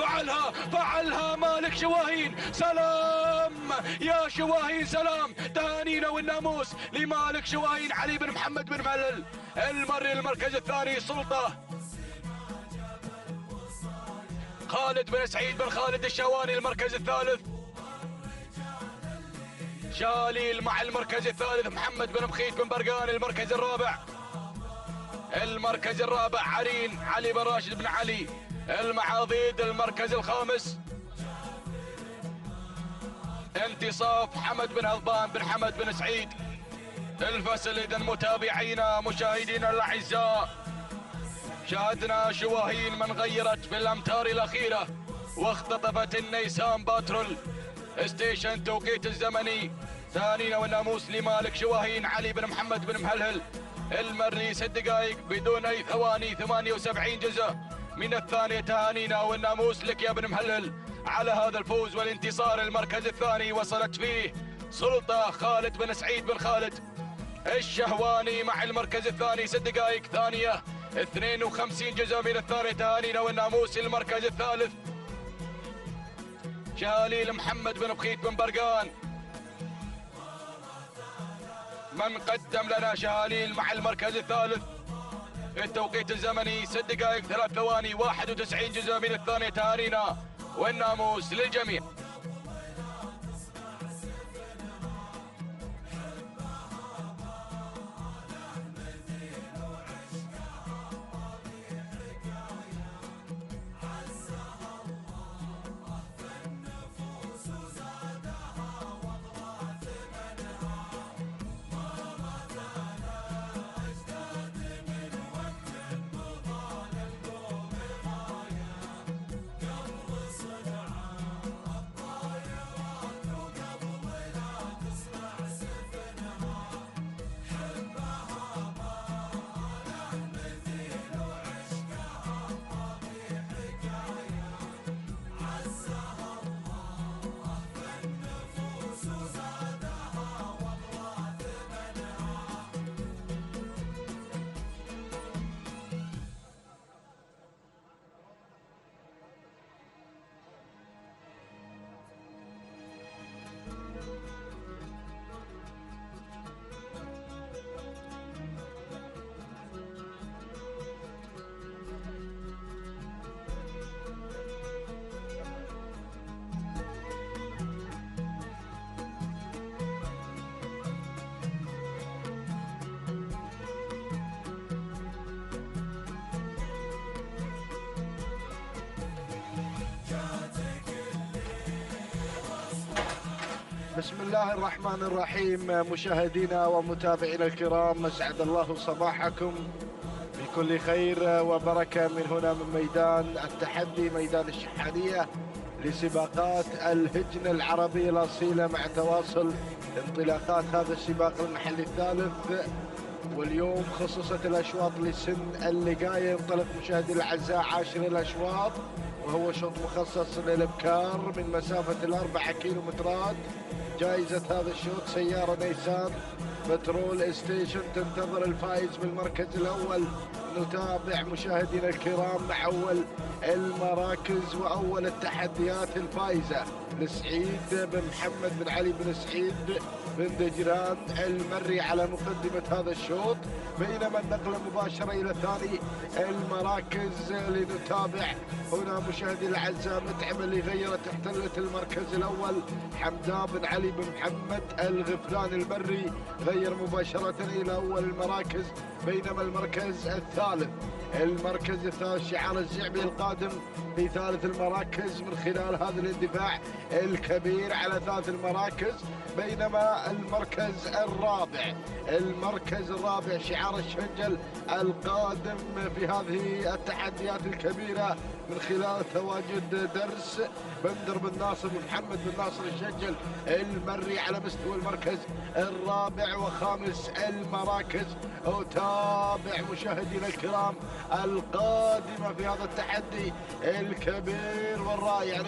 فعلها مالك شواهين. سلام يا شواهين، سلام. تهانينا والناموس لمالك شواهين علي بن محمد بن مهلهل المري. المركز الثاني سلطة خالد بن سعيد بن خالد الشواني. المركز الثالث شاليل مع المركز الثالث محمد بن بخيت بن برقان. المركز الرابع عرين علي بن راشد بن علي المعاضيد. المركز الخامس انتصاف حمد بن غضبان بن حمد بن سعيد. الفصل إذا متابعينا مشاهدينا الأعزاء، شاهدنا شواهين من غيرت في الأمتار الأخيرة واختطفت النيسان باترول ستيشن. توقيت الزمني ثانينا والناموس لمالك شواهين علي بن محمد بن مهلهل المري 6 دقائق بدون أي ثواني، 78 جزء من الثانية. تهانينا والناموس لك يا بن مهلهل على هذا الفوز والانتصار. المركز الثاني وصلت فيه سلطة خالد بن سعيد بن خالد الشهواني مع المركز الثاني 6 دقائق ثانية 52 جزء من الثانية. تهانينا والناموس. المركز الثالث شاليل محمد بن بخيت بن برقان من قدم لنا شاليل مع المركز الثالث. التوقيت الزمني 6 دقائق 3 ثواني 91 جزء من الثانية. تهانينا والناموس للجميع. بسم الله الرحمن الرحيم. مشاهدينا ومتابعينا الكرام، اسعد الله صباحكم بكل خير وبركة من هنا من ميدان التحدي، ميدان الشحانية لسباقات الهجنة العربية الأصيلة، مع تواصل انطلاقات هذا السباق المحلي الثالث. واليوم خصصت الأشواط لسن اللقاية. ينطلق مشاهدي الأعزاء 10 الأشواط، وهو شوط مخصص للإبكار من مسافة 4 كيلومترات. جائزة هذا الشوط سيارة نيسان بترول ستيشن تنتظر الفائز بالمركز الأول. نتابع مشاهدينا الكرام مع أول المراكز وأول التحديات الفائزة لسعيد بن محمد بن علي بن سعيد بن دجران المري على مقدمة هذا الشوط، بينما النقلة مباشرة إلى ثاني المراكز لنتابع هنا مشاهدي الأعزاء متعب اللي غيرت احتلت المركز الأول. حمدان بن علي بن محمد الغفران المري غير مباشرة إلى أول المراكز، بينما المركز الثالث شعار الزعبي القادم في ثالث المراكز من خلال هذا الاندفاع الكبير على ثالث المراكز. بينما المركز الرابع شعار الشنجل القادم في هذه التحديات الكبيرة من خلال تواجد درس بندر بن ناصر بن محمد بن ناصر الشنجل المري على مستوى المركز الرابع وخامس المراكز. أتابع مشاهدينا الكرام القادمة في هذا التحدي الكبير والرائع.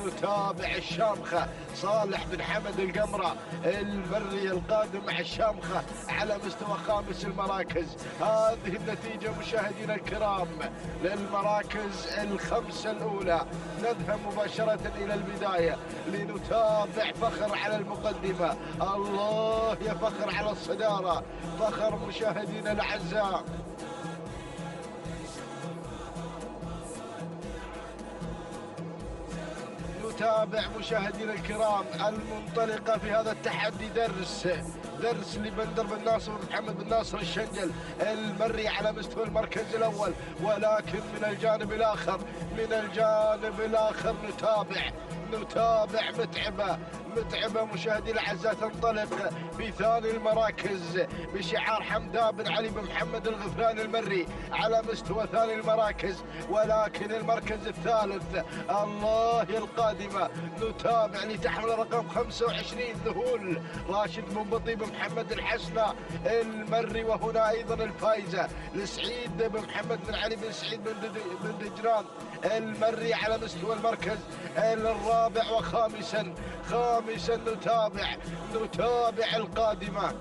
نتابع الشامخة صالح بن حمد القمرة المري القادم مع الشامخة على مستوى خامس المراكز. هذه النتيجة مشاهدينا الكرام للمراكز الخمسة الأولى. نذهب مباشرة إلى البداية لنتابع فخر على المقدمة. الله يا فخر على الصدارة، فخر مشاهدينا الأعزاء. نتابع مشاهدينا الكرام المنطلقة في هذا التحدي درس لبندر بن ناصر بن محمد بن ناصر الشنجل المري على مستوى المركز الأول، ولكن من الجانب الآخر نتابع متعبة مشاهدي الأعزاء تنطلق في ثاني المراكز بشعار حمدان بن علي بن محمد الغفران المري على مستوى ثاني المراكز، ولكن المركز الثالث الله القادمة نتابع لتحمل رقم 25 ذهول راشد بن بطي بن محمد الحسنى المري، وهنا أيضا الفائزة لسعيد بن محمد بن علي بن سعيد بن دجران المري على مستوى المركز الرابع وخامسا نتابع القادمة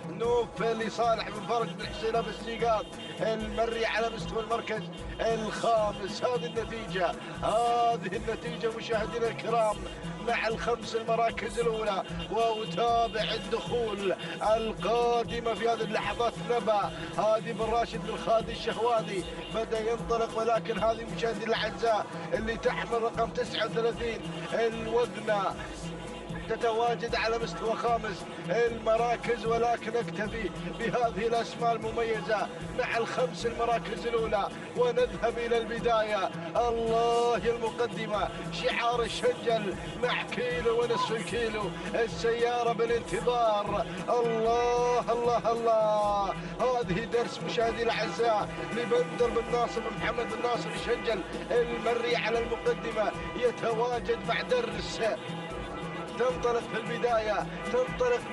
نوف لصالح بن فرج بن حسين ابو السيقاط المري على مستوى المركز الخامس. هذه النتيجة مشاهدينا الكرام مع الخمس المراكز الأولى. وأتابع الدخول القادمة في هذه اللحظات. نبا هادي بن راشد بن خالد الشهواني بدأ ينطلق، ولكن هذه مشاهدي الأعزاء اللي تحمل رقم 39 الوذنة تتواجد على مستوى خامس المراكز، ولكن اكتفي بهذه الأسماء المميزة مع الخمس المراكز الأولى. ونذهب إلى البداية. الله المقدمة شعار الشنجل مع كيلو ونصف الكيلو، السيارة بالانتظار. الله الله الله، هذه درس مشاهدي الأعزاء لبندر بن ناصر بن محمد بن ناصر الشنجل المري على المقدمة، يتواجد مع درس. تنطلق في البداية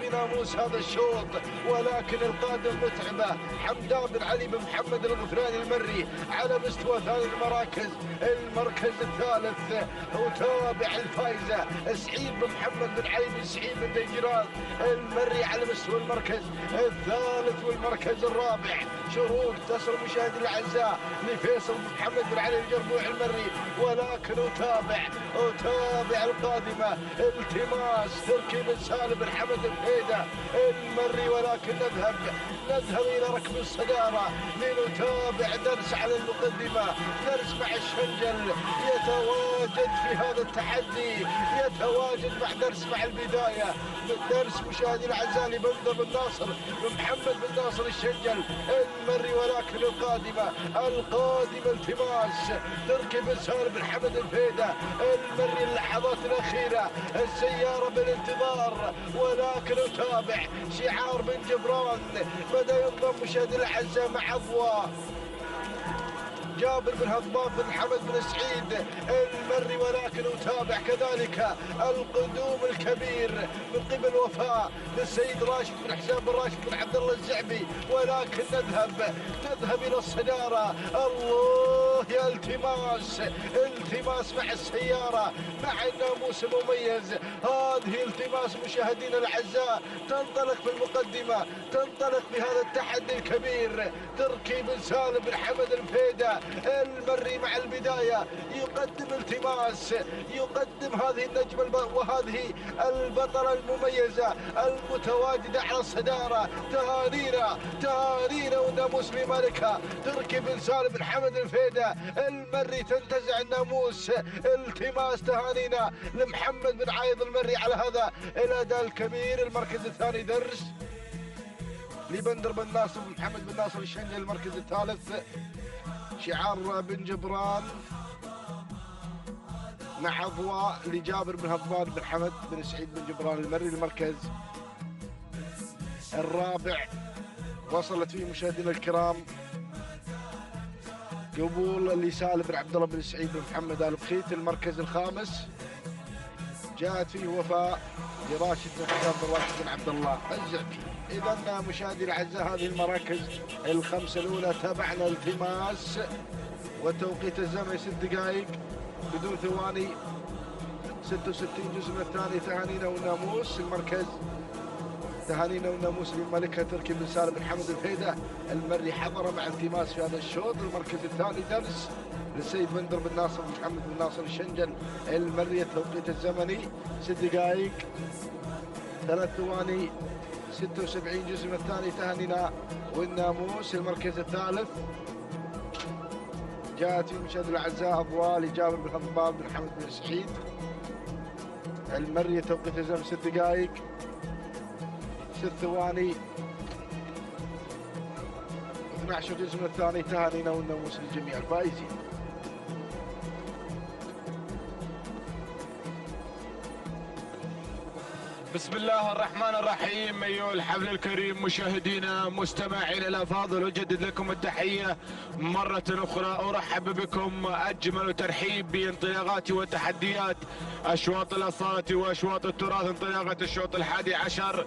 بناموس هذا الشوط، ولكن القادم متعبة حمدان بن علي بن محمد الغفران المري على مستوى ثاني المراكز. المركز الثالث وتابع الفائزة سعيد بن محمد بن علي بن سعيد بن دجران المري على مستوى المركز الثالث. والمركز الرابع شروق تصل مشاهدي الأعزاء لفيصل بن محمد بن علي الجربوع المري، ولكن أتابع القادمة التماس تركي بن سالم بن حمد الفيدة المري، ولكن نذهب إلى ركب الصدارة لنتابع درس على المقدمة. درس مع الشنجل يتواجد في هذا التحدي، يتواجد مع درس مع البداية. درس مشاهدي الأعزاء لبندر بن ناصر بن محمد بن ناصر الشنجل المري، ولكن القادمة التماس تركي بن سالم بن حمد الفيدة المري. اللحظات الأخيرة السيارة السيارة بالانتظار، ولكن أتابع شعار بن جبران بدأ ينضم مشاهدي الأعزاء مع أضواء جابر بن هضبان بن حمد بن سعيد المري، ولكن أتابع كذلك القدوم الكبير من قبل وفاء للسيد راشد بن حسام بن راشد بن عبد الله الزعبي، ولكن نذهب إلى الصدارة. الله يا التماس مع السيارة مع الناموس المميز. هذه التماس مشاهدينا الأعزاء تنطلق في المقدمة، تنطلق بهذا التحدي الكبير. تركي بن سالم بن حمد الفيدة المري مع البداية يقدم التماس، يقدم هذه النجمة وهذه البطلة المميزة المتواجدة على الصدارة. تهانينا والناموس بمالكها. تركي بن سالم بن حمد الفيدة المري تنتزع الناموس. التماس تهانينا لمحمد بن عايض المري على هذا الأداء الكبير. المركز الثاني درس لبندر بن ناصر محمد بن ناصر الشنجل. المركز الثالث شعار بن جبران مع أضواء لجابر بن هضبان بن حمد بن سعيد بن جبران المري. المركز الرابع وصلت فيه مشاهدينا الكرام قبول لسالم بن عبد الله بن سعيد بن محمد آل بخيت. المركز الخامس جاءت فيه وفاء لراشد بن حسام بن راشد بن عبد الله الزعبي. إذا مشاهدي الأعزاء هذه المراكز الخمسة الأولى تابعنا التماس والتوقيت الزمني 6 دقائق بدون ثواني 66 جزء من الثاني. تهانينا والناموس. المركز تهانينا والناموس لملكها تركي بن سالم بن حمد الفيدة المري حضر مع التماس في هذا الشوط. المركز الثاني درس للسيد بندر بن ناصر محمد بن ناصر الشنجل المري. التوقيت الزمني 6 دقائق 3 ثواني 76 جزء من الثاني. تهانينا والناموس. المركز الثالث جاءت في مشاهد الأعزاء أضواء لجابر بن هضبان بن حمد بن سعيد المري. توقيت الزمن 6 دقائق 6 ثواني 12 جزء من الثاني. تهانينا والناموس لجميع الفائزين. بسم الله الرحمن الرحيم. أيها الحفل الكريم مشاهدينا مستمعينا الأفاضل، أجدد لكم التحية مرة أخرى. أرحب بكم أجمل ترحيب بانطلاقات وتحديات أشواط الأصالة وأشواط التراث. انطلاقة الشوط 11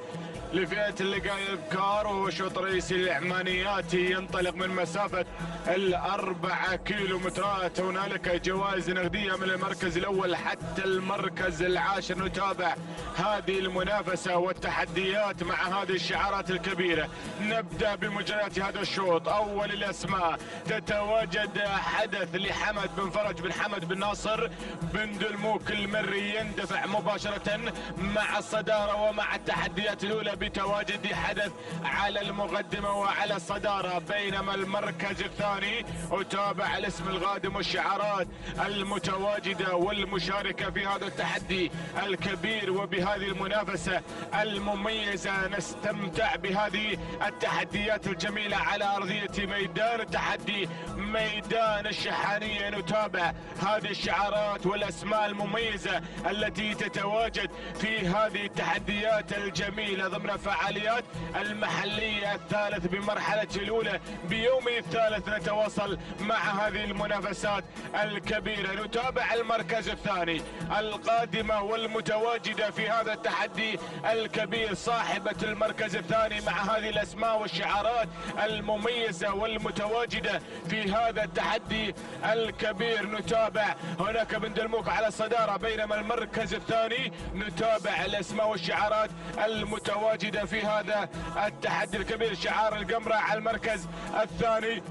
لفئة اللقاء الابكار، وهو شوط رئيسي للعمانيات ينطلق من مسافة 4 كيلومترات. هنالك جوائز نقدية من المركز الأول حتى المركز العاشر. نتابع هذه المنافسة والتحديات مع هذه الشعارات الكبيرة. نبدأ بمجريات هذا الشوط. أول الأسماء تتواجد حدث لحمد بن فرج بن حمد بن ناصر بن دلموك المري يندفع مباشرة مع الصدارة ومع التحديات الأولى بتواجد حدث على المقدمة وعلى الصدارة. بينما المركز الثاني أتابع الاسم القادم والشعارات المتواجدة والمشاركة في هذا التحدي الكبير وبهذه المنافسة المميزة. نستمتع بهذه التحديات الجميلة على أرضية ميدان التحدي ميدان الشحانية. نتابع هذه الشعارات والأسماء المميزة التي تتواجد في هذه التحديات الجميلة ضمن فعاليات المحلية الثالث بمرحلة الأولى. بيومه الثالث نتواصل مع هذه المنافسات الكبيرة. نتابع المركز الثاني القادمة والمتواجدة في هذا التحدي الكبير. صاحبة المركز الثاني مع هذه الأسماء والشعارات المميزة والمتواجدة في هذا التحدي الكبير. نتابع هناك بن دلموك على الصدارة، بينما المركز الثاني نتابع الأسماء والشعارات المتواجدة في هذا التحدي الكبير. شعار القمرة على المركز الثاني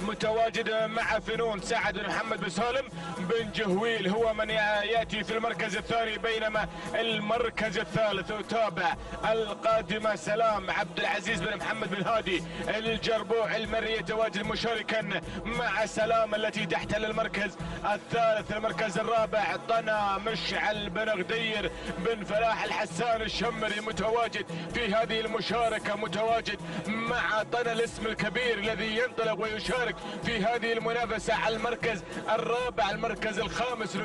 متواجد مع فنون سعد بن محمد بن سالم بن جهويل هو من يأتي في المركز الثاني. بينما المركز الثالث يتابع القادمة سلام عبد العزيز بن محمد بن هادي الجربوع المري يتواجد مشاركا مع سلام التي تحتل المركز الثالث. المركز الرابع طنا مشعل بن غدير بن فلاح الحسان الشمري متواجد في هذه المشاركة، متواجد مع طنا الاسم الكبير الذي ينطلق ويشارك تشارك في هذه المنافسة على المركز الرابع. المركز الخامس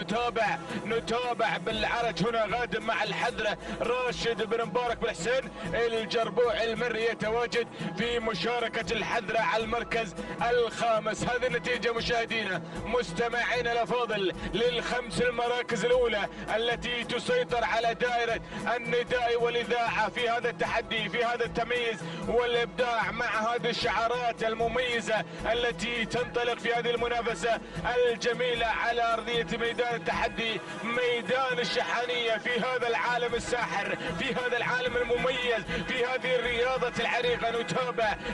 نتابع بالعرج هنا غادم مع الحذرة راشد بن مبارك بن حسين الجربوع المري يتواجد في مشاركة الحذرة على المركز الخامس. هذه النتيجة مشاهدينا مستمعينا الأفاضل للخمس المراكز الأولى التي تسيطر على دائرة النداء والإذاعة في هذا التحدي، في هذا التمييز والإبداع، مع هذه الشعارات المميزة التي تنطلق في هذه المنافسة الجميلة على أرضية ميدان التحدي، ميدان الشحانية، في هذا العالم الساحر، في هذا العالم المميز، في هذه الرياضة العريقة.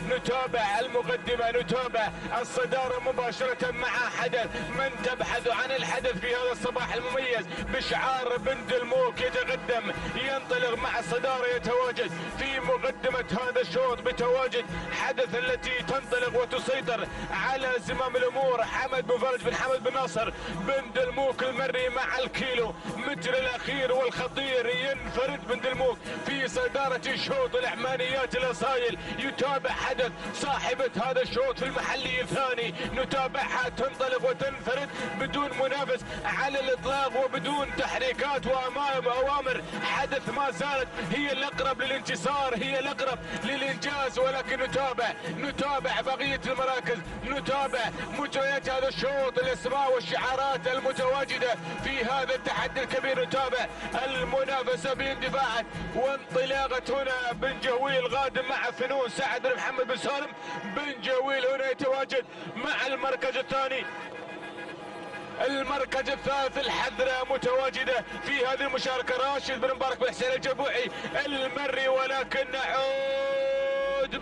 نتابع المقدمة، نتابع الصدارة مباشرة مع حدث من تبحث عن الحدث في هذا الصباح المميز بشعار بن دلموك يتقدم، ينطلق مع الصدارة، يتواجد في مقدمة هذا الشوط بتواجد حدث التي تنطلق وتسيطر على زمام الأمور حمد بن فرج بن حمد بن ناصر بن دلموك المري مع الكيلو متر الأخير والخطير. ينفرد بن دلموك في صدارة الشوط العمانيات الأصايل. يتابع حدث صاحبة هذا الشوط في المحلي الثاني، نتابعها تنطلق وتنفرد بدون منافس على الإطلاق وبدون تحريكات وأوامر. حدث ما زالت هي الأقرب للانتصار، هي الأقرب للإنجاز، ولكن نتابع بقية المراكز، نتابع مجريات هذا الشوط، الأسماء والشعارات المتواجدة في هذا التحدي الكبير. نتابع المنافسة باندفاعات وانطلاقة هنا بن جويل غادم مع فنون سعد بن محمد بن سالم. بن جويل هنا يتواجد مع المركز الثاني. المركز الثالث الحذرة متواجدة في هذه المشاركة راشد بن مبارك بن حسين الجربوعي المري، ولكن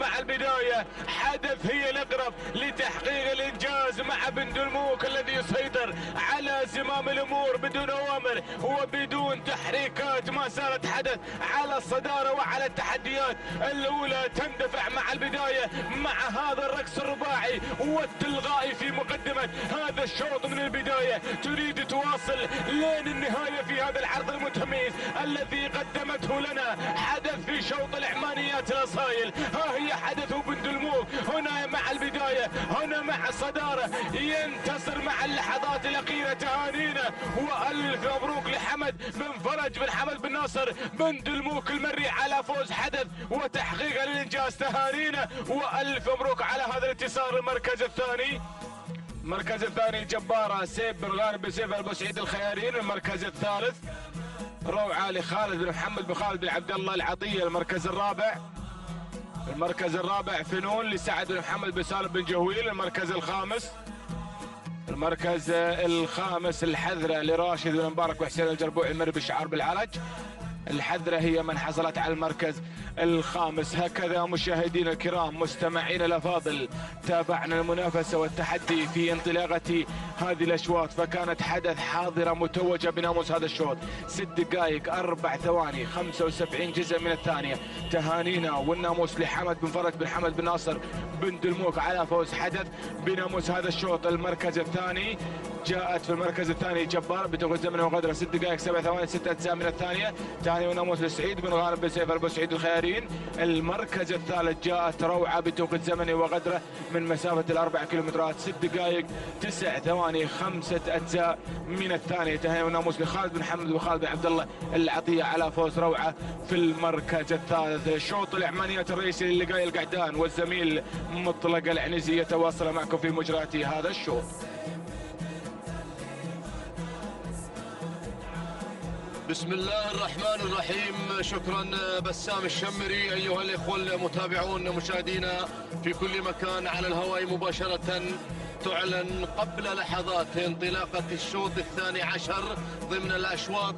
مع البداية حدث هي الأقرب لتحقيق الإنجاز مع بن دلموك الذي يسيطر على زمام الأمور بدون أوامر وبدون تحريكات. ما زالت حدث على الصدارة وعلى التحديات الأولى، تندفع مع البداية مع هذا الرقص الرباعي والتلغائي في مقدمة هذا الشوط. من البداية تريد تواصل لين النهاية في هذا العرض المتميز الذي قدمته لنا حدث في شوط العمانيات الأصايل. هي حدث بن دلموك هنا مع البداية، هنا مع الصدارة، ينتصر مع اللحظات الأخيرة. تهانينا وألف مبروك لحمد بن فرج بن حمد بن ناصر بن دلموك المري على فوز حدث وتحقيق الإنجاز. تهانينا وألف مبروك على هذا الانتصار. المركز الثاني جبارة سيف بن غانم بن سيف البوسعيد الخيارين. المركز الثالث روعة لخالد بن محمد بن خالد بن عبد الله العطية. المركز الرابع فنون لسعد بن محمد بن سالم بن جويل. المركز الخامس الحذرة لراشد بن مبارك وحسين الجربوعي المري بالشعار بالعرج. الحذرة هي من حصلت على المركز الخامس. هكذا مشاهدينا الكرام مستمعينا الافاضل تابعنا المنافسة والتحدي في انطلاقة هذه الاشواط، فكانت حدث حاضرة متوجة بناموس هذا الشوط 6 دقائق 4 ثواني 75 جزء من الثانية. تهانينا والناموس لحمد بن فرج بن حمد بن ناصر بن دلموك على فوز حدث بناموس هذا الشوط. المركز الثاني جاءت في المركز الثاني جبار بتوقيت زمن وقدره 6 دقائق 7 ثواني 6 اجزاء من الثانية. تهاني وناموس لسعيد بن غانم بن سيف البوسعيد الخيارين. المركز الثالث جاءت روعة بتوقيت زمني وقدره من مسافة 4 كيلومترات 6 دقائق 9 ثواني 5 اجزاء من الثانية. تهاني وناموس لخالد بن حمد وخالد بن عبد الله العطية على فوز روعة في المركز الثالث. شوط العمانيات الرئيسي للقاء القعدان والزميل مطلق العنزي يتواصل معكم في مجريات هذا الشوط. بسم الله الرحمن الرحيم. شكرا بسام الشمري. أيها الإخوة المتابعون مشاهدينا في كل مكان على الهواء مباشرة، تعلن قبل لحظات انطلاقة الشوط 12 ضمن الأشواط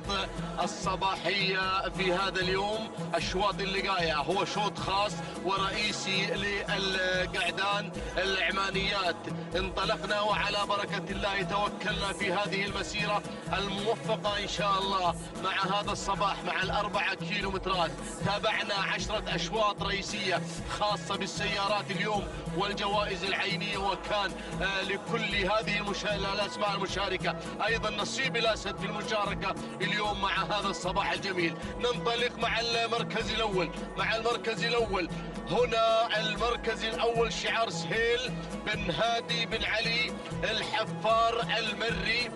الصباحية في هذا اليوم. أشواط اللقاية هو شوط خاص ورئيسي للقعدان العمانيات. انطلقنا وعلى بركة الله توكلنا في هذه المسيرة الموفقة إن شاء الله مع هذا الصباح مع 4 كيلومترات. تابعنا 10 أشواط رئيسية خاصة بالسيارات اليوم والجوائز العينية، وكان لكل هذه الأسماء المشاركة أيضا نصيب الأسد في المشاركة اليوم مع هذا الصباح الجميل. ننطلق مع المركز الأول هنا المركز الأول شعار سهيل بن هادي بن علي الحفار المري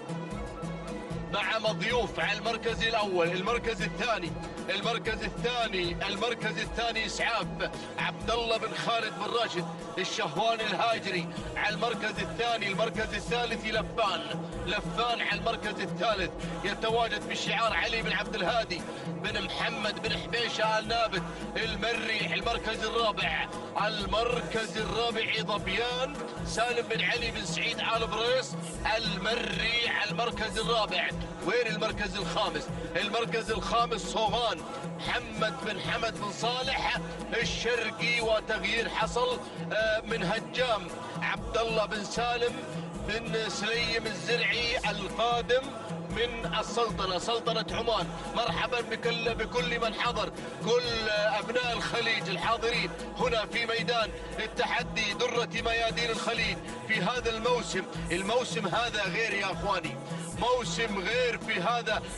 مع مضيوف على المركز الأول. المركز الثاني إسعاف عبد الله بن خالد بن راشد الشهواني الهاجري على المركز الثاني. المركز الثالث لفان على المركز الثالث يتواجد بشعار علي بن عبد الهادي بن محمد بن حبيشة آل نابت المري. المركز الرابع ضبيان سالم بن علي بن سعيد آل بريس المري على المركز الرابع. وين المركز الخامس صوغان محمد بن حمد بن صالح الشرقي، وتغيير حصل من هجام عبد الله بن سالم بن سليم الزرعي القادم من سلطنة عمان. مرحبا بكل من حضر، كل أبناء الخليج الحاضرين هنا في ميدان التحدي درة ميادين الخليج في هذا الموسم هذا غير يا أخواني، موسم غير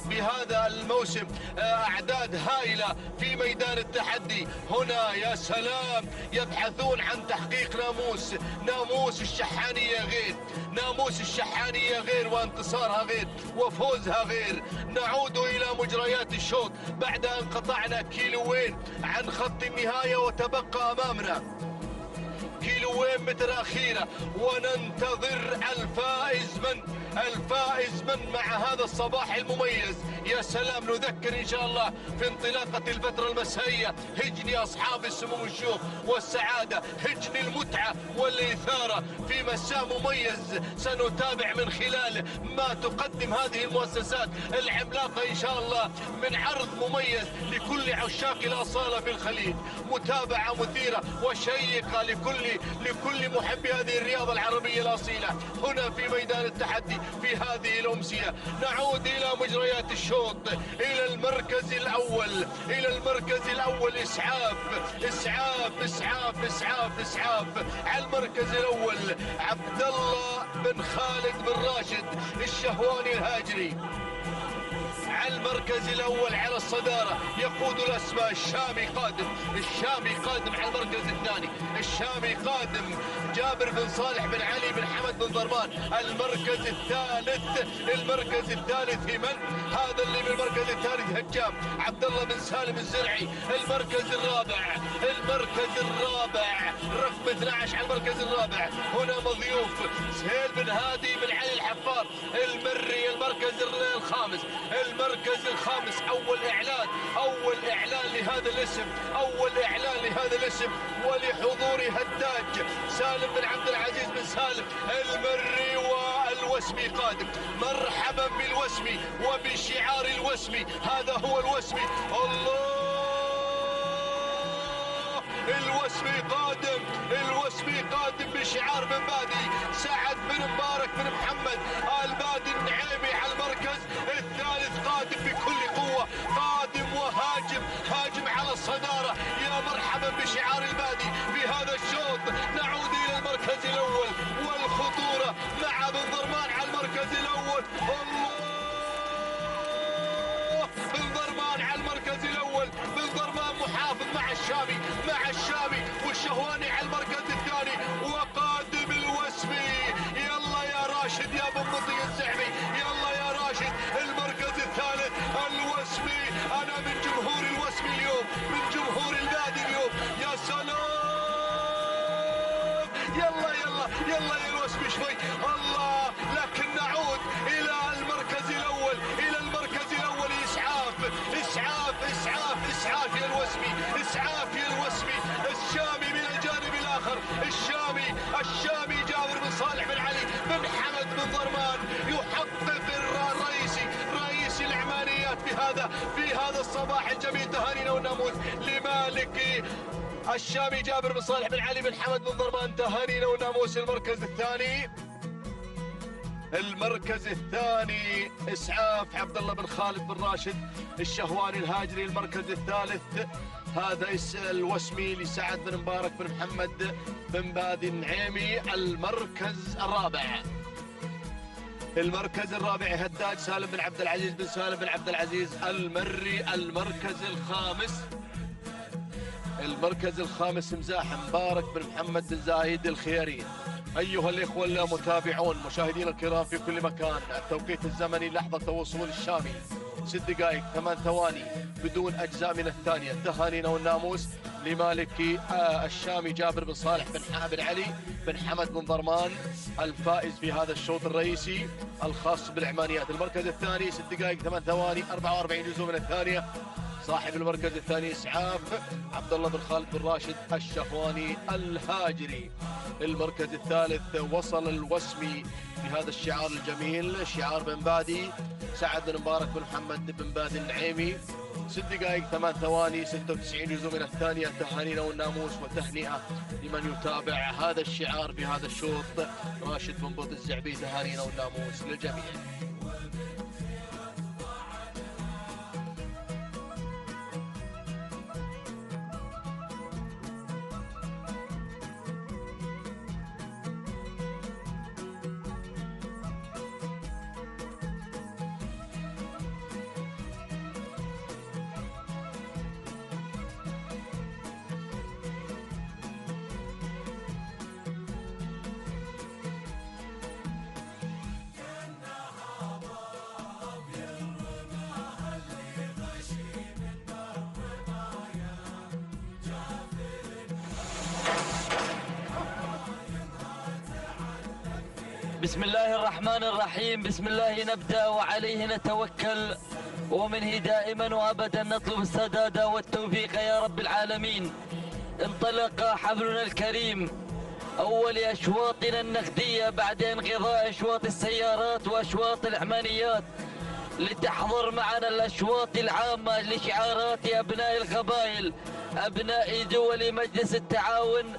بهذا الموسم. أعداد هائلة في ميدان التحدي هنا، يا سلام، يبحثون عن تحقيق ناموس الشحانية غير وانتصارها غير وفوزها غير. نعود إلى مجريات الشوط بعد أن قطعنا كيلوين عن خط النهاية وتبقى أمامنا كيلوين متر أخيرة، وننتظر الفائز من مع هذا الصباح المميز. يا سلام، نذكر إن شاء الله في انطلاقة الفترة المسائية هجني أصحاب السمو الشوق والسعادة، هجني المتعة والإثارة في مساء مميز سنتابع من خلاله ما تقدم هذه المؤسسات العملاقة إن شاء الله من عرض مميز لكل عشاق الأصالة في الخليج. متابعة مثيرة وشيقة لكل محبي هذه الرياضة العربية الأصيلة هنا في ميدان التحدي في هذه الأمسية. نعود إلى مجريات الشوط، إلى المركز الأول إسعاف على المركز الأول عبد الله بن خالد بن راشد الشهواني الهاجري على المركز الأول على الصدارة، يقود الأسماء الشامي قادم على المركز الثاني، الشامي قادم جابر بن صالح بن علي بن حمد بن ضربان. المركز الثالث في من؟ هذا اللي بالمركز الثالث هجام عبد الله بن سالم الزرعي. المركز الرابع رقم 12 على المركز الرابع هنا مضيوف سهيل بن هادي بن علي الحفار المري. المركز الخامس أول إعلان لهذا الاسم ولحضور هداج سالم بن عبد العزيز بن سالم المري. والوسمي قادم، مرحبا بالوسمي وبشعار الوسمي، هذا هو الوسمي. الله، الوسمي قادم بشعار بن بادي سعد بن مبارك بن محمد آل بادي النعيمي على المركز الثالث، قادم بكل قوة، قادم وهاجم على الصدارة. يا مرحبا بشعار البادي في هذا الشوط. نعود إلى المركز الأول والخطورة مع بن ضرمان على المركز الأول. الله، بن ضرمان على المركز الأول، بن ضرمان محافظ مع الشامي والشهواني على المركز الثاني، وقادم الوسمي. يلا يا راشد يا بن مطي الزعمي، يلا يا راشد. المركز الثالث الوسمي، أنا من جمهور الوسمي اليوم، من جمهور البادي اليوم. يا سلام، يلا يا الوسمي شوي. الله، لكن نعود إلى المركز الأول إسعاف يا الوسمي، الشامي من الجانب الآخر، الشامي جابر بن صالح بن علي بن حمد بن ضرمان يحقق رئيس العمانيات في هذا الصباح الجميل. تهانينا والناموس لمالك الشامي جابر بن صالح بن علي بن حمد بن ضرمان، تهانينا والناموس. المركز الثاني المركز الثاني إسعاف عبد الله بن خالد بن راشد الشهواني الهاجري. المركز الثالث هذا الوسمي لسعد بن مبارك بن محمد بن بادي النعيمي. المركز الرابع هداج سالم بن عبد العزيز بن سالم بن عبد العزيز المري. المركز الخامس مزاح مبارك بن محمد بن زايد الخياري. أيها الإخوة المتابعون مشاهدينا الكرام في كل مكان، التوقيت الزمني لحظة وصول الشامي 6 دقائق 8 ثواني بدون أجزاء من الثانية. تهانينا والناموس لمالك الشامي جابر بن صالح بن علي بن حمد بن ضرمان الفائز في هذا الشوط الرئيسي الخاص بالعمانيات. المركز الثاني 6 دقائق 8 ثواني 44 جزء من الثانية. صاحب المركز الثاني إسعاف عبد الله بن خالد بن راشد الشهواني الهاجري. المركز الثالث وصل الوسمي بهذا الشعار الجميل، شعار بن بادي سعد بن مبارك بن محمد بن بادي النعيمي. 6 دقائق 8 ثواني 96 جزء من الثانية. تهانينا والناموس وتهنئة لمن يتابع هذا الشعار بهذا الشوط. راشد بن بوط الزعبي، تهانينا والناموس للجميع. بسم الله الرحمن الرحيم. بسم الله نبدأ وعليه نتوكل، ومنه دائما وأبدا نطلب السداد والتوفيق يا رب العالمين. انطلق حفلنا الكريم، أول أشواطنا النقدية بعد انقضاء أشواط السيارات وأشواط العمانيات، لتحضر معنا الأشواط العامة لشعارات أبناء القبائل، أبناء دول مجلس التعاون،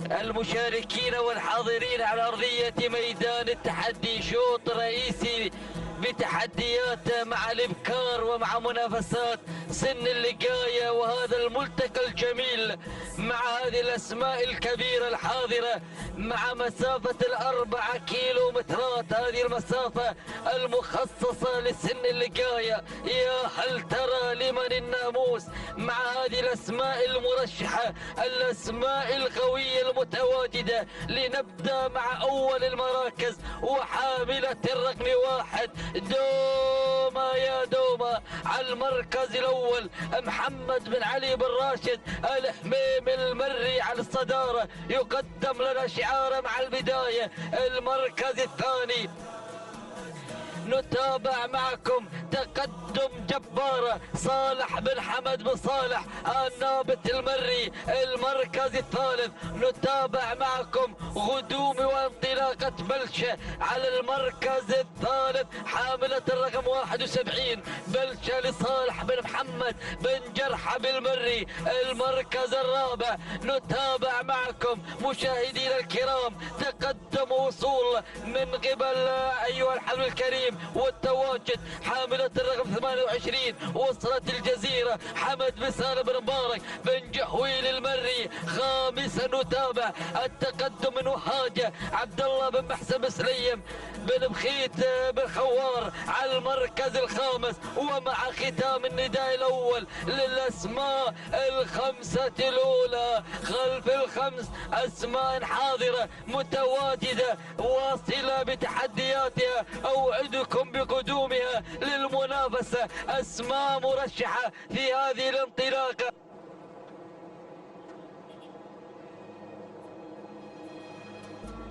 المشاركين والحاضرين على أرضية ميدان التحدي. شوط رئيسي بتحديات مع الإبكار ومع منافسات سن اللقاية، وهذا الملتقى الجميل مع هذه الأسماء الكبيرة الحاضرة مع مسافة 4 كيلومترات. هذه المسافة المخصصة لسن اللقاية. يا هل ترى لمن الناموس مع هذه الأسماء المرشحة، الأسماء القوية المتواجدة. لنبدأ مع أول المراكز وحاملة الرقم 1 دوما يا دوما. على المركز الأول محمد بن علي بن راشد الحميم المري على الصدارة، يقدم لنا شعار مع البداية. المركز الثاني نتابع معكم تقدم جبارة صالح بن حمد بن صالح النابت المري. المركز الثالث نتابع معكم غدوم وانطلاقة بلشة. على المركز الثالث حاملة الرقم 71 بلشة لصالح بن محمد بن جرحة بالمري. المركز الرابع نتابع معكم مشاهدينا الكرام تقدم وصول من قبل أيها الحفل الكريم والتواجد حاملة الرقم 28 وصلت الجزيرة حمد بن سالم بن مبارك بن جهويل المري. خامسا نتابع التقدم من وهاجة عبد الله بن محسن بن سليم بن بخيت بن خوار على المركز الخامس. ومع ختام النداء الأول للأسماء الخمسة الأولى خلف الخمس أسماء حاضرة متواجدة واصلة بتحدياتها، أوعدكم بقدومها للمنافسة. أسماء مرشحة في هذه الانطلاقة.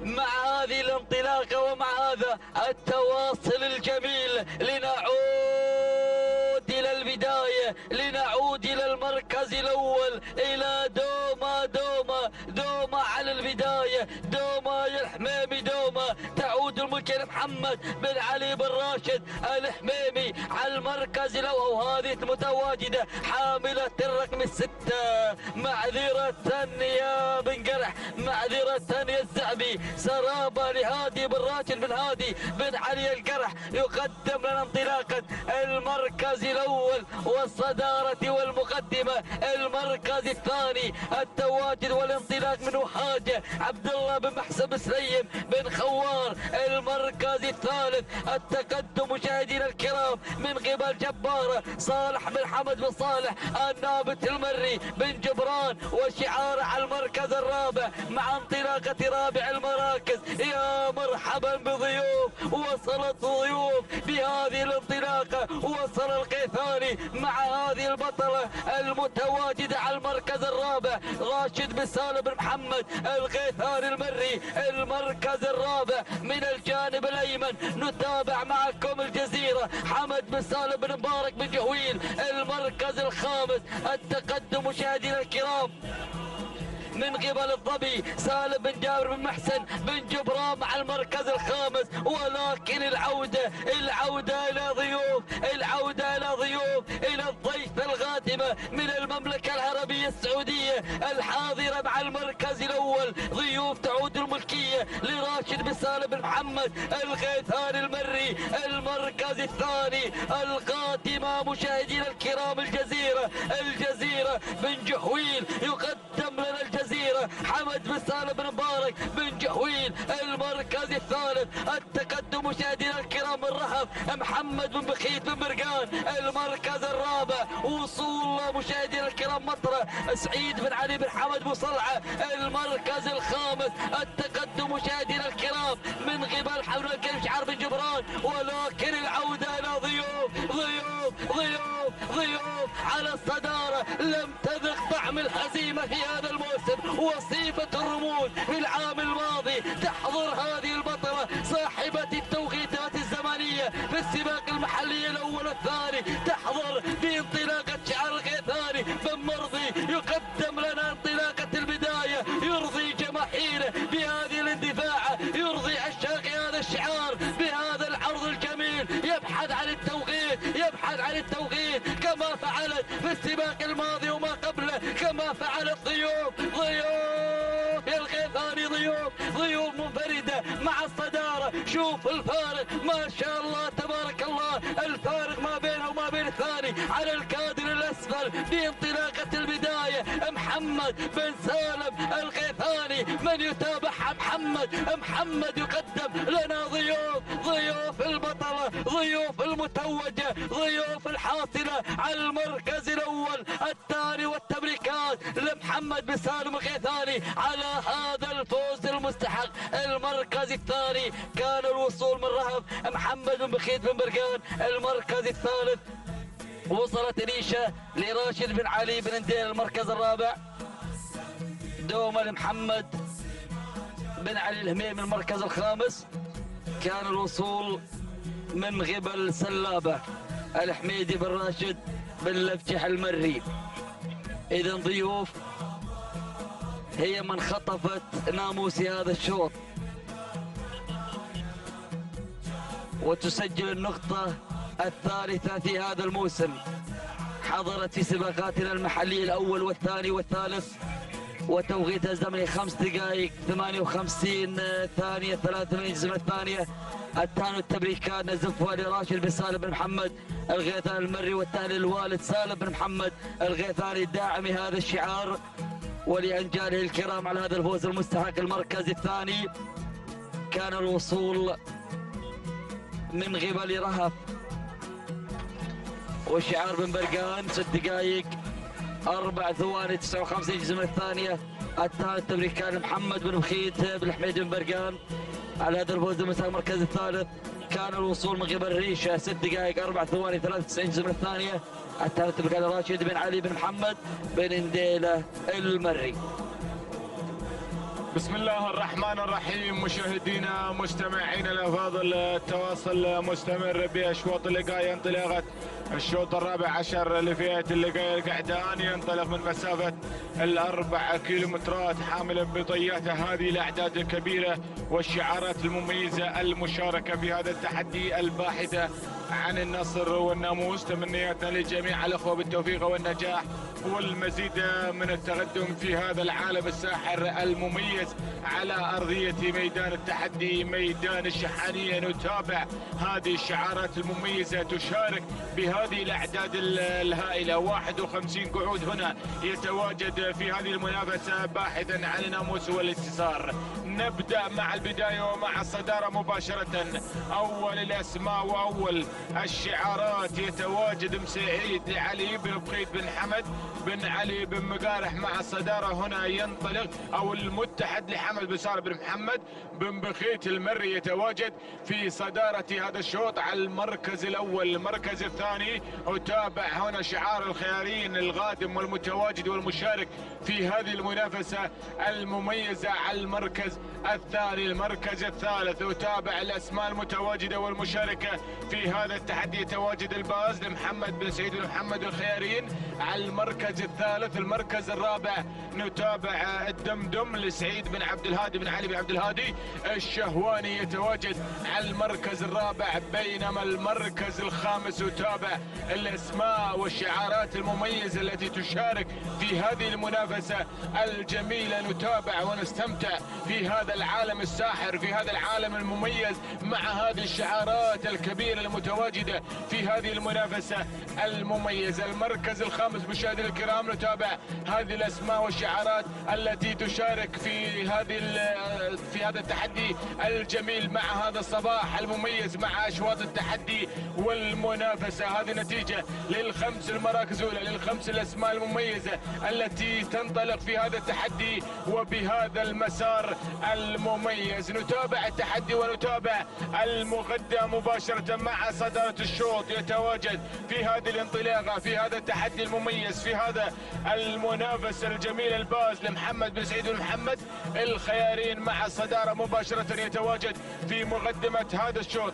مع هذه الانطلاقة ومع هذا التواصل الجميل لنعود إلى البداية، لنعود إلى المركز الأول، إلى دوما على البداية. دوما يا الحميمي دوما تعود تعود الملكية لمحمد بن علي بن راشد الحميمي على المركز الأول. وهذه متواجدة حاملة الرقم 6. معذرة يا بن قرح، معذرة يا الزعبي. سرابة لهادي بن راشد بن هادي بن علي القرح يقدم لنا انطلاقة المركز الأول والصدارة والمقدمة. المركز الثاني التواجد والانطلاق من وهاجة عبد الله بن محسن سليم بن خوار. المركز الثالث التقدم مشاهدينا الكرام من قبل جبارة صالح بن حمد بن صالح النابت المري بن جبران، وشعار على المركز الرابع مع انطلاقة رابع المراكز. يا مرحبا بضيوف، وصلت ضيوف بهذه الانطلاقة. وصل القيثاني مع هذه البطلة المتواجدة على المركز الرابع راشد بن سالم بن محمد القيثاني المري. المركز الرابع من الجانب الأيمن نتابع معكم الجزيرة حمد بن سالم بن مبارك بن جهويل. المركز الخامس التقدم مشاهدينا الكرام من قبل الظبي سالم بن جابر بن محسن بن جبران مع المركز الخامس. ولكن العودة إلى ضيوف، إلى الضيف الغاتمة من المملكة العربية السعودية الحاضرة مع المركز الأول. ضيوف تعود الملكية لراشد بن سالم بن محمد الغيثاني المري. المركز الثاني القادمة مشاهدينا الكرام الجزيرة بن جهويل يقدم لنا الجزيرة حمد بن سالم بن مبارك بن جهويل. المركز الثالث التقدم مشاهدينا الكرام من رهب محمد بن بخيت بن برقان. المركز الرابع وصول شاهدينا الكرام مطرة سعيد بن علي بن حمد بن صلعة. المركز الخامس التقدم مشاهدينا الكرام من قبل حمد الكريم شعار بن جبران. ولكن العودة إلى ضيوف على الصدارة. لم تذق طعم الهزيمة في هذا الموسم. وصيفة الرموز في العام الماضي تحضر هذه البطلة صاحبة التوقيتات الزمنية في السباق المحلي الأول والثاني. تحضر بانطلاقة شعار الغيثاني بن مرضي يقدم لنا انطلاقة البداية. يرضي جماهيره بهذه الاندفاع، يرضي عشاق هذا الشعار بهذا العرض الجميل. يبحث عن التوقيت كما فعلت في السباق الماضي وما قبله، كما فعلت ضيوف يا الغيثاني. ضيوف منفردة مع الصدارة. شوف الفارق ما شاء الله تبارك الله، الفارق ما بينه وما بين الثاني على الكادر الأسفل بانطلاقة البداية. محمد بن سالم الغيثاني من يتابعها محمد يقدم لنا ضيوف البطلة، ضيوف المتوجة، ضيوف الحاصلة على المركز الأول الثاني. والتبريكات لمحمد بن سالم الغيثاني على هذا الفوز المستحق. المركز الثاني كان الوصول من رهب محمد بن بخيت بن برقان. المركز الثالث وصلت ريشة لراشد بن علي بن نديل. المركز الرابع دومة لمحمد بن علي الهميمي. المركز الخامس كان الوصول من قبل سلابة الحميدي بن راشد بن لفجح المري. إذن ضيوف هي من خطفت ناموس هذا الشوط وتسجل النقطة الثالثة في هذا الموسم. حضرت في سباقاتنا المحلية الأول والثاني والثالث وتوقيتها الزمني 5 دقائق 58 ثانية 83 جزء الثانية. الثاني التبريكات نزفها لراشد بن سالم بن محمد الغيثاني المري، والثاني الوالد سالم بن محمد الغيثاني داعم هذا الشعار ولأنجاله الكرام على هذا الفوز المستحق. المركز الثاني كان الوصول من قبل رهف وشعار بن برقان 6 دقائق 4 ثواني 59 جزء الثانية. الثالث تبريكان محمد بن بخيت بن حميد بن برقان على هذا الفوز المستحق. المركز الثالث كان الوصول من قبل ريشة 6 دقائق 4 ثواني 93 جزء الثانية. الثالث تبريكان راشد بن علي بن محمد بن نديلة المري. بسم الله الرحمن الرحيم. مشاهدينا مستمعينا الافاضل، التواصل مستمر باشواط اللقاء. انطلاقه الشوط الرابع عشر لفئه اللقاء القعدان ينطلق من مسافه ال4 كيلومترات حاملا بطياته هذه الاعداد الكبيره والشعارات المميزه المشاركه في هذا التحدي الباحثه عن النصر والناموس. تمنياتنا لجميع الاخوه بالتوفيق والنجاح والمزيد من التقدم في هذا العالم الساحر المميز على أرضية ميدان التحدي ميدان الشحانية. نتابع هذه الشعارات المميزة تشارك بهذه الأعداد الهائلة. 51 قعود هنا يتواجد في هذه المنافسة باحثا عن الناموس والانتصار. نبدأ مع البداية ومع الصدارة مباشرة. أول الأسماء وأول الشعارات يتواجد مسعيد لعلي بن بخيت بن حمد بن علي بن مقارح مع الصدارة. هنا ينطلق أو المتحد لحمد بن صالح بن محمد بن بخيت المري يتواجد في صدارة هذا الشوط على المركز الأول. المركز الثاني أتابع هنا شعار الخيارين القادم والمتواجد والمشارك في هذه المنافسة المميزة على المركز الثاني. المركز الثالث أتابع الأسماء المتواجدة والمشاركة في هذا التحدي. يتواجد الباز لمحمد بن سعيد بن محمد الخيارين على المركز الثالث. المركز الرابع نتابع الدمدم لسعيد بن عبد الهادي بن علي بن عبد الهادي الشهواني يتواجد على المركز الرابع. بينما المركز الخامس يتابع الاسماء والشعارات المميزه التي تشارك في هذه المنافسه الجميله. نتابع ونستمتع في هذا العالم الساحر في هذا العالم المميز مع هذه الشعارات الكبيره المتواجده في هذه المنافسه المميزه. المركز الخامس مشاهدينا الكرام نتابع هذه الاسماء والشعارات التي تشارك في هذا التحدي الجميل مع هذا الصباح المميز مع اشواط التحدي والمنافسه. هذه نتيجه للخمس المراكز الاولى للخمس الاسماء المميزه التي تنطلق في هذا التحدي وبهذا المسار المميز. نتابع التحدي ونتابع المقدم مباشره مع صداره الشوط. يتواجد في هذه الانطلاقه في هذا التحدي المميز في هذا المنافسه الجميل الباز لمحمد بن سعيد بن محمد الخيارين مع الصداره مباشره يتواجد في مقدمه هذا الشوط.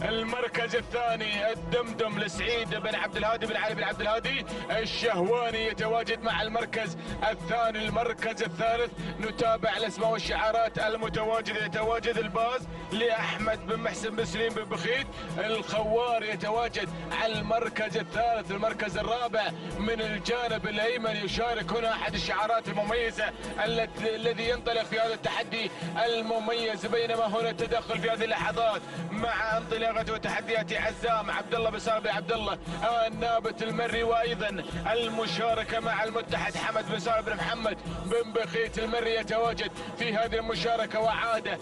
المركز الثاني الدمدم لسعيد بن عبد الهادي بن علي بن عبد الهادي الشهواني يتواجد مع المركز الثاني. المركز الثالث نتابع الاسماء والشعارات المتواجده. يتواجد الباز لاحمد بن محسن بن سليم بن بخيت الخوار يتواجد على المركز الثالث. المركز الرابع من الجانب الايمن يشارك هنا احد الشعارات المميزه الذي ينطلق في هذا التحدي المميز. بينما هنا التدخل في هذه اللحظات مع انطلاق وتحديات عزام عبد الله بن صالح بن عبد الله النابت المري وايضا المشاركه مع المتحد حمد بن صالح بن محمد بن بخيت المري يتواجد في هذه المشاركه وعاد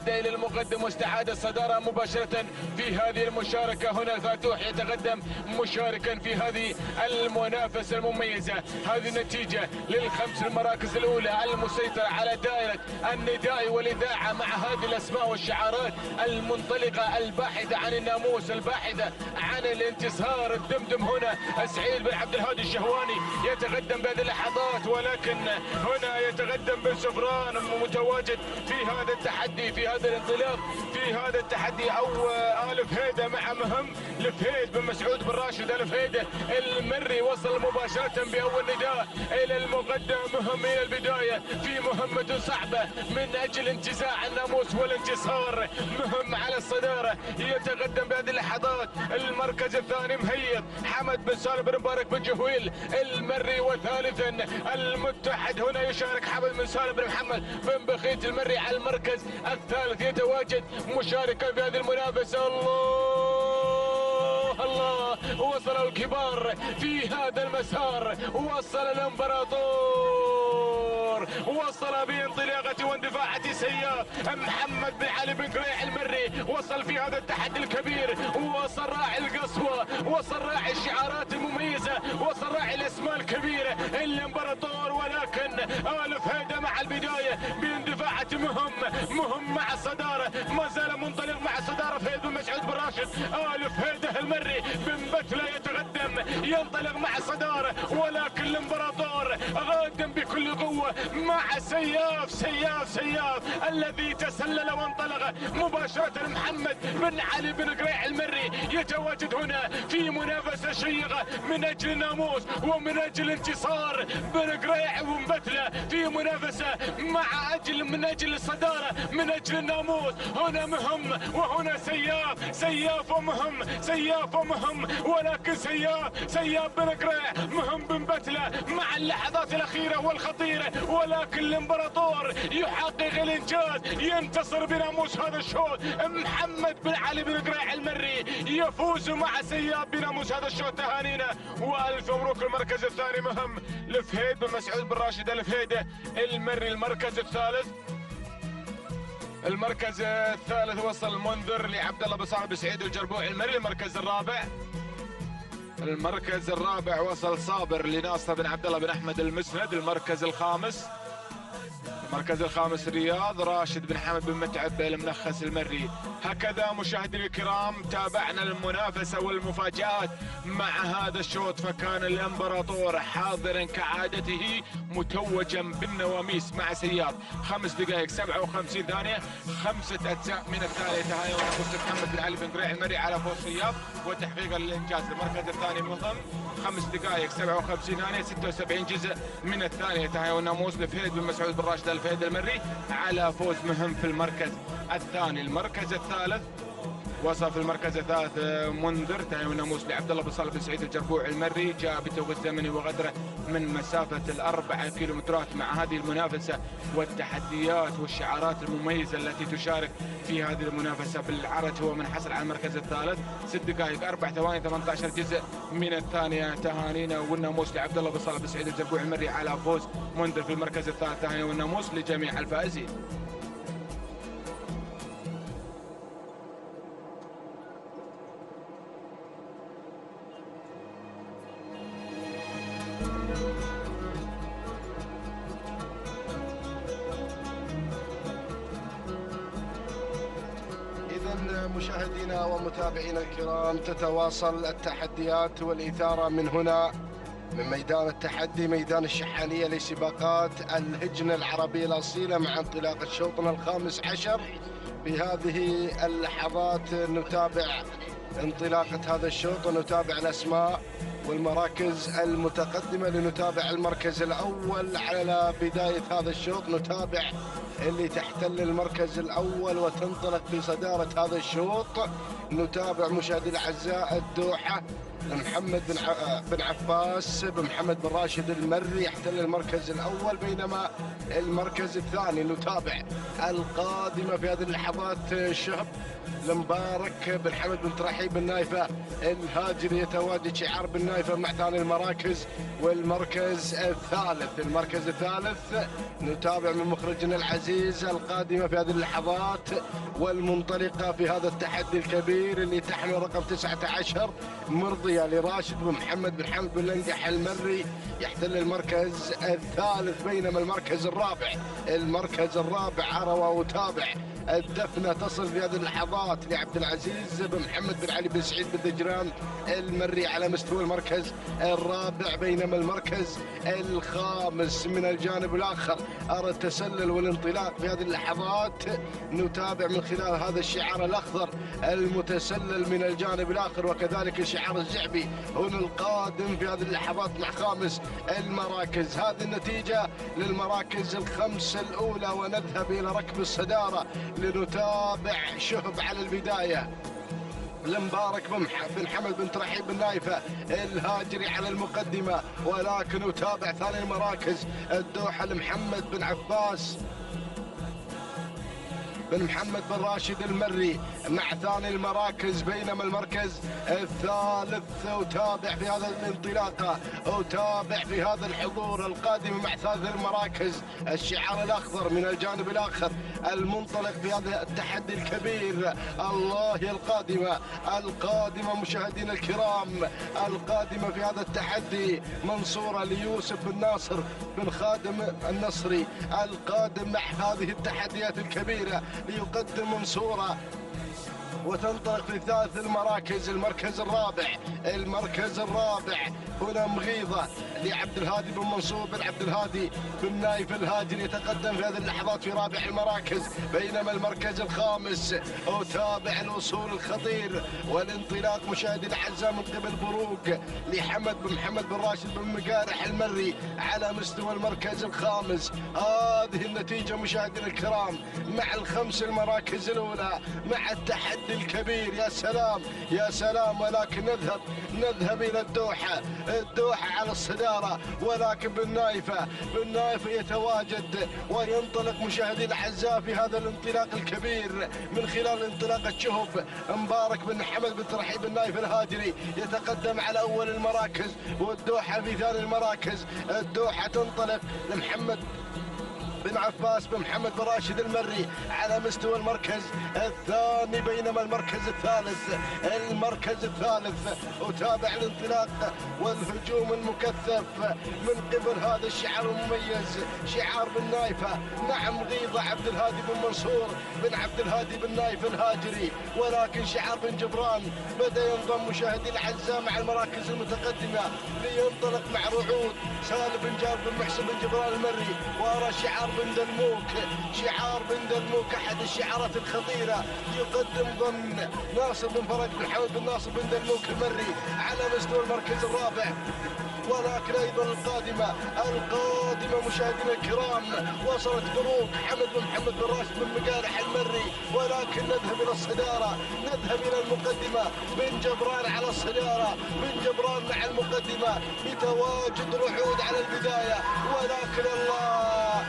الى المقدم واستعاد الصداره مباشره في هذه المشاركه. هنا الفاتوح يتقدم مشاركا في هذه المنافسه المميزه. هذه نتيجه للخمس المراكز الاولى المسيطره على دائره النداء والاذاعه مع هذه الاسماء والشعارات المنطلقه الباحثه عن الناموس الباحثة عن الانتصار. الدمدم هنا سعيد بن عبد الهادي الشهواني يتقدم بهذه اللحظات ولكن هنا يتقدم بن سفران متواجد في هذا التحدي في هذا الانطلاق في هذا التحدي. او آل فهيدة مع مهم لفهيد بن مسعود بن راشد آل فهيدة المري وصل مباشرة بأول نداء إلى المقدم. مهم إلى البداية في مهمة صعبة من أجل انتزاع الناموس والانتصار. مهم على الصدارة يتقدم بهذه اللحظات. المركز الثاني مهيب حمد بن صالح بن مبارك بن جهويل المري. وثالثا المتحد هنا يشارك حمد بن صالح بن محمد بن بخيت المري على المركز الثالث يتواجد مشاركا في هذه المنافسة. الله وصل الكبار في هذا المسار. وصل الامبراطور وصل بانطلاقة واندفاعة سياف محمد بن علي بن قريح المري. وصل في هذا التحدي الكبير. وصل راعي القصوى وصل راعي الشعارات المميزة وصل راعي الاسماء الكبيرة الامبراطور. ولكن آل فهيدة مع البداية باندفاعة مهم مع الصدارة. ما زال منطلق مع الصدارة فهيد بن مسعود بن راشد. آل فهيدة المري بن بتلة يتقدم ينطلق مع الصدارة ولكن الامبراطور الأنوار غادا بكل قوة مع سياف الذي تسلل وانطلق مباشرة. محمد بن علي بن قريع المري يتواجد هنا في منافسة شيقة من أجل الناموس ومن أجل انتصار بن قريع ومبتلة في منافسة من أجل الصدارة من أجل الناموس. هنا مهم وهنا سياف ومهم ولكن سياف بن قريع مهم بن بتلة مع اللحظات الأخيرة والخطيرة، ولكن الإمبراطور يحقق الإنجاز ينتصر بناموس هذا الشوط. محمد بن علي بن قريع المري يفوز مع سياف بناموس هذا الشوط. تهانينا والف مبروك. المركز الثاني مهم لفهيد بن مسعود بن راشد الفهيدة المري. المركز الثالث وصل منذر لعبد الله بن صالح بن سعيد الجربوعي المري. المركز الرابع وصل صابر لناصر بن عبد الله بن احمد المسند. المركز الخامس رياض راشد بن حمد بن متعب المنخس المري. هكذا مشاهدينا الكرام تابعنا المنافسة والمفاجآت مع هذا الشوط، فكان الامبراطور حاضرا كعادته متوجا بالنواميس مع سياف. 5 دقائق 57 ثانية 5 أجزاء من الثانية. تهاني ونفوز محمد بن علي بن قريع المري على فوز سياف وتحقيق الإنجاز. المركز الثاني مهم 5 دقائق 57 ثانية 76 جزء من الثانية. تهاني والناموس لفهيد بن مسعود بن راشد الفهيد المري على فوز مهم في المركز الثاني. المركز الثالث وصل في المركز الثالث منذر تهاني والناموس لعبد الله بن صالح بن سعيد الجربوعي المري. جاء بتوقيت زمني وغدره من مسافة 4 كيلومترات. مع هذه المنافسة والتحديات والشعارات المميزة التي تشارك في هذه المنافسة بالعرج هو من حصل على المركز الثالث. 6 دقائق 4 ثواني 18 جزء من الثانية. تهانينا والناموس لعبد الله بن صالح بن سعيد الجربوعي المري على فوز منذر في المركز الثالث. تهاني والناموس لجميع الفائزين. مشاهدينا ومتابعينا الكرام تتواصل التحديات والإثارة من هنا من ميدان التحدي ميدان الشحانية لسباقات الهجنة العربية الأصيلة مع انطلاق شوطنا ال15. في هذه اللحظات نتابع انطلاقة هذا الشوط ونتابع الأسماء والمراكز المتقدمة. لنتابع المركز الأول على بداية هذا الشوط، نتابع اللي تحتل المركز الأول وتنطلق بصدارة هذا الشوط. نتابع مشاهدينا الأعزاء الدوحة محمد بن عباس بن محمد بن راشد المري يحتل المركز الأول، بينما المركز الثاني نتابع القادمة في هذه اللحظات شهب المبارك بن حمد بن ترحيب بن نايفة الهاجري. يتواجد شعار بن نايفة مع ثاني المراكز. والمركز الثالث نتابع من مخرجنا العزيز القادمة في هذه اللحظات والمنطلقة في هذا التحدي الكبير اللي تحمل رقم 19 مرضية لراشد بن محمد بن حمد بن لنقح المري يحتل المركز الثالث، بينما المركز الرابع أرى وأتابع الدفنة تصل في هذه اللحظات لعبد العزيز بن محمد بن علي بن سعيد بن دجران المري على مستوى المركز الرابع، بينما المركز الخامس من الجانب الآخر أرى التسلل والانطلاق في هذه اللحظات. نتابع من خلال هذا الشعار الأخضر المتسلل من الجانب الآخر وكذلك الشعار الزعبي هنا القادم في هذه اللحظات مع خامس المراكز. هذه النتيجة للمراكز الخمس الأولى ونذهب إلى ركب الصدارة لنتابع شهب على البداية المبارك بن حمد بن ترحيب بن نايفة الهاجري على المقدمة، ولكن نتابع ثاني المراكز الدوحة لمحمد بن عباس بن محمد بن راشد المري مع ثاني المراكز، بينما المركز الثالث أتابع في هذا الانطلاقة أتابع في هذا الحضور القادم مع ثالث المراكز الشعار الأخضر من الجانب الآخر المنطلق في هذا التحدي الكبير. الله القادمة مشاهدينا الكرام القادمة في هذا التحدي منصورة ليوسف بن ناصر بن خادم النصري القادم مع هذه التحديات الكبيرة ليقدم منصورة وتنطلق في ثالث المراكز. المركز الرابع هنا مغيضة لعبد الهادي بن منصور بن عبد الهادي بن نايف الهاجري يتقدم في هذه اللحظات في رابع المراكز، بينما المركز الخامس وتابع الوصول الخطير والانطلاق مشاهدي الاعزاء من قبل بروق لحمد بن محمد بن راشد بن مقارح المري على مستوى المركز الخامس. هذه النتيجة مشاهدينا الكرام مع الخمس المراكز الأولى مع التحدي الكبير. يا سلام يا سلام، ولكن نذهب إلى الدوحة على الصدارة، ولكن بن نايفة يتواجد وينطلق مشاهدي الأعزاء في هذا الانطلاق الكبير من خلال انطلاقة شهب مبارك بن حمد بن ترحيب بن نايف الهاجري يتقدم على أول المراكز، والدوحة في ثاني المراكز. الدوحة تنطلق لمحمد بن عباس بن محمد بن راشد المري على مستوى المركز الثاني، بينما المركز الثالث وتابع الانطلاق والهجوم المكثف من قبل هذا الشعار المميز شعار بن نايفة. نعم، غيظ عبد الهادي بن منصور بن عبد الهادي بن نايف الهاجري، ولكن شعار بن جبران بدأ ينضم مشاهدي الأعزاء مع المراكز المتقدمة لينطلق مع رعود سالم بن جابر بن محسن بن جبران المري. وأرى شعار بن دلموك أحد الشعارات الخطيرة يقدم ضمن ناصر بن فرج بن حمد بن ناصر بن دلموك المري على مستوى المركز الرابع. ولكن ايضا القادمه مشاهدينا الكرام وصلت بروق حمد بن محمد بن راشد بن مقارح المري، ولكن نذهب الى الصداره، نذهب الى المقدمه. بن جبران على الصداره، بن جبران مع المقدمه بتواجد رعود على البدايه، ولكن الله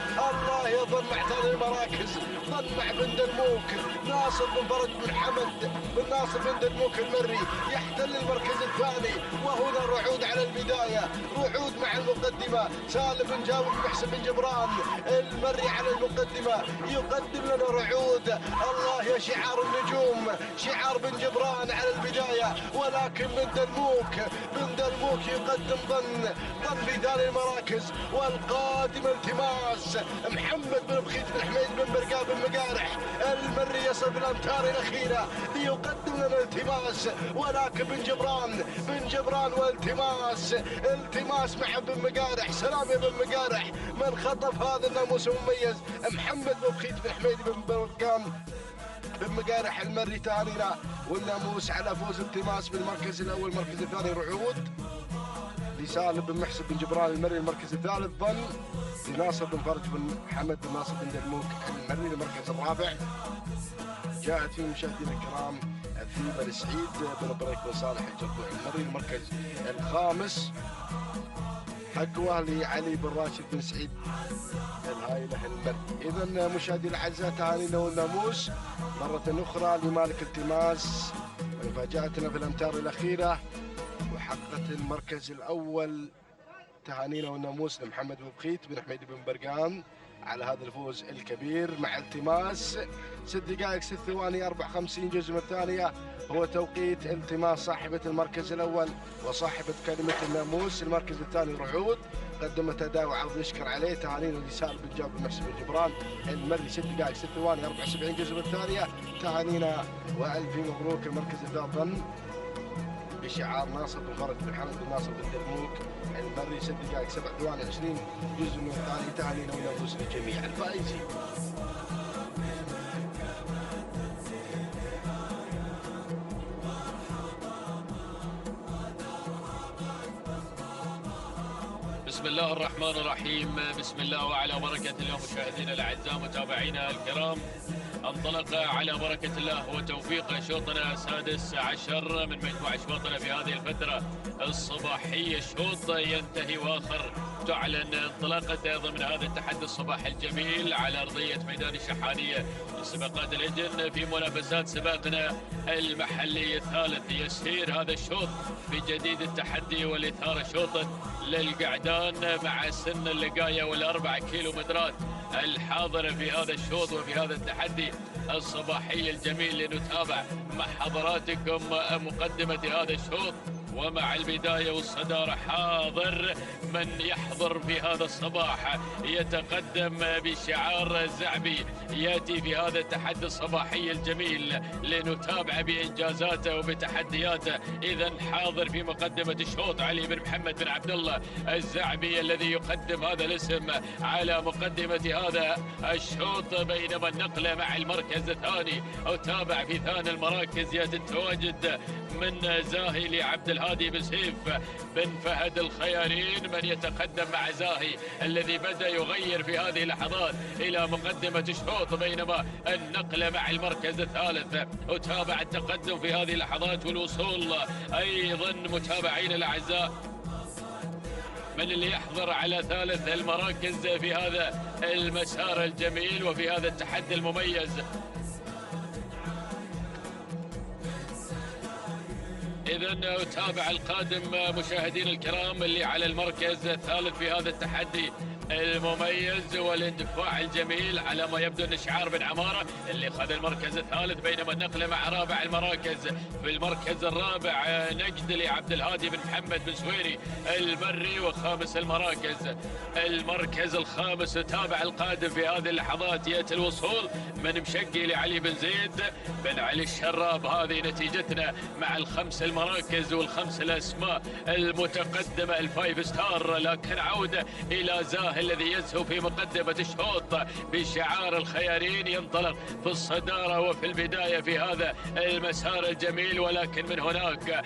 يظل مع ثاني المراكز، ظل مع بن دلموك ناصر بن فرج بن حمد بن ناصر بن دلموك المري يحتل المركز الثاني. وهنا الرعود على البدايه، رعود مع المقدمه سالم بن جابر بن محسن بن جبران المري على المقدمه يقدم لنا رعود. الله يا شعار النجوم، شعار بن جبران على البدايه، ولكن بن دلموك يقدم ظن في ثاني المراكز. والقادم التماس محمد بن بخيت بن حميد بن برقاب بن مقارح المري يصل في الامتار الاخيره ليقدم لنا التماس، ولكن بن جبران والتماس مع بن مقارح. سلام يا بن مقارح، من خطف هذا الناموس المميز محمد بن بخيت بن حميد بن برقام بن مقارح المري تهانينا. والناموس على فوز التماس بالمركز الاول. المركز الثاني رعود لسالم بن محسن بن جبران المري. المركز الثالث ظن لناصر بن فرج بن حمد بن ناصر بن دلموك المري. المركز الرابع جاءت فيه مشاهدينا الكرام الثيب السعيد بن بريك بن صالح الجربوع المري. المركز الخامس حقوه لعلي بن راشد بن سعيد الهايله المري. اذا مشاهدي الاعزاء تهانينا والناموس مره اخرى لمالك التماس ومفاجاتنا في الامتار الاخيره، وحققت المركز الاول. تهانينا والناموس لمحمد بن بخيت بن حميد بن برقان على هذا الفوز الكبير مع التماس. 6 دقائق 6 ثواني 54 جزء من الثانيه هو توقيت التماس صاحبة المركز الأول وصاحبة كلمة الناموس. المركز الثاني رعود قدمت أداء وعرض يشكر عليه. تهانينا لسالم بن جابر بن محسن بن جبران المري 6 دقائق 6 ثواني 74 جزء من الثانيه. تهانينا وألف مبروك. المركز الثالث ظن بشعار ناصر بن فرج بن حمد بن ناصر بن دلموك المري 6 دقائق 7 ثواني 20 جزء من الثاني. تهانينا ونفوز لجميع الفائزين. بسم الله الرحمن الرحيم، بسم الله وعلى بركة الله. مشاهدينا الأعزاء متابعينا الكرام، انطلق على بركة الله وتوفيق شوطنا السادس عشر من مجموع شوطنا في هذه الفترة الصباحية. شوط ينتهي وآخر تعلن انطلاقته ضمن هذا التحدي الصباحي الجميل على أرضية ميدان الشحانية لسباقات الإجن في منافسات سباقنا المحلي الثالث. يسير هذا الشوط بجديد التحدي والإثارة، شوط للقعدان مع سن اللقاية والأربع كيلومترات الحاضرة في هذا الشوط وفي هذا التحدي الصباحي الجميل. لنتابع مع حضراتكم مقدمة هذا الشوط ومع البداية والصدارة حاضر من يحضر في هذا الصباح يتقدم بشعار الزعبي، يأتي في هذا التحدي الصباحي الجميل لنتابع بإنجازاته وبتحدياته. إذا حاضر في مقدمة الشوط علي بن محمد بن عبد الله الزعبي الذي يقدم هذا الاسم على مقدمة هذا الشوط، بينما النقلة مع المركز الثاني أو تابع في ثاني المراكز يأتي التواجد من زاهي لعبد الهادي بن سيف بن فهد الخيارين، من يتقدم مع زاهي الذي بدأ يغير في هذه اللحظات إلى مقدمة الشوط، بينما النقلة مع المركز الثالث. أتابع التقدم في هذه اللحظات والوصول أيضا متابعين الأعزاء من اللي يحضر على ثالث المراكز في هذا المسار الجميل وفي هذا التحدي المميز. إذن أتابع القادم مشاهدين الكرام اللي على المركز الثالث في هذا التحدي المميز والاندفاع الجميل، على ما يبدو أن شعار بن عمارة اللي أخذ المركز الثالث، بينما النقلة مع رابع المراكز. في المركز الرابع نجد لعبد الهادي بن محمد بن سويري المري، وخامس المركز الخامس. تابع القادم في هذه اللحظات يأتي الوصول من مشقي لعلي بن زيد بن علي الشراب. هذه نتيجتنا مع الخمس المراكز والخمس الأسماء المتقدمة الفايف ستار، لكن عودة إلى زاهي الذي يزهو في مقدمة الشوط بشعار الخيارين، ينطلق في الصدارة وفي البداية في هذا المسار الجميل، ولكن من هناك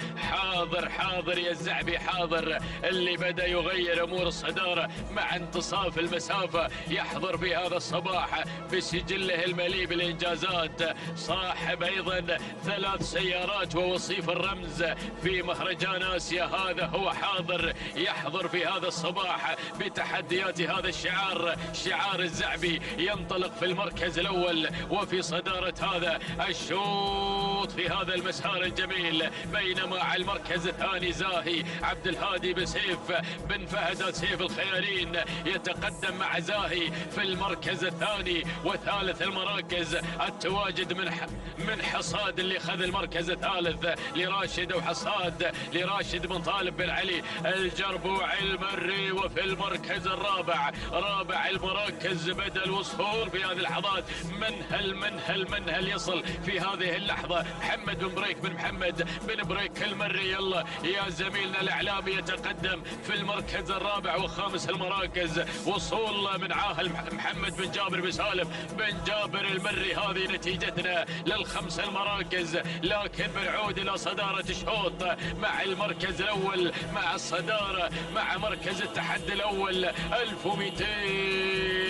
حاضر يا الزعبي، حاضر اللي بدأ يغير أمور الصدارة مع انتصاف المسافة، يحضر في هذا الصباح بسجله المليء بالإنجازات، صاحب أيضا 3 سيارات ووصيف الرمز في مهرجان آسيا. هذا هو حاضر يحضر في هذا الصباح بتحديات هذا الشعار، شعار الزعبي، ينطلق في المركز الأول وفي صدارة هذا الشوط في هذا المسار الجميل، بينما على المركز الثاني زاهي عبد الهادي بن سيف بن فهد سيف الخيارين يتقدم مع زاهي في المركز الثاني وثالث المراكز. التواجد من حصاد اللي خذ المركز الثالث لراشد وحصاد لراشد بن طالب بن علي الجربوعي المري. وفي المركز الرابع رابع المراكز بدأ الوصول في هذه اللحظات، منهل يصل في هذه اللحظة محمد بن بريك بن محمد بن بريك المري. يلا يا زميلنا الإعلامي يتقدم في المركز الرابع وخامس المراكز، وصول من عاهل محمد بن جابر بن سالم بن جابر المري. هذه نتيجتنا للخمس المراكز، لكن بنعود إلى صدارة الشوط مع المركز الأول، مع الصدارة مع مركز التحدي الأول 1200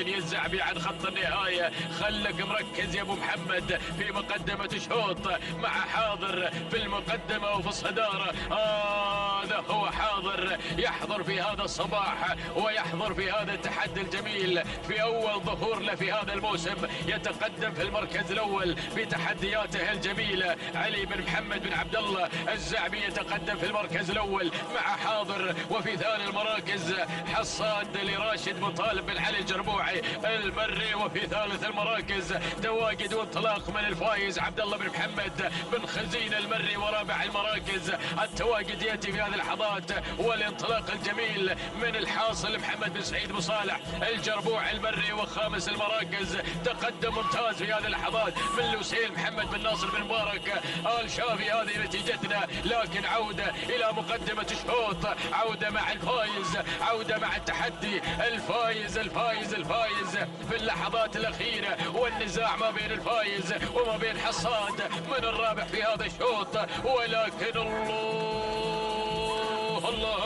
يا الزعبي عن خط النهاية. خلك مركز يا أبو محمد في مقدمة الشوط مع حاضر في المقدمة وفي الصدارة. هذا هو حاضر يحضر في هذا الصباح ويحضر في هذا التحدي الجميل في أول ظهور له في هذا الموسم. يتقدم في المركز الأول بتحدياته الجميلة علي بن محمد بن عبد الله الزعبي، يتقدم في المركز الأول مع حاضر، وفي ثاني المراكز حصاد لراشد بن طالب بن علي الجربوعي المري، وفي ثالث المراكز تواجد وانطلاق من الفايز عبد الله بن محمد بن خزين المري. ورابع المراكز التواجد ياتي في هذه اللحظات والانطلاق الجميل من الحاصل محمد بن سعيد بن صالح الجربوعي المري. وخامس المراكز تقدم ممتاز في هذه اللحظات من لوسيل محمد بن ناصر بن مبارك آل شافي. هذه نتيجتنا، لكن عودة إلى مقدمة الشوط، عودة مع الفايز، عودة مع التحدي، الفايز في اللحظات الأخيرة، والنزاع ما بين الفايز وما بين حصاد من الرابح في هذا الشوط. ولكن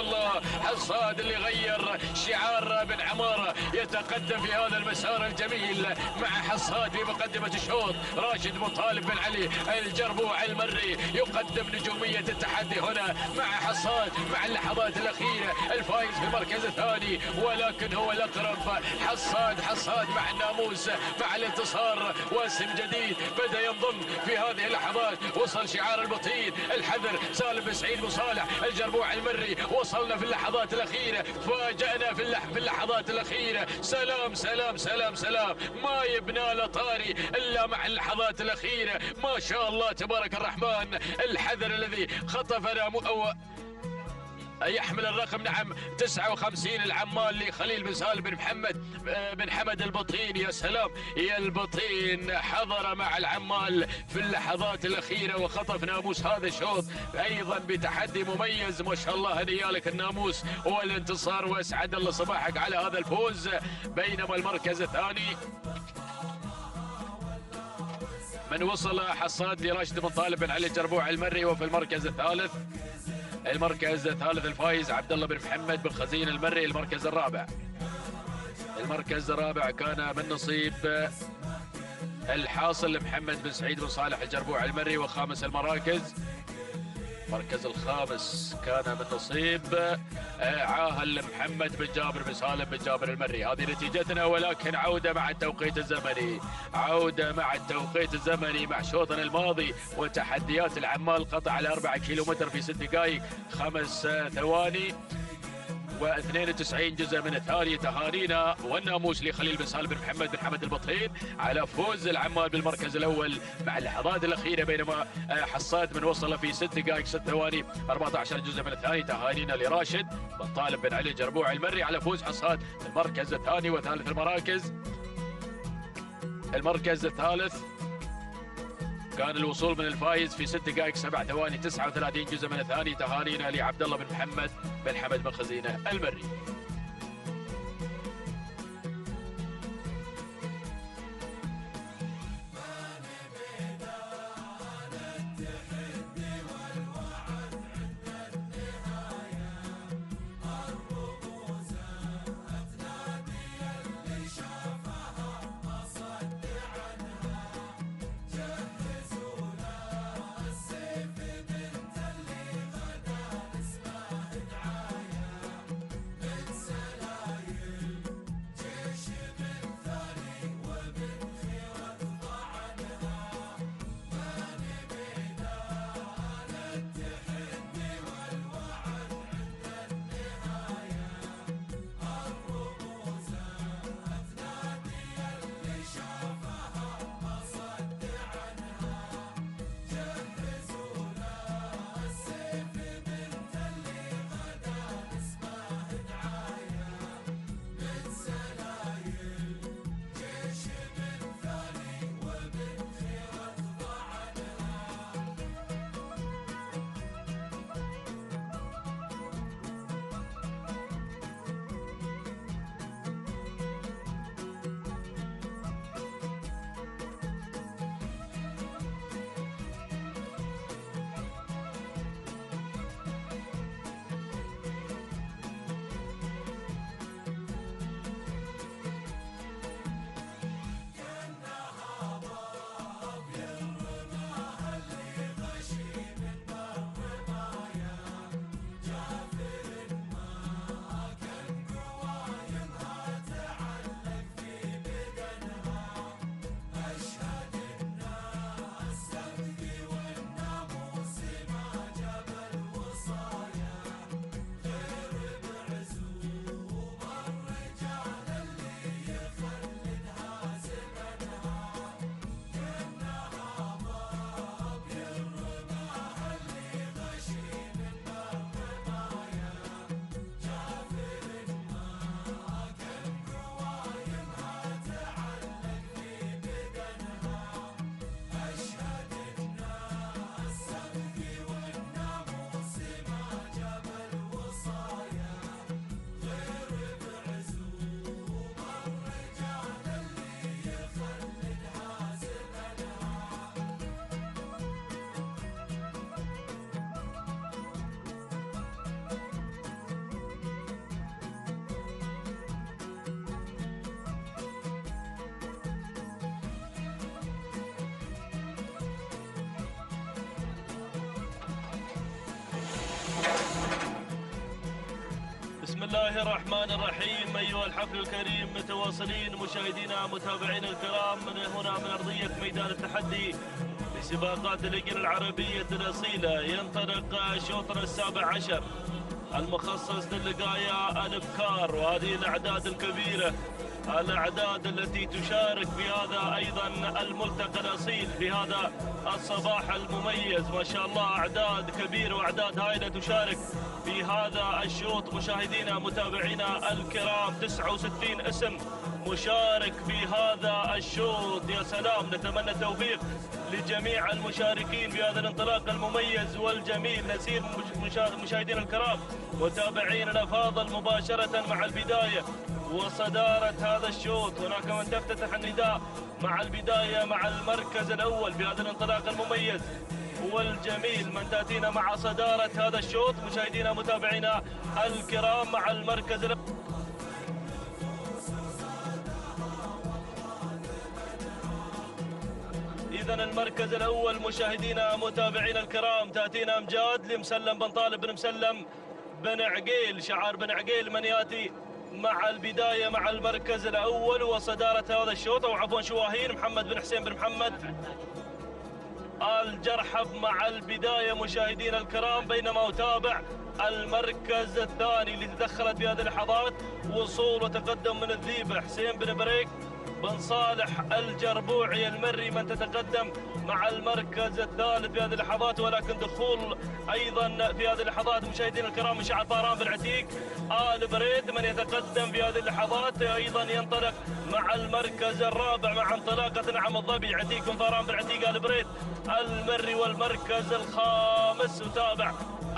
الله حصاد اللي غير شعار بن عمارة يتقدم في هذا المسار الجميل مع حصاد في مقدمة الشوط. راشد بن طالب بن علي الجربوعي المري يقدم نجومية التحدي هنا مع حصاد مع اللحظات الأخيرة. الفايز في المركز الثاني، ولكن هو الأقرب حصاد مع الناموس مع الانتصار، واسم جديد بدأ ينضم في هذه اللحظات. وصل شعار البطين الحذر سالم بن سعيد بن صالح الجربوعي المري. وصلنا في اللحظات الأخيرة، فاجأنا في اللحظات الأخيرة. سلام ما يبنى لطاري إلا مع اللحظات الأخيرة. ما شاء الله تبارك الرحمن، الحذر الذي خطفنا يحمل الرقم نعم 59 العمال لخليل بن سالم بن حمد البطين. يا سلام يا البطين، حضر مع العمال في اللحظات الأخيرة وخطف ناموس هذا الشوط أيضا بتحدي مميز. ما شاء الله هنيالك الناموس والانتصار، وأسعد الله صباحك على هذا الفوز. بينما المركز الثاني من وصل حصاد لراشد بن طالب بن علي الجربوع المري. وفي المركز الثالث الفايز عبد الله بن محمد بن خزين المري. المركز الرابع كان من نصيب الحاصل لمحمد بن سعيد بن صالح الجربوع المري. وخامس المراكز المركز الخامس كان من نصيب عاهل لمحمد بن جابر بن سالم بن جابر المري. هذه نتيجتنا، ولكن عودة مع التوقيت الزمني مع شوطنا الماضي وتحديات العمال. قطع على 4 كيلومتر في 6 دقائق 5 ثواني و92 جزء من الثانية. تهانينا والناموس لخليل بن سالم بن محمد بن حمد البطين على فوز العمال بالمركز الأول مع اللحظات الأخيرة. بينما حصاد من وصل في 6 دقائق 6 ثواني 14 جزء من الثانية. تهانينا لراشد بن طالب بن علي الجربوع المري على فوز حصاد المركز الثاني. وثالث المركز الثالث كان الوصول من الفايز في 6 دقائق 7 ثواني 39 جزء من الثاني. تهانينا لعبد الله بن محمد بن حمد بن خزينة المري. بسم الله الرحمن الرحيم. أيها الحفل الكريم متواصلين مشاهدينا متابعينا الكرام من هنا من أرضية ميدان التحدي لسباقات اللجنة العربية الأصيلة. ينطلق شوطنا 17 المخصص للقاية الابكار، وهذه الأعداد الكبيرة الأعداد التي تشارك في هذا أيضا الملتقى الأصيل في هذا الصباح المميز. ما شاء الله أعداد كبيرة وأعداد هائلة تشارك في هذا الشوط. مشاهدينا متابعينا الكرام 69 اسم مشارك في هذا الشوط. يا سلام، نتمنى التوفيق لجميع المشاركين في هذا الانطلاق المميز والجميل. نسير مشاهدينا الكرام متابعينا الأفاضل مباشرة مع البداية وصدارة هذا الشوط. هناك من تفتتح النداء مع البداية مع المركز الأول في هذا الانطلاق المميز والجميل. من تأتينا مع صدارة هذا الشوط مشاهدينا متابعينا الكرام مع المركز الأول. إذن المركز الأول مشاهدينا متابعينا الكرام تأتينا أمجاد لمسلم بن طالب بن مسلم بن عقيل. شعار بن عقيل من يأتي مع البداية مع المركز الأول وصدارة هذا الشوط، أو عفوا شواهين. محمد بن حسين بن محمد الجرحب مع البداية مشاهدينا الكرام، بينما أتابع المركز الثاني اللي تدخلت في هذه اللحظات وصول وتقدم من الذيبة حسين بن بريك بن صالح الجربوعي المري من تتقدم مع المركز الثالث في هذه اللحظات. ولكن دخول ايضا في هذه اللحظات مشاهدينا الكرام من شعب طهران بن عتيق آل بريد من يتقدم في هذه اللحظات. ايضا ينطلق مع المركز الرابع مع انطلاقة نعم الظبي عتيق بن طهران بن عتيق آل بريد المري. والمركز الخامس يتابع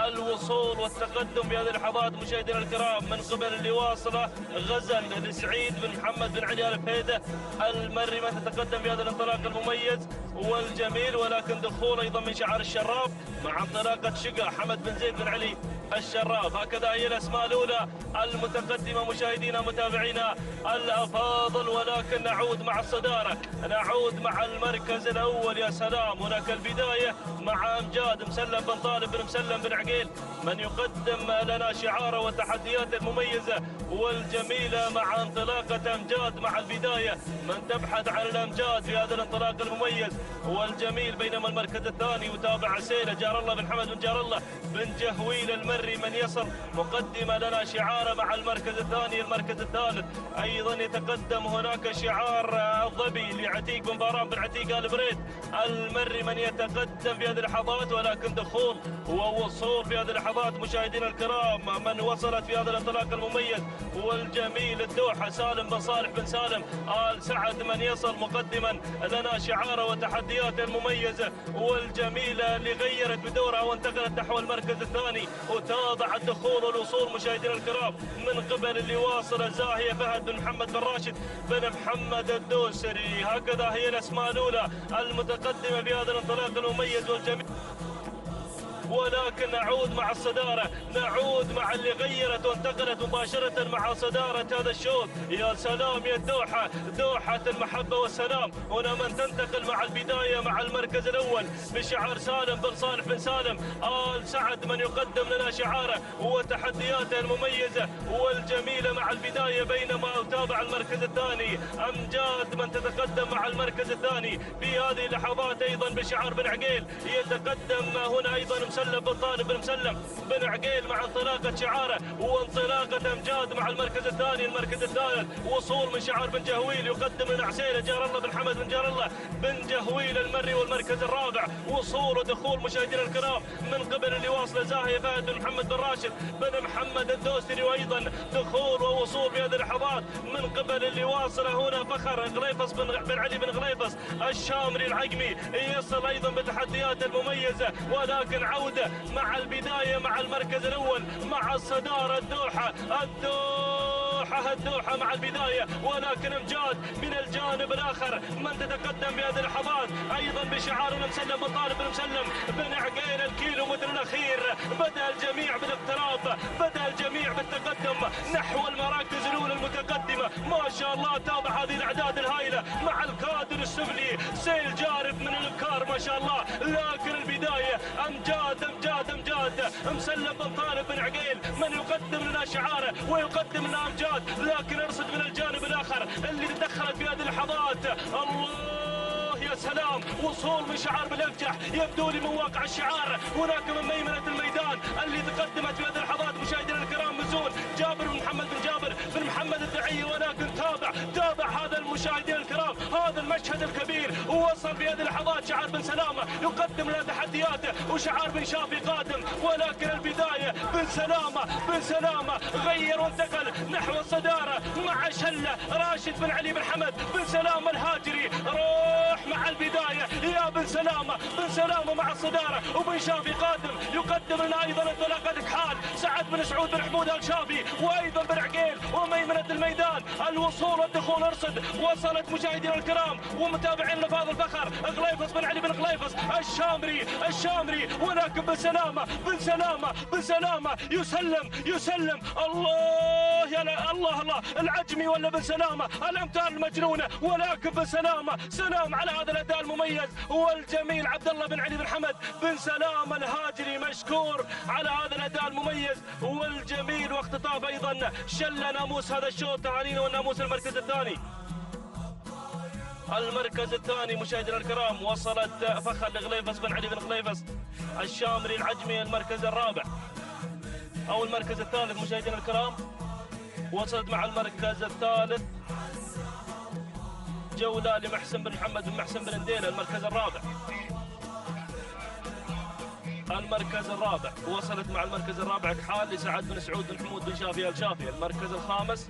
الوصول والتقدم في هذه اللحظات مشاهدينا الكرام من قبل اللي واصله غزل لسعيد بن محمد بن علي الفهيده المري من تتقدم في هذا الانطلاق المميز والجميل. ولكن دخول ايضا من شعار الشراف مع انطلاقه شقا حمد بن زيد بن علي الشراف. هكذا هي الاسماء الاولى المتقدمه مشاهدينا متابعينا الافاضل. ولكن نعود مع الصداره، نعود مع المركز الاول. يا سلام، هناك البدايه مع امجاد مسلم بن طالب بن مسلم بن عقيل من يقدم لنا شعاره والتحديات المميزه والجميله مع انطلاقه امجاد مع البدايه من تبحث عن الامجاد في هذا الانطلاق المميز والجميل. بينما المركز الثاني يتابع عسيله جار الله بن حمد بن جار الله بن جهويل المري من يصل مقدمه لنا شعاره مع المركز الثاني. المركز الثالث ايضا يتقدم هناك شعار الظبي لعتيق بن باران بن عتيق آل بريد المري من يتقدم في هذه اللحظات. ولكن دخول ووصول في هذه اللحظات مشاهدينا الكرام من وصلت في هذا الانطلاق المميز والجميل الدوحه سالم بن صالح بن سالم آل سعد من يصل مقدما لنا شعاره وتحدياته المميزه والجميله اللي غيرت بدورها وانتقلت نحو المركز الثاني. وتابع الدخول والوصول مشاهدينا الكرام من قبل اللي واصل زاهيه فهد بن محمد بن راشد بن محمد الدوسري. هكذا هي الاسماء الاولى المتقدمه في هذا الانطلاق المميز والجميل. ولكن نعود مع الصدارة، نعود مع اللي غيرت وانتقلت مباشرة مع صدارة هذا الشوط. يا سلام يا الدوحة، دوحة المحبة والسلام. هنا من تنتقل مع البداية مع المركز الأول بشعار سالم بن صالح بن سالم آل سعد من يقدم لنا شعاره وتحدياته المميزة والجميلة مع البداية. بينما أتابع المركز الثاني أمجاد من تتقدم مع المركز الثاني في هذه اللحظات أيضا بشعار بن عقيل. يتقدم هنا أيضا مسلم بن طالب بن مسلم بن عقيل مع انطلاقة شعاره وانطلاقة امجاد مع المركز الثاني. المركز الثالث وصول من شعار بن جهويل يقدم لنا عسيله جار الله بن حمد بن جار الله بن جهويل المري. والمركز الرابع وصول ودخول مشاهدينا الكرام من قبل اللي واصله زاهيه فهد بن محمد بن راشد بن محمد الدوسري. وايضا دخول ووصول في هذه اللحظات من قبل اللي واصله هنا فخر غليفص بن علي بن غليفص الشامري العقمي يصل ايضا بتحدياته المميزه. ولكن عودة مع البداية مع المركز الأول مع الصدارة الدوحة مع البداية. ولكن امجاد من الجانب الآخر من تتقدم في هذه اللحظات أيضا بشعار مسلم بن طالب بن مسلم بن عقيل. الكيلومتر الأخير بدأ الجميع بالاقتراب، بدأ الجميع بالتقدم نحو المراكز الأولى المتقدمة. ما شاء الله تابع هذه الأعداد الهائلة مع الكادر السفلي سيل جارف من الابكار ما شاء الله. لكن البداية امجاد مسلم بن طالب بن عقيل من يقدم لنا شعاره ويقدم لنا امجاد. لكن ارصد من الجانب الاخر اللي تدخلت في هذه اللحظات. الله يا سلام، وصول من شعار بالافجح يبدو لي من واقع الشعار. هناك من ميمنه الميدان اللي تقدمت في هذه اللحظات مشاهدينا الكرام مزون جابر بن محمد بن جابر بن محمد الدعي. ولكن تابع تابع هذا المشاهدين الكرام هذا المشهد الكبير، ووصل في هذه اللحظات شعار بن سلامة يقدم له تحدياته، وشعار بن شافي قادم، ولكن البداية بن سلامة غير وانتقل نحو الصدارة مع شلة راشد بن علي بن حمد. بن سلامة الهاجري روح مع البداية يا بن سلامة مع الصدارة، وبن شافي قادم يقدم لنا أيضا انطلاقة كحال سعد بن سعود بن حمود الشافي، وأيضا بن عقيل وميمنة الميدان. الوصول والدخول ارصد، وصلت مشاهدينا الكرام ومتابعين لفاضل فخر غليفص بن علي بن غليفص الشامري، ولكن بن سلامة يسلم الله يا الله العجمي ولا بن سلامة الأمتار المجنونة، ولكن بن سلام على هذا الأداء المميز والجميل. عبد الله بن علي بن حمد بن سلامة الهاجري مشكور على هذا الأداء المميز والجميل، واختطاف أيضا شل ناموس هذا الشوط. تهانينا والناموس المركز الثاني مشاهدينا الكرام، وصلت فخر لغليفص بن علي بن غليفص الشامري العجمي المركز الرابع أو المركز الثالث مشاهدينا الكرام. وصلت مع المركز الثالث جولة لمحسن بن محمد بن محسن بن نديلة المركز الرابع. وصلت مع المركز الرابع كحال لسعد بن سعود بن حمود بن شافي الشافي المركز الخامس.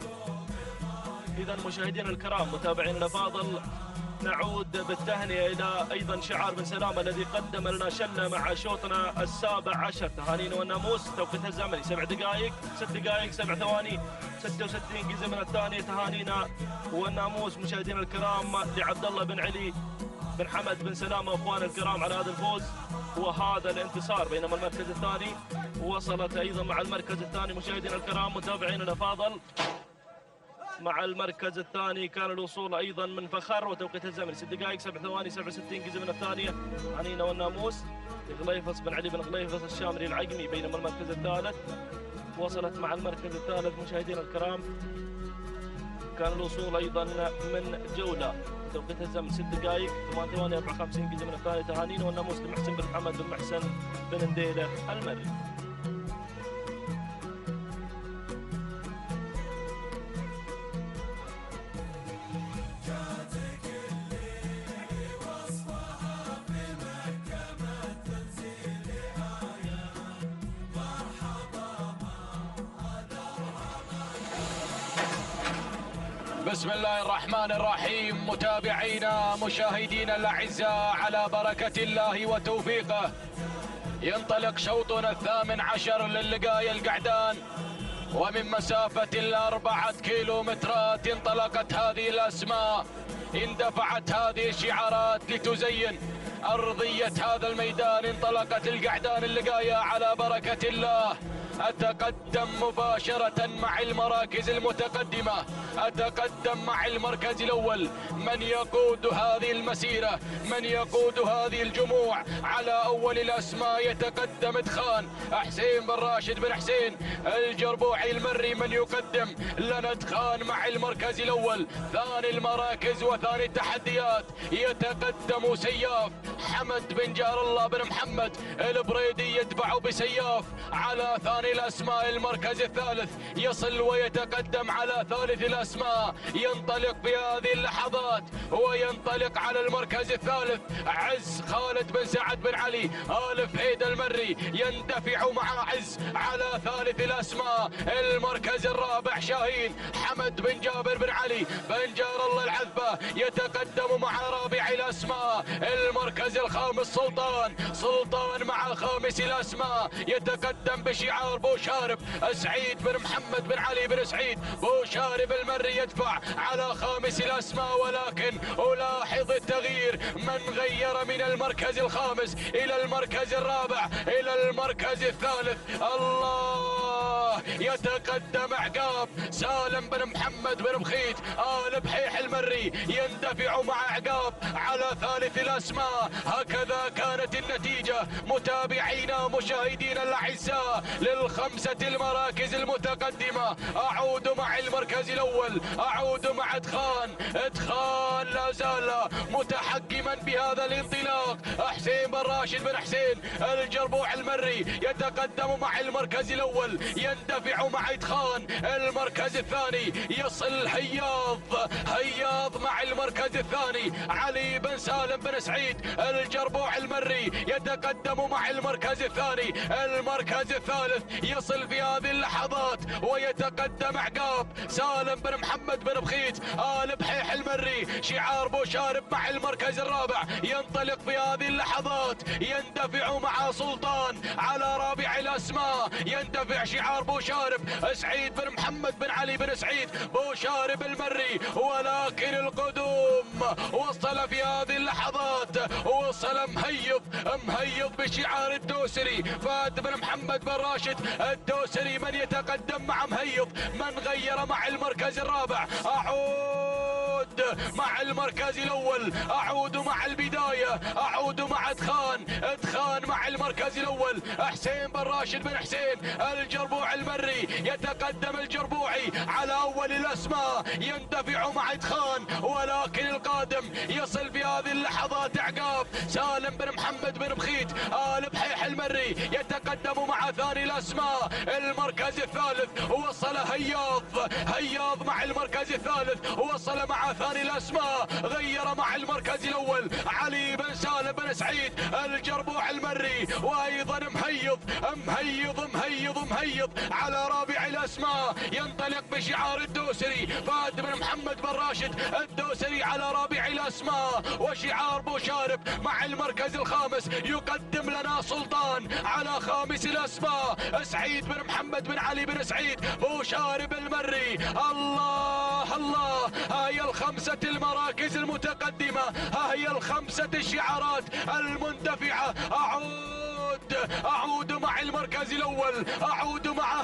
إذا مشاهدينا الكرام متابعين الأفاضل، نعود بالتهنئة إلى أيضا شعار بن سلامة الذي قدم لنا شلة مع شوطنا السابع عشر. تهانينا والناموس توقيتها الزمني 7 دقائق 6 دقائق 7 ثواني 66 جزء من الثانية. تهانينا والناموس مشاهدينا الكرام لعبد الله بن علي بن حمد بن سلامة واخواننا الكرام على هذا الفوز وهذا الانتصار. بينما المركز الثاني وصلت أيضا مع المركز الثاني مشاهدينا الكرام متابعين الأفاضل، مع المركز الثاني كان الوصول أيضا من فخر وتوقيت الزمن 6 دقائق 7 ثواني 67 جزء من الثانية. عنينا والناموس غليفص بن علي بن غليفص الشامري العجمي. بينما المركز الثالث وصلت مع المركز الثالث مشاهدينا الكرام كان الوصول أيضا من جولة توقيت الزمن 6 دقائق 8 ثواني 54 جزء من الثانية. تهانينا والناموس لمحسن بن محمد بن محسن بن نديلة المري. بسم الله الرحمن الرحيم. متابعينا مشاهدينا الأعزاء على بركة الله وتوفيقه ينطلق شوطنا الثامن عشر للقاية القعدان، ومن مسافة 4 كيلومترات انطلقت هذه الأسماء، اندفعت هذه الشعارات لتزين أرضية هذا الميدان. انطلقت القعدان اللقاية على بركة الله. أتقدم مباشرة مع المراكز المتقدمة، أتقدم مع المركز الأول. من يقود هذه المسيرة، من يقود هذه الجموع؟ على أول الأسماء يتقدم دخان حسين بن راشد بن حسين الجربوعي المري، من يقدم لنا دخان مع المركز الأول. ثاني المراكز وثاني التحديات يتقدم سياف حمد بن جار الله بن محمد البريدي، يتبع بسياف على ثاني الأسماء. المركز الثالث يصل ويتقدم على ثالث الأسماء. ينطلق في هذه اللحظات وينطلق على المركز الثالث عز خالد بن سعد بن علي آل فهيد المري، يندفع مع عز على ثالث الأسماء. المركز الرابع شاهين حمد بن جابر بن علي بن جار الله العذبة يتقدم مع رابع الأسماء. المركز الخامس سلطان مع خامس الأسماء يتقدم بشعار بوشارب سعيد بن محمد بن علي بن سعيد بوشارب المري، يدفع على خامس الأسماء. ولكن ألاحظ التغيير، من غير من المركز الخامس إلى المركز الرابع إلى المركز الثالث. الله، يتقدم عقاب سالم بن محمد بن بخيت آل بحيح المري، يندفع مع عقاب على ثالث الأسماء. هكذا كانت النتيجة. متابعينا مشاهدينا الاعزاء للخمسة المراكز المتقدمة. اعود مع المركز الاول، اعود مع ادخان لا زال متحكما بهذا الانطلاق. حسين بن راشد بن حسين الجربوع المري يتقدم مع المركز الاول، يندفع مع ادخان. المركز الثاني يصل هياض مع المركز الثاني. علي بن سالم بن سعيد الجربوع المري يتقدم مع المركز الثاني. المركز الثالث يصل في هذه اللحظات ويتقدم عقاب سالم بن محمد بن بخيت آل بحيح المري. شعار بوشارب مع المركز الرابع ينطلق في هذه اللحظات، يندفع مع سلطان على رابع الاسماء. يندفع شعار بوشارب سعيد بن محمد بن علي بن سعيد بوشارب المري، ولكن القدوم وصل في هذه اللحظات، وصل مهيض بشعار الدوسري. فهد بن محمد بن راشد الدوسري من يتقدم مع مهيض، من غير مع المركز الرابع. اعود مع المركز الاول، اعود مع البدايه، اعود مع ادخان مع المركز الاول. حسين بن راشد بن حسين الجربوع المري يتقدم الجربوعي على اول الاسماء، يندفع مع ادخان، ولكن القادم يصل في هذه اللحظات عقاب سالم بن محمد بن بخيت آل بحيح المري يتقدم مع ثاني الاسماء. المركز الثالث وصل هياض مع المركز الثالث، وصل مع ثاني الاسماء، غير مع المركز الاول علي بن سالم بن سعيد الجربوع المري، وايضا مهيض على رابع الاسماء. ينطلق بشعار الدوسري فهد بن محمد بن راشد الدوسري على رابع الاسماء، وشعار بوشارب مع المركز الخامس يقدم لنا سلطان على خامس الاسماء. سعيد بن محمد بن علي بن سعيد بوشارب المري. الله هاي الخمسة المراكز المتقدمة، هاي الخمسة الشعارات المندفعة. أعود مع المركز الأول، أعود مع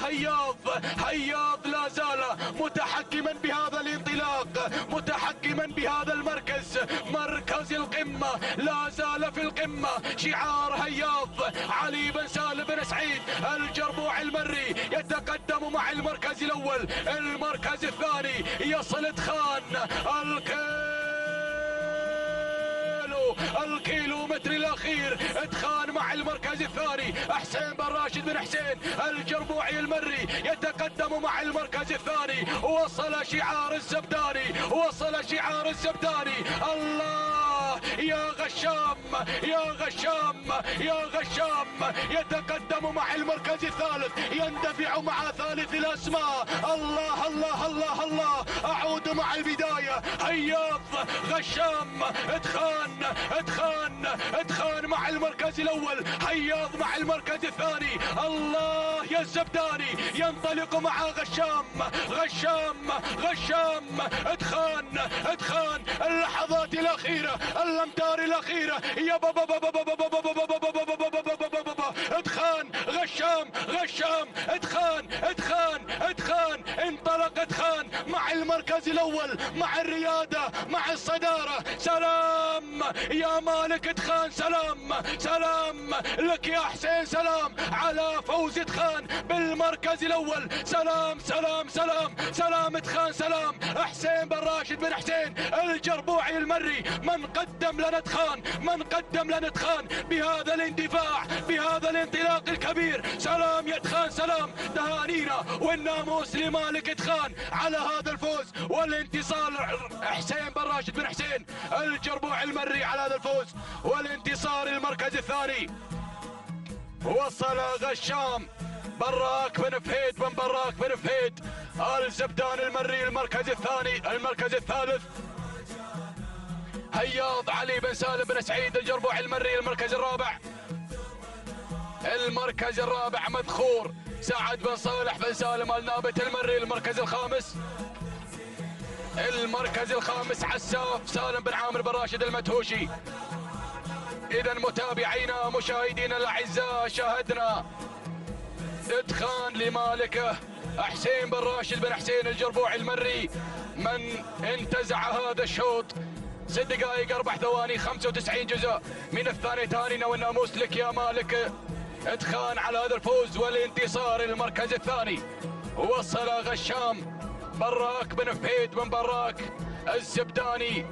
هياض لا زال متحكما بهذا الانطلاق، متحكما بهذا المركز، مركز القمة لا زال في القمة. شعار هياض علي بن سالم بن سعيد الجربوع المري يتقدم مع المركز الأول. المركز الثاني يصل ادخان الكيلومتر الاخير. ادخان مع المركز الثاني. حسين بن راشد بن حسين الجربوعي المري يتقدم مع المركز الثاني. وصل شعار الزبداني. الله يا غشام يتقدم مع المركز الثالث، يندفع مع ثالث الاسماء. الله اعود مع البدايه. هياض غشام ادخان مع المركز الاول، هياض مع المركز الثاني. الله يا الزبداني ينطلق مع غشام ادخان اللحظات الاخيره، الامتار الاخيره. يا بابا ادخان غشام ادخان انطلق ادخان مع المركز الاول، مع الرياده، مع الصداره. سلام يا مالك ادخان، سلام لك يا حسين، سلام على فوز ادخان بالمركز الاول. سلام ادخان، سلام حسين بن راشد بن حسين الجربوعي المري. من قدم لنا ادخان بهذا الاندفاع، بهذا الانطلاق الكبير. سلام يا ادخان، سلام تهانينا والناموس لمالك ادخان على هذا الفوز والانتصار. حسين بن راشد بن حسين الجربوع المري على هذا الفوز والانتصار. المركز الثاني وصل غشام براك بن فهيد الزبدان المري. المركز الثالث هياض علي بن سالم بن سعيد الجربوع المري. المركز الرابع مدخور سعد بن صالح بن سالم النابت المري. المركز الخامس عساف سالم بن عامر بن راشد المدهوشي. إذا متابعينا مشاهدينا الأعزاء، شاهدنا ادخان لمالكه حسين بن راشد بن حسين الجربوع المري من انتزع هذا الشوط 6 دقائق 4 ثواني 95 جزء من الثانية تانينا، والناموس لك يا مالك ادخان على هذا الفوز والانتصار للمركز الثاني. وصل غشام براك بن فهيد بن براك الزبداني.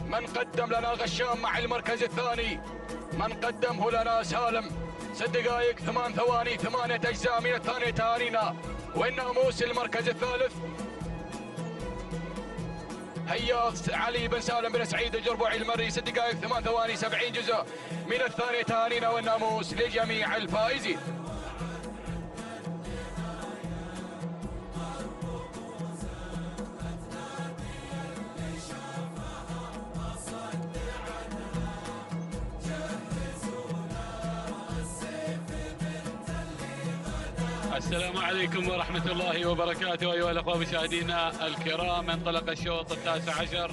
من قدم لنا غشام مع المركز الثاني، من قدمه لنا سالم. 6 دقائق 8 ثواني 8 أجزاء من الثانية تانينا، والناموس المركز الثالث هيا علي بن سالم بن سعيد الجربوعي المري. 6 دقائق 8 ثواني 70 جزء من الثانية تانينا، والناموس لجميع الفائزين. السلام عليكم ورحمة الله وبركاته أيها الأخوة مشاهدينا الكرام. انطلق الشوط التاسع عشر.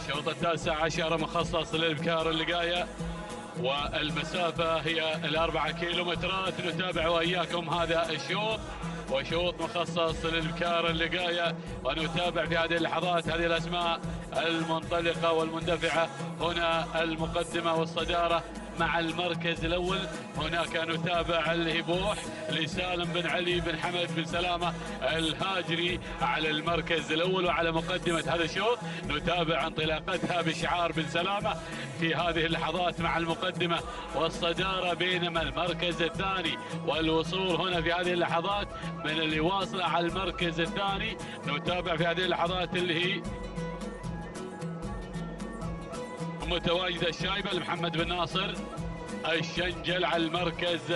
الشوط التاسع عشر مخصص للبكار اللقاية، والمسافة هي 4 كيلومترات. نتابع وإياكم هذا الشوط، وشوط مخصص للبكار اللقاية، ونتابع في هذه اللحظات هذه الأسماء المنطلقة والمندفعة. هنا المقدمة والصدارة مع المركز الأول. هناك نتابع الهبوح لسالم بن علي بن حمد بن سلامة الهاجري على المركز الأول وعلى مقدمة هذا الشوط. نتابع انطلاقتها بشعار بن سلامة في هذه اللحظات مع المقدمة والصدارة، بينما المركز الثاني والوصول هنا في هذه اللحظات من اللي واصلة على المركز الثاني. نتابع في هذه اللحظات اللي هي متواجدة الشايبة لمحمد بن ناصر الشنجل على المركز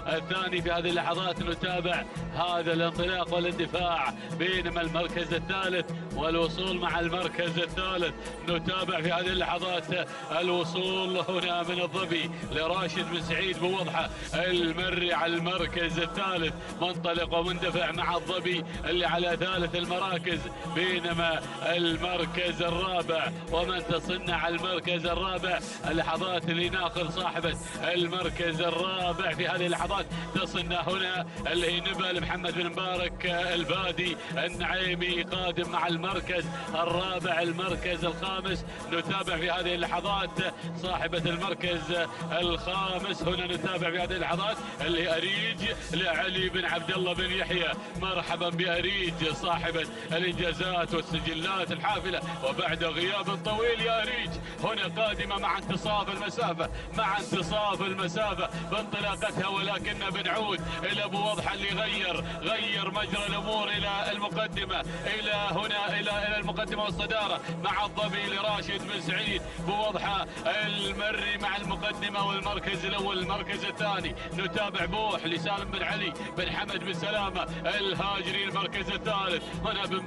الثاني. في هذه اللحظات نتابع هذا الانطلاق والاندفاع، بينما المركز الثالث والوصول مع المركز الثالث. نتابع في هذه اللحظات الوصول هنا من الظبي لراشد بن سعيد بوضحة المري على المركز الثالث، منطلق ومندفع مع الظبي اللي على ثالث المراكز، بينما المركز الرابع ومن تصنع على المركز الرابع اللحظات اللي ناخذ صاحبة المركز الرابع في هذه اللحظات تصنع هنا اللي هي نبل محمد بن مبارك البادي النعيمي قادم مع المركز الرابع. المركز الخامس نتابع في هذه اللحظات صاحبة المركز الخامس. هنا نتابع في هذه اللحظات اللي هي أريج لعلي بن عبد الله بن يحيى. مرحبا بأريج صاحبة الإنجازات والسجلات الحافلة وبعد غياب طويل يا أريج هنا قادمة مع انتصاف المسافة، مع انتصاف المسافة بانطلاقتها، ولكن بنعود إلى أبو وضحة اللي غير مجرى الأمور إلى المقدمة، إلى هنا إلى المقدمة والصدارة مع الظبي لراشد بن سعيد بوضحة المري مع المقدمة والمركز الأول. المركز الثاني نتابع بوح لسالم بن علي بن حمد بن سلامة الهاجري. المركز الثالث هنا بن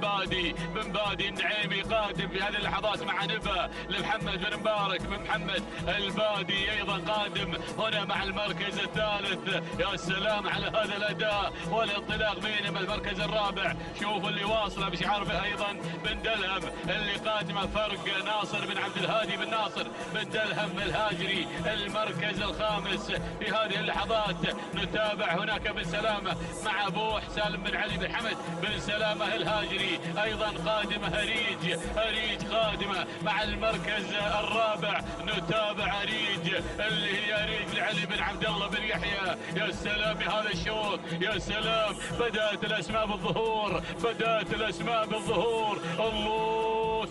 بادي النعيمي قادم في هذه اللحظات مع نبا لمحمد بن مبارك بن محمد البادي أيضا قادم هنا مع المركز الثالث. يا سلام على هذا الأداء والانطلاق، بينما المركز الرابع شوفوا اللي واصله بشعار أيضا بن دلهم اللي قادمه فرق ناصر بن عبد الهادي بن ناصر بن دلهم الهاجري. المركز الخامس في هذه اللحظات نتابع هناك بن سلامة مع بوح سالم بن علي بن حمد بن سلامة الهاجري أيضا قادمة أريج قادمة مع المركز الرابع. نتابع أريج اللي هي أريج لعلي بن عبد الله بن يحيى. يا سلام هذا الشوط، يا سلام بدأت الأسماء بالظهور، بدأت الأسماء بالظهور. الله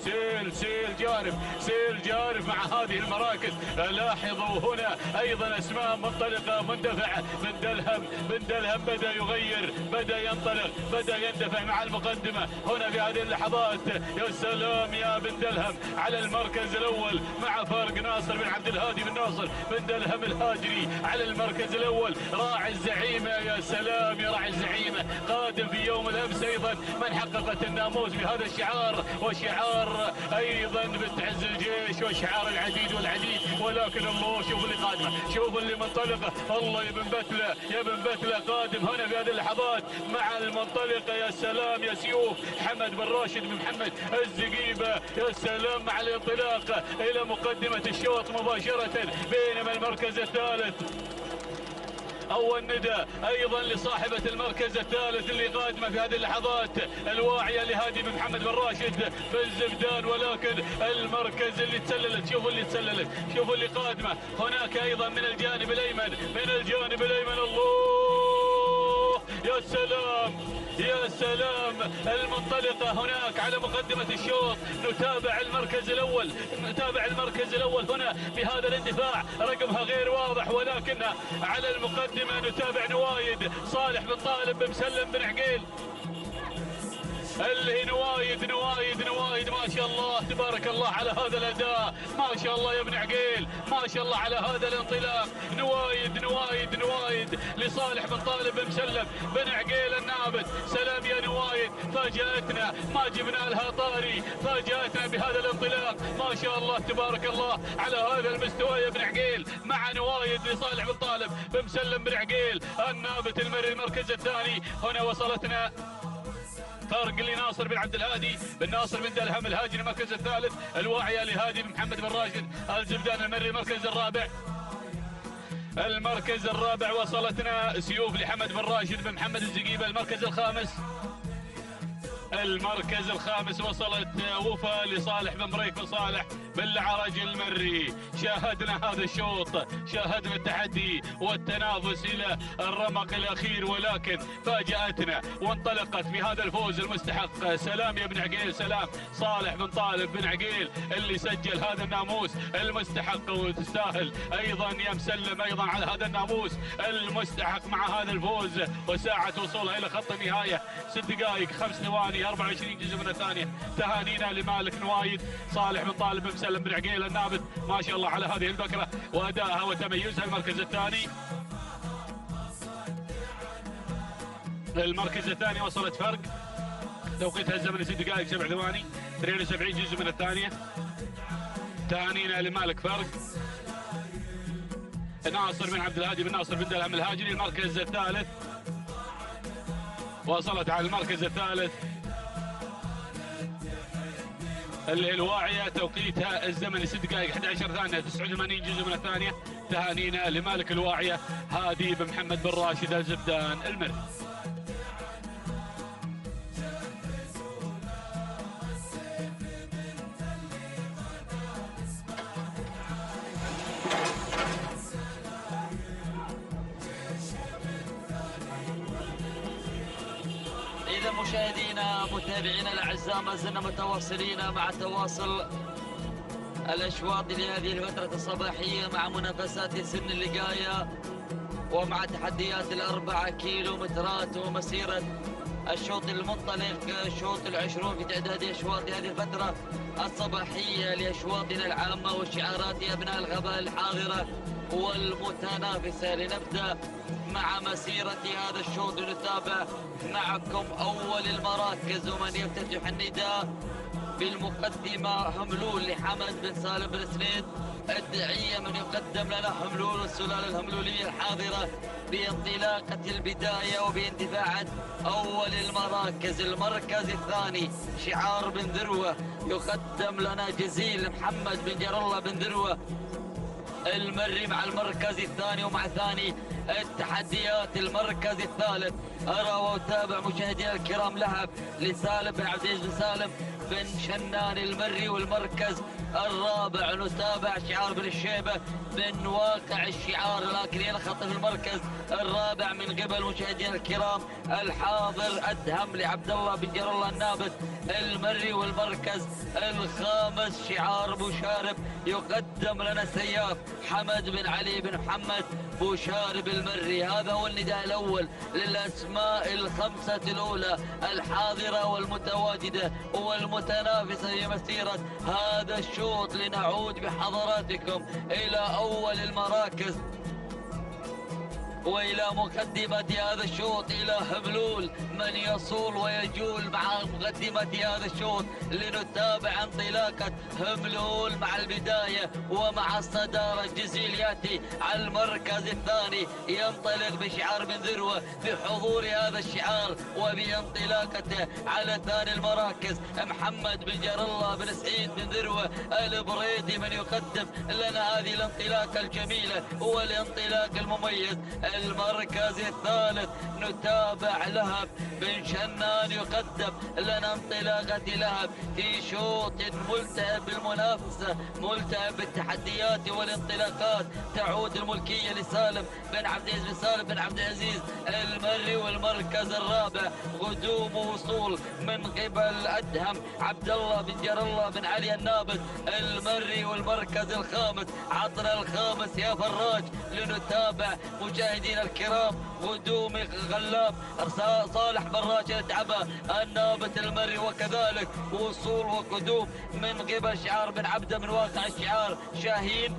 سيل جارف مع هذه المراكز. لاحظوا هنا أيضا أسماء منطلقة مندفعة. بن دلهم بدأ يغير، بدأ ينطلق، بدأ يندفع مع المقدمة هنا في هذه اللحظات. يا سلام يا بن دلهم على المركز الأول مع فارق ناصر بن عبد الهادي بن ناصر بن دلهم الهاجري على المركز الأول. راعي الزعيمة، يا سلام يا راعي الزعيمة قادم في يوم الأمس أيضا من حققت الناموس بهذا الشعار، وشعار أيضا بنت عز الجيش وشعار العديد والعديد. ولكن الله شوفوا اللي قادمة، شوفوا اللي منطلقة. الله يا بن بتلة قادم هنا في هذه اللحظات مع المنطلقة. يا سلام يا سيوف حمد بن راشد بن محمد الزقيبة. يا سلام مع الانطلاق إلى مقدمة الشوط مباشرة، بينما المركز الثالث أول ندى أيضا لصاحبة المركز الثالث اللي قادمة في هذه اللحظات الواعية لهادي بن محمد بن راشد في الزبدان، ولكن المركز اللي تسللت، شوفوا اللي تسللت، شوفوا اللي قادمة هناك أيضا من الجانب الأيمن، من الجانب الأيمن. الله يا سلام يا سلام، المنطلقة هناك على مقدمة الشوط. نتابع المركز الأول، نتابع المركز الأول هنا بهذا الاندفاع، رقمها غير واضح، ولكن على المقدمة نتابع نوايد صالح بن طالب بن مسلم بن عقيل، اللي هي نوايد ما شاء الله تبارك الله على هذا الأداء، ما شاء الله يا ابن عقيل، ما شاء الله على هذا الانطلاق. نوايد لصالح بن طالب بن مسلم بن عقيل النابت. سلام يا نوايد، فاجأتنا، ما جبنا لها طاري، فاجأتنا بهذا الانطلاق، ما شاء الله تبارك الله على هذا المستوى يا ابن عقيل. مع نوايد لصالح بن طالب بن مسلم بن عقيل النابت المري المركز الثاني. هنا وصلتنا فرق لناصر بن عبد الهادي بن ناصر بن دلهم الهاجري المركز الثالث، الواعية لهادي بن محمد بن راشد الزبدان المري المركز الرابع. المركز الرابع وصلتنا سيوف لحمد بن راشد بن محمد الزقيبة المركز الخامس. المركز الخامس وصلت وفا لصالح بن بريك بن صالح بالعرج المري. شاهدنا هذا الشوط، شاهدنا التحدي والتنافس الى الرمق الاخير، ولكن فاجأتنا وانطلقت بهذا الفوز المستحق. سلام يا ابن عقيل، سلام صالح بن طالب بن عقيل اللي سجل هذا الناموس المستحق، وتستاهل ايضا يا مسلم ايضا على هذا الناموس المستحق مع هذا الفوز. وساعة وصولها الى خط النهاية 6 دقائق 5 ثواني 24 جزء من الثانية. تهانينا لمالك نوايد صالح بن طالب بن مسلم بن عقيل النابت، ما شاء الله على هذه البكرة وأدائها وتميزها. المركز الثاني، المركز الثاني وصلت فرق توقيتها الزمني 6 دقائق 7 ثواني 72 جزء من الثانية. تهانينا لمالك فرق ناصر بن عبد الهادي بن ناصر بن دلهم الهاجري. المركز الثالث وصلت على المركز الثالث اللي هي الواعية، توقيتها الزمني 6 دقائق 11 ثانية 89 جزء من الثانية. تهانينا لمالك الواعية هادي بن محمد بن راشد الزبدان المري. إذا مشاهدينا متابعينا الأعزاء ما زلنا متواصلين مع تواصل الأشواط لهذه الفترة الصباحية مع منافسات سن اللقاية ومع تحديات ال4 كيلومترات ومسيرة الشوط المنطلق شوط ال20 في تعداد أشواط هذه الفترة الصباحية لأشواطنا العامة وشعارات أبناء الغباء الحاضرة والمتنافسة. لنبدأ مع مسيرة هذا الشوط ونتابع معكم أول المراكز ومن يفتتح النداء بالمقدمة هملول لحمد بن سالم بن سنيد الدعية من يقدم لنا هملول والسلالة الهملولية الحاضرة بانطلاقة البداية وباندفاع أول المراكز. المركز الثاني شعار بن ذروة يقدم لنا جزيل محمد بن جر الله بن ذروة المري مع المركز الثاني. ومع ثاني التحديات المركز الثالث أرى وأتابع مشاهدينا الكرام لهب لسالم بن عبد العزيز بن سالم بن شنان المري. والمركز الرابع نتابع شعار بن الشيبة بن واقع الشعار، لكن ينخطف المركز الرابع من قبل مشاهدينا الكرام الحاضر أدهم لعبد الله بن جر الله النابت المري. والمركز الخامس شعار بوشارب يقدم لنا سياف حمد بن علي بن محمد بوشارب المري. هذا هو النداء الأول للأسماء الخمسة الأولى الحاضرة والمتواجدة والمتنافسة في مسيرة هذا الشوط. لنعود بحضراتكم إلى أول المراكز وإلى مقدمة هذا الشوط إلى هملول من يصول ويجول مع مقدمة هذا الشوط. لنتابع انطلاقة هملول مع البداية ومع الصدارة. جزيل يأتي على المركز الثاني ينطلق بشعار بن ذروة بحضور هذا الشعار وبانطلاقته على ثاني المراكز محمد بن جر الله بن سعيد بن ذروة البريدي من يقدم لنا هذه الانطلاقة الجميلة والانطلاق المميز. المركز الثالث نتابع لهب بن شنان يقدم لنا انطلاقة لهب في شوط ملتهب بالمنافسة، ملتهب بالتحديات والانطلاقات. تعود الملكية لسالم بن عبد العزيز بن سالم بن عبد العزيز المري، والمركز الرابع غدوم وصول من قبل أدهم عبد الله بن جر الله بن علي النابت المري، والمركز الخامس عطنا الخامس يا فراج. لنتابع مشاهدينا الكرام غدوم غلاب صالح فراج الدعبة النابت المري، وكذلك وصول وقدوم من قبل شعار بن عبده من واقع الشعار شاهين.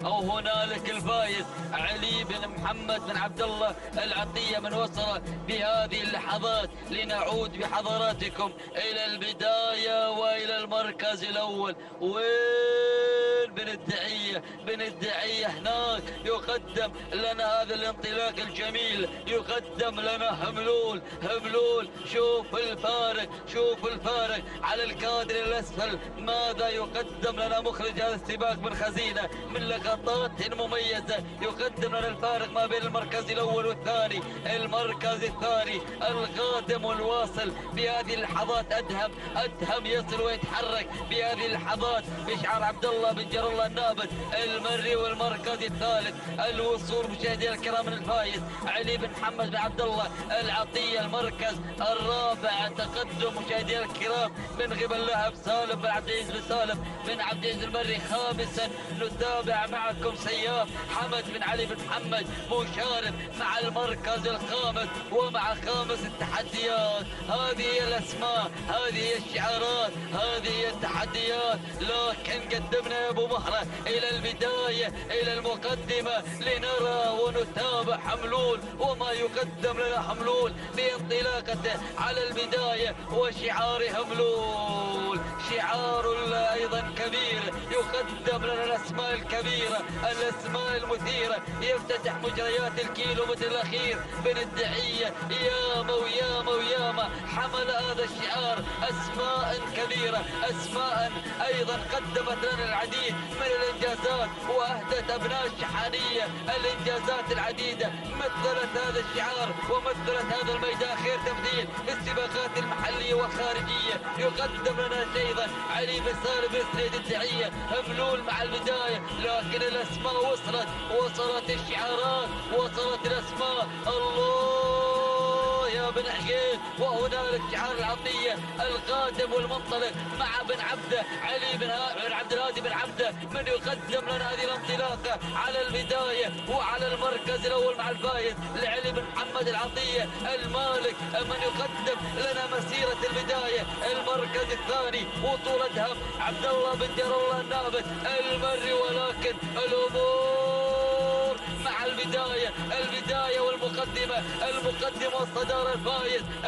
أو هنالك الفايز علي بن محمد بن عبد الله العطية من وصل بهذه اللحظات. لنعود بحضراتكم إلى البداية وإلى المركز الأول. وين بن الدعية هناك يقدم لنا هذا الانطلاق الجميل، يقدم لنا هملول. شوف الفارق على الكادر الأسفل. ماذا يقدم لنا مخرج هذا السباق من خزينة من لقطات مميزة؟ يقدم لنا الفارق ما بين المركز الأول والثاني. المركز الثاني القادم والواصل بهذه اللحظات أدهم يصل ويتحرك بهذه اللحظات بشعار عبد الله بن جر الله النابت المري. والمركز الثالث الوصول مشاهدينا الكرام من الفايز علي بن محمد بن عبد الله العطية. المركز الرابع تقدم مشاهدينا الكرام من قبل لهب سالم بن عبد العزيز بن سالم بن عبد العزيز المري. خامسا نتابع معكم سياف حمد بن علي بن محمد مشارف مع المركز الخامس ومع خامس التحديات. هذه هي الاسماء، هذه هي الشعارات، هذه هي التحديات. لكن قدمنا يا ابو مهره الى البدايه الى المقدمه لنرى ونتابع حملول وما يقدم لنا حملول بانطلاقته على البدايه. وشعار حملول شعار ايضا كبير يقدم لنا الاسماء الكبيره، الاسماء المثيره. يفتتح مجريات الكيلومتر الاخير بن الدعيه. ياما وياما وياما حمل هذا الشعار اسماء كبيره، اسماء ايضا قدمت لنا العديد من الانجازات واهدت ابناء الشحانيه الانجازات العديده. مثلت هذا الشعار ومثلت هذا الميدان خير تمثيل في السباقات المحليه والخارجيه. يقدم لنا ايضا علي بن سالم بن سعيد الدعيه هملول مع البدايه. لكن الاسماء وصلت الشعارات، وصلت الاسماء. الله يا بن حقين. وهنالك شعار العطيه القادم والمنطلق مع بن عبده علي بن عبد الهادي بن عبده من يقدم لنا هذه الانطلاقه على البدايه وعلى المركز الاول مع الفايز لعلي بن محمد العطيه المالك من يقدم لنا مسيره البدايه. المركز الثاني وطول ادهم عبد الله بن جر الله النابت المري. ولكن الامور مع البدايه والمقدمه والصداره.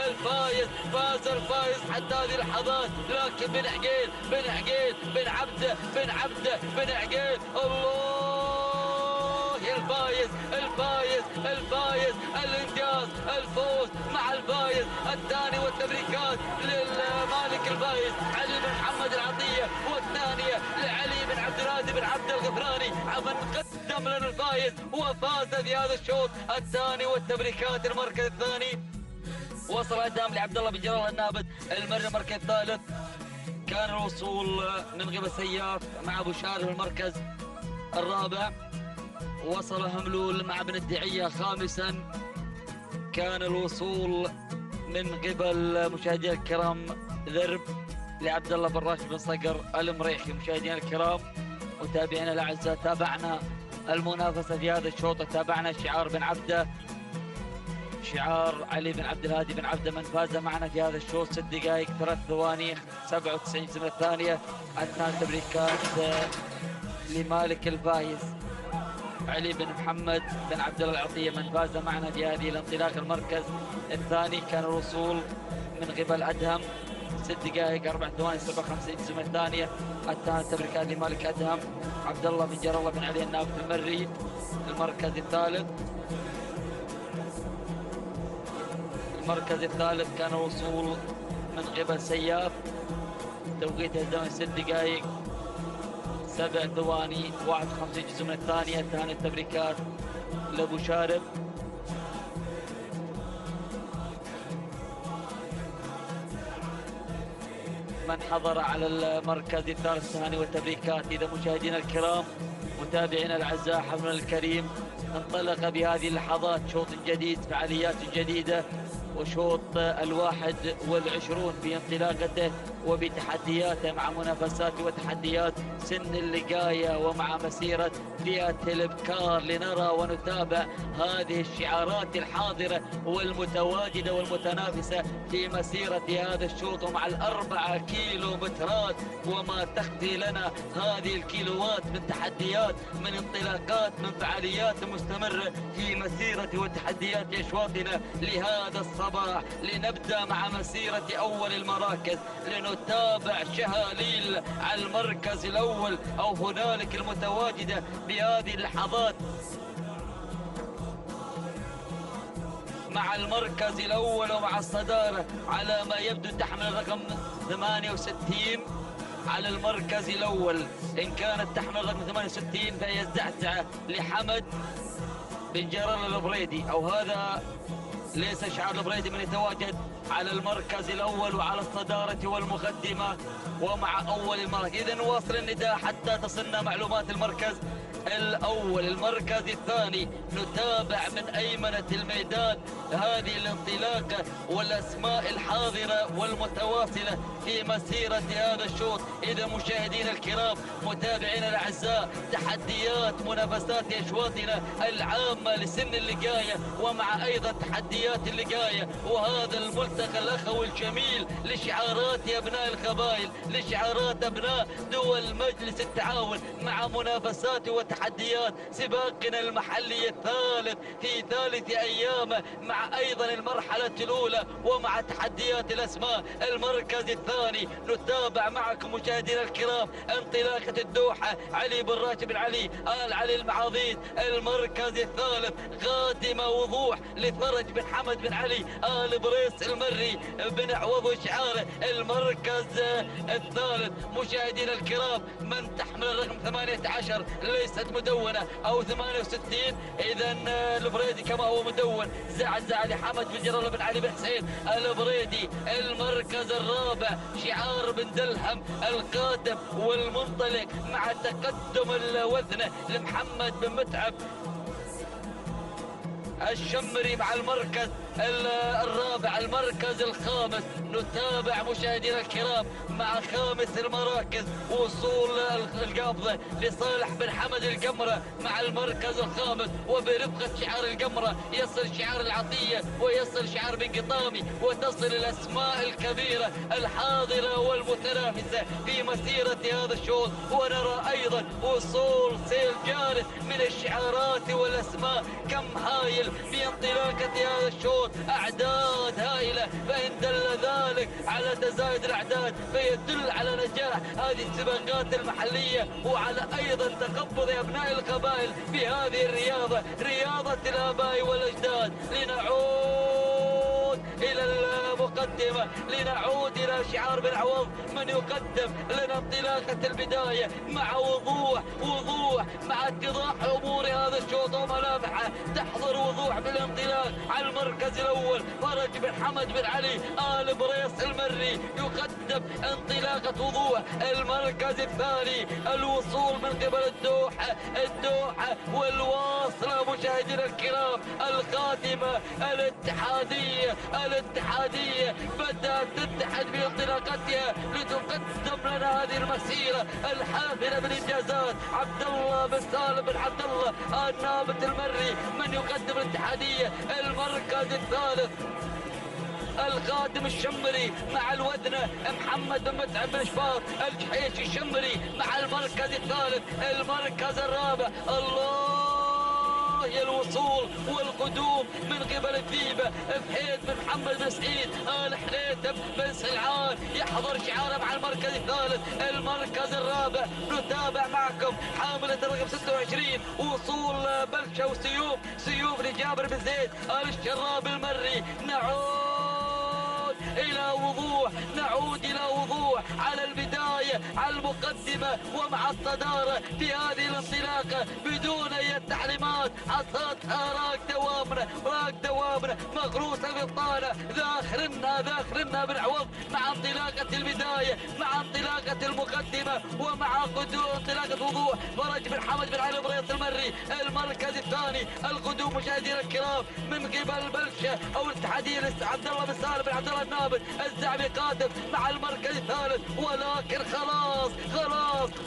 الفايز فاز حتى هذه اللحظات. لكن بن عقيل بن عقيل الله يا الفايز الانجاز الفوز مع الفايز الثاني والتبريكات للمالك الفايز علي بن محمد العطيه، والثانيه لعلي بن عبد الهادي بن عبد الغفراني من قدم لنا الفايز وفاز في هذا الشوط الثاني والتبريكات. المركز الثاني وصل ادهم لعبد الله بن جر الله النابت المري. المركز الثالث كان الوصول من قبل سياف مع ابو شارف. المركز الرابع وصل هملول مع بن الدعيه. خامسا كان الوصول من قبل مشاهدينا الكرام ذرب لعبد الله بن راشد بن صقر المريخي. مشاهدينا الكرام متابعينا الاعزاء تابعنا المنافسه في هذا الشوط، تابعنا شعار بن عبده، شعار علي بن عبد الهادي بن عبده من فاز معنا في هذا الشوط 6 دقائق 3 ثواني 97 من الثانيه. اثناء التبريكات لمالك الفايز علي بن محمد بن عبد الله العطيه من فاز معنا في هذه الانطلاق. المركز الثاني كان الوصول من قبل ادهم 6 دقائق 4 ثواني 57 من الثانيه. اثناء التبريكات لمالك ادهم عبد الله بن جر الله بن علي النابت المري. المركز الثالث كان وصول من قبل سياف توقيته الزمن 6 دقائق 7 ثواني 51 جزء من الثانية. تهاني التبريكات لأبو شارب. من حضر على المركز الثالث تهاني والتبريكات. إذا مشاهدينا الكرام متابعينا الأعزاء حفلنا الكريم انطلق بهذه اللحظات شوط جديد، فعاليات جديدة، وشوط 21 بانطلاقته وبتحدياته مع منافسات وتحديات سن اللقاية ومع مسيرة فئة الإبكار. لنرى ونتابع هذه الشعارات الحاضرة والمتواجدة والمتنافسة في مسيرة هذا الشوط، ومع ال4 كيلومترات وما تخفي لنا هذه الكيلوات من تحديات، من انطلاقات، من فعاليات مستمرة في مسيرة وتحديات أشواطنا لهذا الصباح. لنبدأ مع مسيرة أول المراكز، لنتابع شهاليل على المركز الأول أو هنالك المتواجدة بهذه اللحظات مع المركز الأول ومع الصدارة على ما يبدو تحمل الرقم 68 على المركز الأول. إن كانت تحمل الرقم 68 فهي الزعزعة لحمد بن جرار البريدي، أو هذا ليس شعار البريدي من يتواجد على المركز الأول وعلى الصدارة والمقدمة ومع أول المركز. إذن نواصل النداء حتى تصلنا معلومات المركز الأول. المركز الثاني نتابع من أيمنة الميدان هذه الانطلاقة والأسماء الحاضرة والمتواصلة في مسيرة هذا الشوط. إذا مشاهدينا الكرام متابعينا الأعزاء تحديات منافسات أشواطنا العامة لسن اللقاية ومع أيضا تحديات اللقاية، وهذا الملتقى الأخوي الجميل لشعارات أبناء القبائل، لشعارات أبناء دول مجلس التعاون مع منافسات وتحديات سباقنا المحلي الثالث في ثالث أيامه مع أيضا المرحلة الأولى ومع تحديات الأسماء. المركز الثاني نتابع معكم مشاهدينا الكرام انطلاقة الدوحة علي بن راشد بن علي آل علي المعاضيد. المركز الثالث قادمة وضوح لفرج بن حمد بن علي آل بريس المري بن عوض وشعاره. المركز الثالث مشاهدينا الكرام من تحمل الرقم 18 ليست مدونة أو 68، إذا البريدي كما هو مدون زعزع لحمد بن جرار بن علي بن حسين البريدي. المركز الرابع شعار بن دلهم القادم والمنطلق مع تقدم الوثنة لمحمد بن متعب الشمري مع المركز الرابع. المركز الخامس نتابع مشاهدينا الكرام مع خامس المراكز وصول القابضة لصالح بن حمد القمرة مع المركز الخامس، وبرفقة شعار القمرة يصل شعار العطية ويصل شعار بن قطامي وتصل الأسماء الكبيرة الحاضرة والمتنافسة في مسيرة هذا الشوط. ونرى أيضا وصول سيل جارف من الشعارات والأسماء كم هايل في انطلاقة هذا الشوط، أعداد هائلة، فإن دل ذلك على تزايد الأعداد فيدل على نجاح هذه السباقات المحلية وعلى أيضا تقبض أبناء القبائل في هذه الرياضة، رياضة الآباء والأجداد. لنعود إلى المقدمة، لنعود إلى شعار بن عوض من يقدم لنا انطلاقة البداية مع وضوح مع اتضاح أمور هذا الشوط وملامحه تحضر وضوح بالانطلاق. على المركز الأول فرج بن حمد بن علي آل بريس المري يقدم انطلاقة وضوح. المركز الثاني الوصول من قبل الدوحة والواصلة مشاهدينا الكرام القادمة الاتحادية بدأت تتحد بانطلاقتها لتقدم لنا هذه المسيرة الحافلة بالإنجازات. عبد الله بن سالم بن عبد الله النابت المري من يقدم الاتحادية. المركز الثالث القادم الشمري مع الوثنة محمد بن متعب بن شفاط الجحيشي الشمري مع المركز الثالث. المركز الرابع يا الوصول والقدوم من قبل الذيبة فحيد بن محمد بن سعيد آل حليتم بن سلعان يحضر شعاره مع المركز الثالث. المركز الرابع نتابع معكم حاملة الرقم 26 وصول بلشة وسيوف لجابر بن زيد آل الشراب المري. نعود إلى وضوح، نعود إلى وضوح على البداية، على المقدمة ومع الصدارة في هذه الانطلاقة بدون أي تعليمات. عصاتها راك دوامنا مغروسة بالطالة. ذاخرنا بالعوض مع انطلاقة البداية، مع انطلاقة المقدمة ومع قدوم انطلاقة وضوح. فرج بن حمد بن علي بريس المري المركز الثاني. القدوم مشاهدينا الكرام من قبل بلشة او الاتحادية عبد الله بن سالم بن عبد الله النابل الزعبي قادم مع المركز الثالث. ولكن خلاص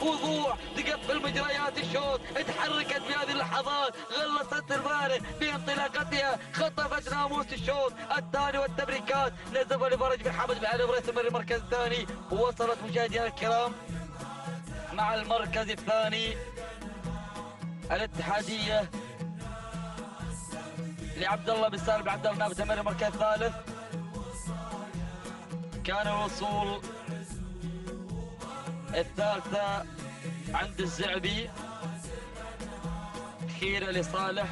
وضوح تقفل مجريات الشوط، تحركت في هذه اللحظات، غلصت الفارق بانطلاقتها، خطفت ناموس الشوط الثاني والتبريكات. نزف لفرج بن حمد بن علي بريس المري المركز الثاني. ووصلت مشاهدينا الكرام مع المركز الثاني الاتحادية لعبد الله بن سالم بن عبد الله النابل تمر المركز الثالث. كان الوصول الثالثة عند الزعبي، خيرة لصالح.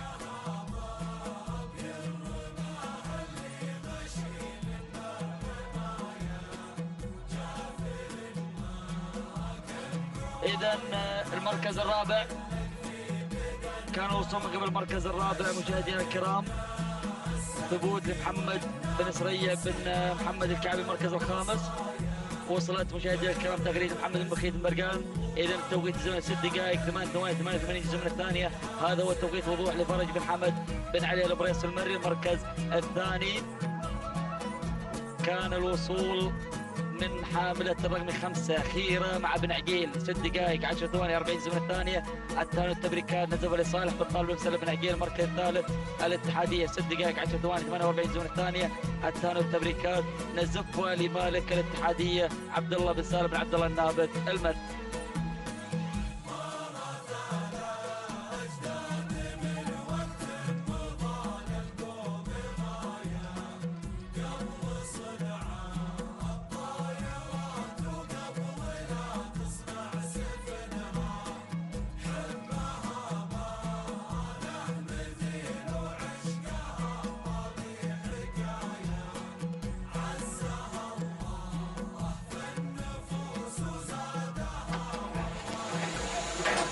إذن المركز الرابع كان الوصول من قبل المركز الرابع مشاهدينا الكرام. ثبوت لمحمد بن سرية بن محمد الكعبي المركز الخامس. وصلت مشاهدينا الكرام تغريدة محمد بن بخيت المرقان. إذا التوقيت الزمن 6 دقائق 88 الزمن الثانية. هذا هو التوقيت وضوح لفرج بن حمد بن علي البريس المري المركز الثاني. كان الوصول من حاملة الرقم 5 خيرة مع بن عقيل 6 دقائق 10 ثواني 40 الزمن الثانية. الثاني التبريكات نزف لصالح بالطالب بن بن عقيل المركز الثالث. الاتحادية 6 دقائق 10 ثواني 48 الزمن الثانية. الثاني التبريكات نزفها لمالك الاتحادية عبد الله بن سالم بن عبد الله النابت المد.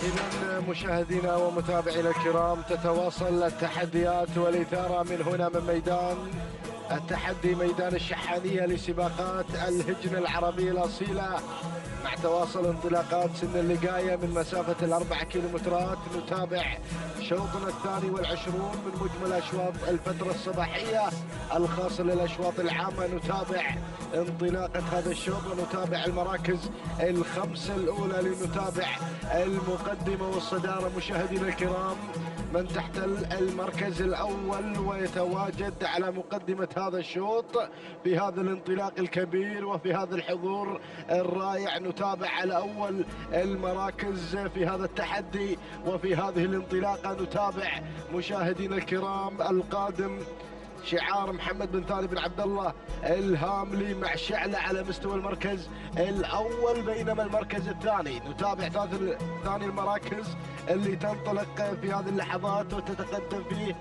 إذا مشاهدينا ومتابعينا الكرام تتواصل التحديات والإثارة من هنا من ميدان التحدي ميدان الشحانية لسباقات الهجن العربية الأصيلة، مع تواصل انطلاقات سن اللقاية من مسافة 4 كيلومترات. نتابع شوطنا 22 من مجمل أشواط الفترة الصباحية الخاصة للأشواط العامة. نتابع انطلاقة هذا الشوط ونتابع المراكز الخمسة الأولى لنتابع المقدمة والصدارة. مشاهدينا الكرام من تحت المركز الأول ويتواجد على مقدمة هذا الشوط في هذا الانطلاق الكبير وفي هذا الحضور الرائع. نتابع على أول المراكز في هذا التحدي وفي هذه الانطلاقة. نتابع مشاهدينا الكرام القادم شعار محمد بن ثاني بن عبد الله الهاملي مع شعلة على مستوى المركز الأول، بينما المركز الثاني نتابع ثاني المراكز اللي تنطلق في هذه اللحظات وتتقدم فيه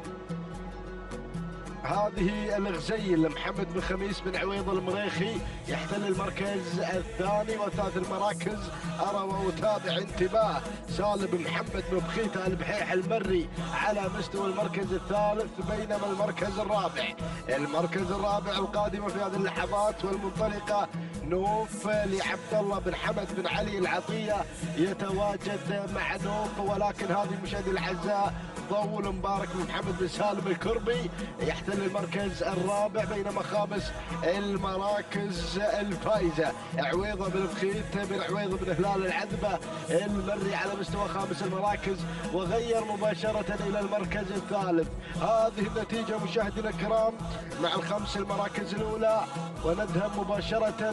هذه الغزيل محمد بن خميس بن عويض المريخي يحتل المركز الثاني. وثالث المراكز أرى وأتابع انتباه سالم بن محمد بن بخيت البحيح المري على مستوى المركز الثالث، بينما المركز الرابع القادمة في هذه اللحظات والمنطلقة نوف لعبد الله بن حمد بن علي العطية يتواجد مع نوف. ولكن هذه مشاهدينا الأعزاء ضوء المبارك بن محمد بن سالم الكربي يحتل المركز الرابع، بينما خامس المراكز الفائزة عويضة بن بخيت بن عويضة بن هلال العذبة المري على مستوى خامس المراكز وغير مباشرة إلى المركز الثالث. هذه النتيجة مشاهدينا الكرام مع الخمس المراكز الأولى، ونذهب مباشرة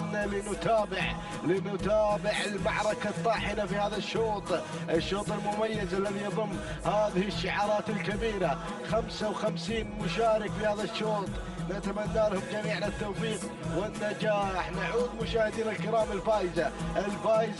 لنتابع المعركة الطاحنة في هذا الشوط المميز الذي يضم هذه الشعارات الكبيرة. 55 مشارك في هذا الشوط نتمنى لهم جميعا التوفيق والنجاح. نعود مشاهدينا الكرام الفائزة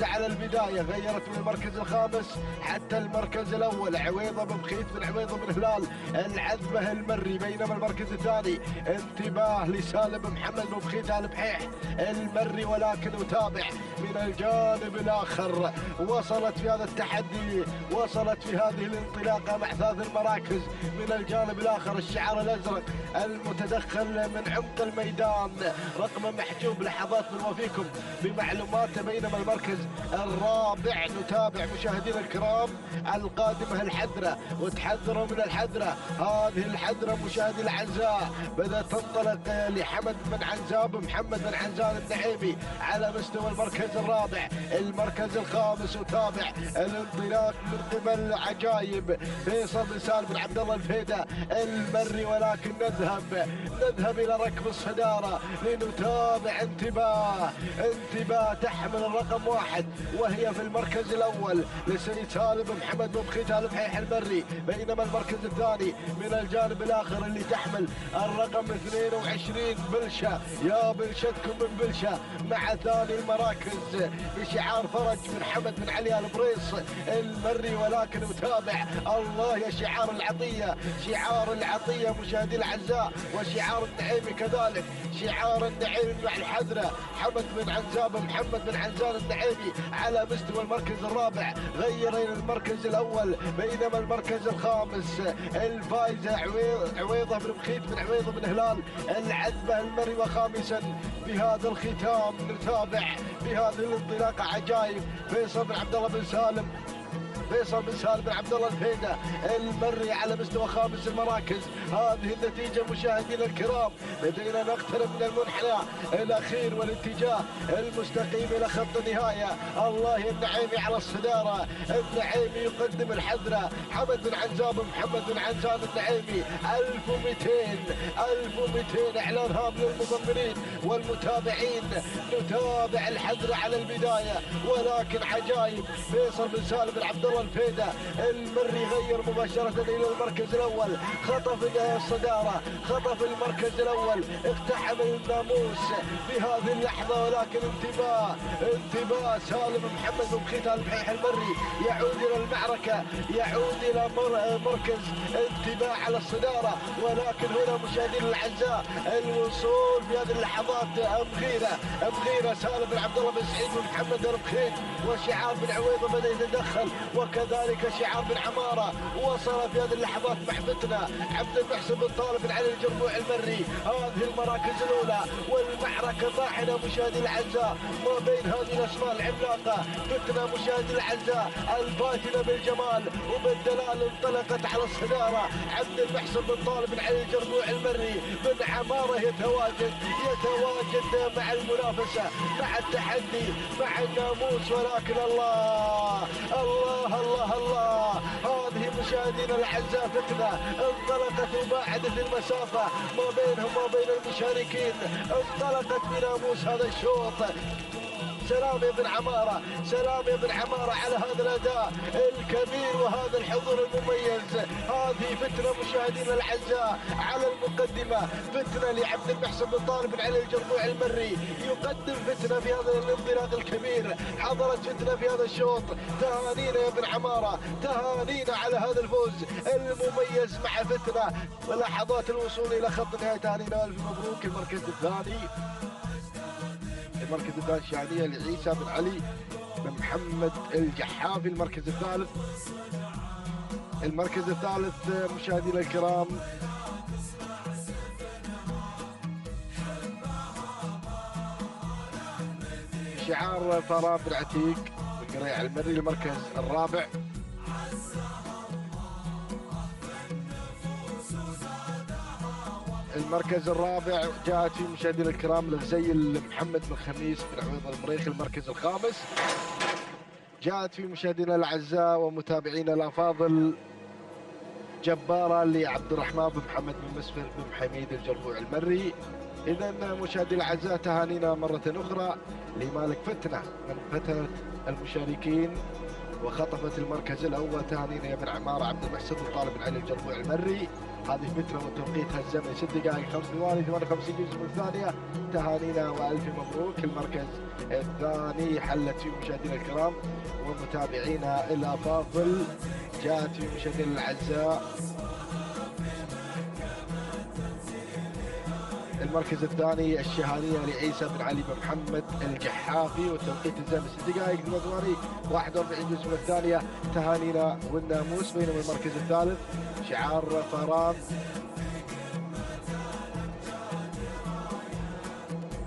على البداية غيرت من المركز الخامس حتى المركز الأول عويضة بن بخيت بن عويضة بن هلال العذبة المري، بينما المركز الثاني انتباه لسالم محمد بن بخيت آل بحيح المري، ولكن نتابع من الجانب الآخر. وصلت في هذا التحدي، وصلت في هذه الانطلاقة مع 3 المراكز من الجانب الآخر الشعار الأزرق المتدخل من عمق الميدان رقم محجوب. لحظات بنوافيكم بمعلومات. بينما المركز الرابع نتابع مشاهدينا الكرام القادمة الحذرة، وتحذروا من الحذرة. هذه الحذرة مشاهدي الأعزاء بدأت تنطلق لحمد بن عنزاب محمد بن عنزان النعيمي على مستوى المركز الرابع. المركز الخامس نتابع الانطلاق من قبل عجايب فيصل بن سالم بن عبد الله الفيدة المري، ولكن نذهب إلى ركب الصدارة لنتابع انتباه تحمل الرقم 1 وهي في المركز الأول لسيد سالم محمد بن بخيت آل بحيح المري، بينما المركز الثاني من الجانب الآخر اللي تحمل الرقم 22 بلشة. يا بلشتكم من بلشة مع ثاني المراكز بشعار فرج بن حمد بن علي البريص المري، ولكن متابع الله يا شعار العطية مشاهدي الأعزاء، وشعار النعيمي كذلك شعار النعيمي مع الحذرة حمد بن عنزاب محمد بن عنزان النعيمي على مستوى المركز الرابع غير إلى المركز الأول، بينما المركز الخامس الفائزة عويضة بن بخيت بن عويضة بن هلال العذبة المري. وخامسا بهذا الختام نتابع بهذه الانطلاقة عجايب فيصل بن عبد الله بن سالم بن عبد الله الفيدة المري على مستوى خامس المراكز. هذه النتيجة مشاهدينا الكرام، بدينا نقترب من المنحنى الأخير والاتجاه المستقيم إلى خط النهاية. الله النعيمي على الصدارة، النعيمي يقدم الحذرة حمد بن عنزاب محمد بن عنزان النعيمي 1200 إعلان هام للمضمرين والمتابعين. نتابع الحذرة على البداية، ولكن عجايب فيصل بن سالم بن عبد الله الفيدة المري غير مباشرة إلى المركز الأول، خطف الصدارة، خطف المركز الأول، اقتحم الناموس في هذه اللحظة، ولكن انتباه سالم محمد بن بخيت آل بحيح المري يعود إلى المعركة، يعود إلى مركز انتباه على الصدارة. ولكن هنا مشاهدينا الأعزاء الوصول في هذه اللحظات أمغيرة سالم بن عبد الله بن سعيد بن محمد بن بخيت وشعار بن عويضة بدأ يتدخل، وكذلك شعار بن عمارة وصل في هذه اللحظات مع فتنة عبد المحسن بن طالب بن علي الجربوع المري. هذه المراكز الأولى والمعركة طاحنة مشاهدي الأعزاء ما بين هذه الأسماء العملاقة. فتنة مشاهدي الأعزاء الفاتنة بالجمال وبالدلال انطلقت على الصدارة. عبد المحسن بن طالب بن علي الجربوع المري بن عمارة يتواجد مع المنافسة مع التحدي مع الناموس، ولكن الله هذه مشاهدينا الاعزاء فتنة انطلقت وباعدت المسافة ما بينهم وبين المشاركين، انطلقت بناموس هذا الشوط. سلام يا ابن عمارة على هذا الأداء الكبير وهذا الحضور المميز. هذه فتنة مشاهدينا الأعزاء على المقدمة، فتنة لعبد المحسن بن طالب بن علي الجربوع المري يقدم فتنة في هذا الانطلاق الكبير، حضرت فتنة في هذا الشوط. تهانينا يا ابن عمارة، تهانينا على هذا الفوز المميز مع فتنة ولحظات الوصول إلى خط النهاية. تهانينا ألف مبروك. المركز الثاني شعبية لعيسى بن علي بن محمد الجحافي. المركز الثالث مشاهدينا الكرام شعار فراب بن عتيق بن قريع المري. المركز الرابع جاءت في مشاهدينا الكرام الغزيل محمد بن خميس بن عويض المريخي. المركز الخامس جاءت في مشاهدينا الاعزاء ومتابعينا الافاضل جبارة لعبد الرحمن بن محمد بن مسفر بن حميد الجربوع المري. اذا مشاهدينا الاعزاء تهانينا مرة اخرى لمالك فتنة من فتنة المشاركين وخطفت المركز الاول تهانينا يا بن عمار عبد المحسن وطالب بن علي الجربوع المري. هذه فترة وتوقيتها الزمني 6 دقائق 5 ثواني 58 جزء من الثانية. تهانينا والف مبروك. المركز الثاني حلت فيه مشاهدينا الكرام ومتابعينا الافاضل، جاءت فيه مشاهدينا الاعزاء المركز الثاني الشهادية لعيسى بن علي بن محمد الجحافي والتوقيت الزمني 6 دقائق 8 ثواني 41 جزء من الثانية. تهانينا والناموس. بينما المركز الثالث شعار فاران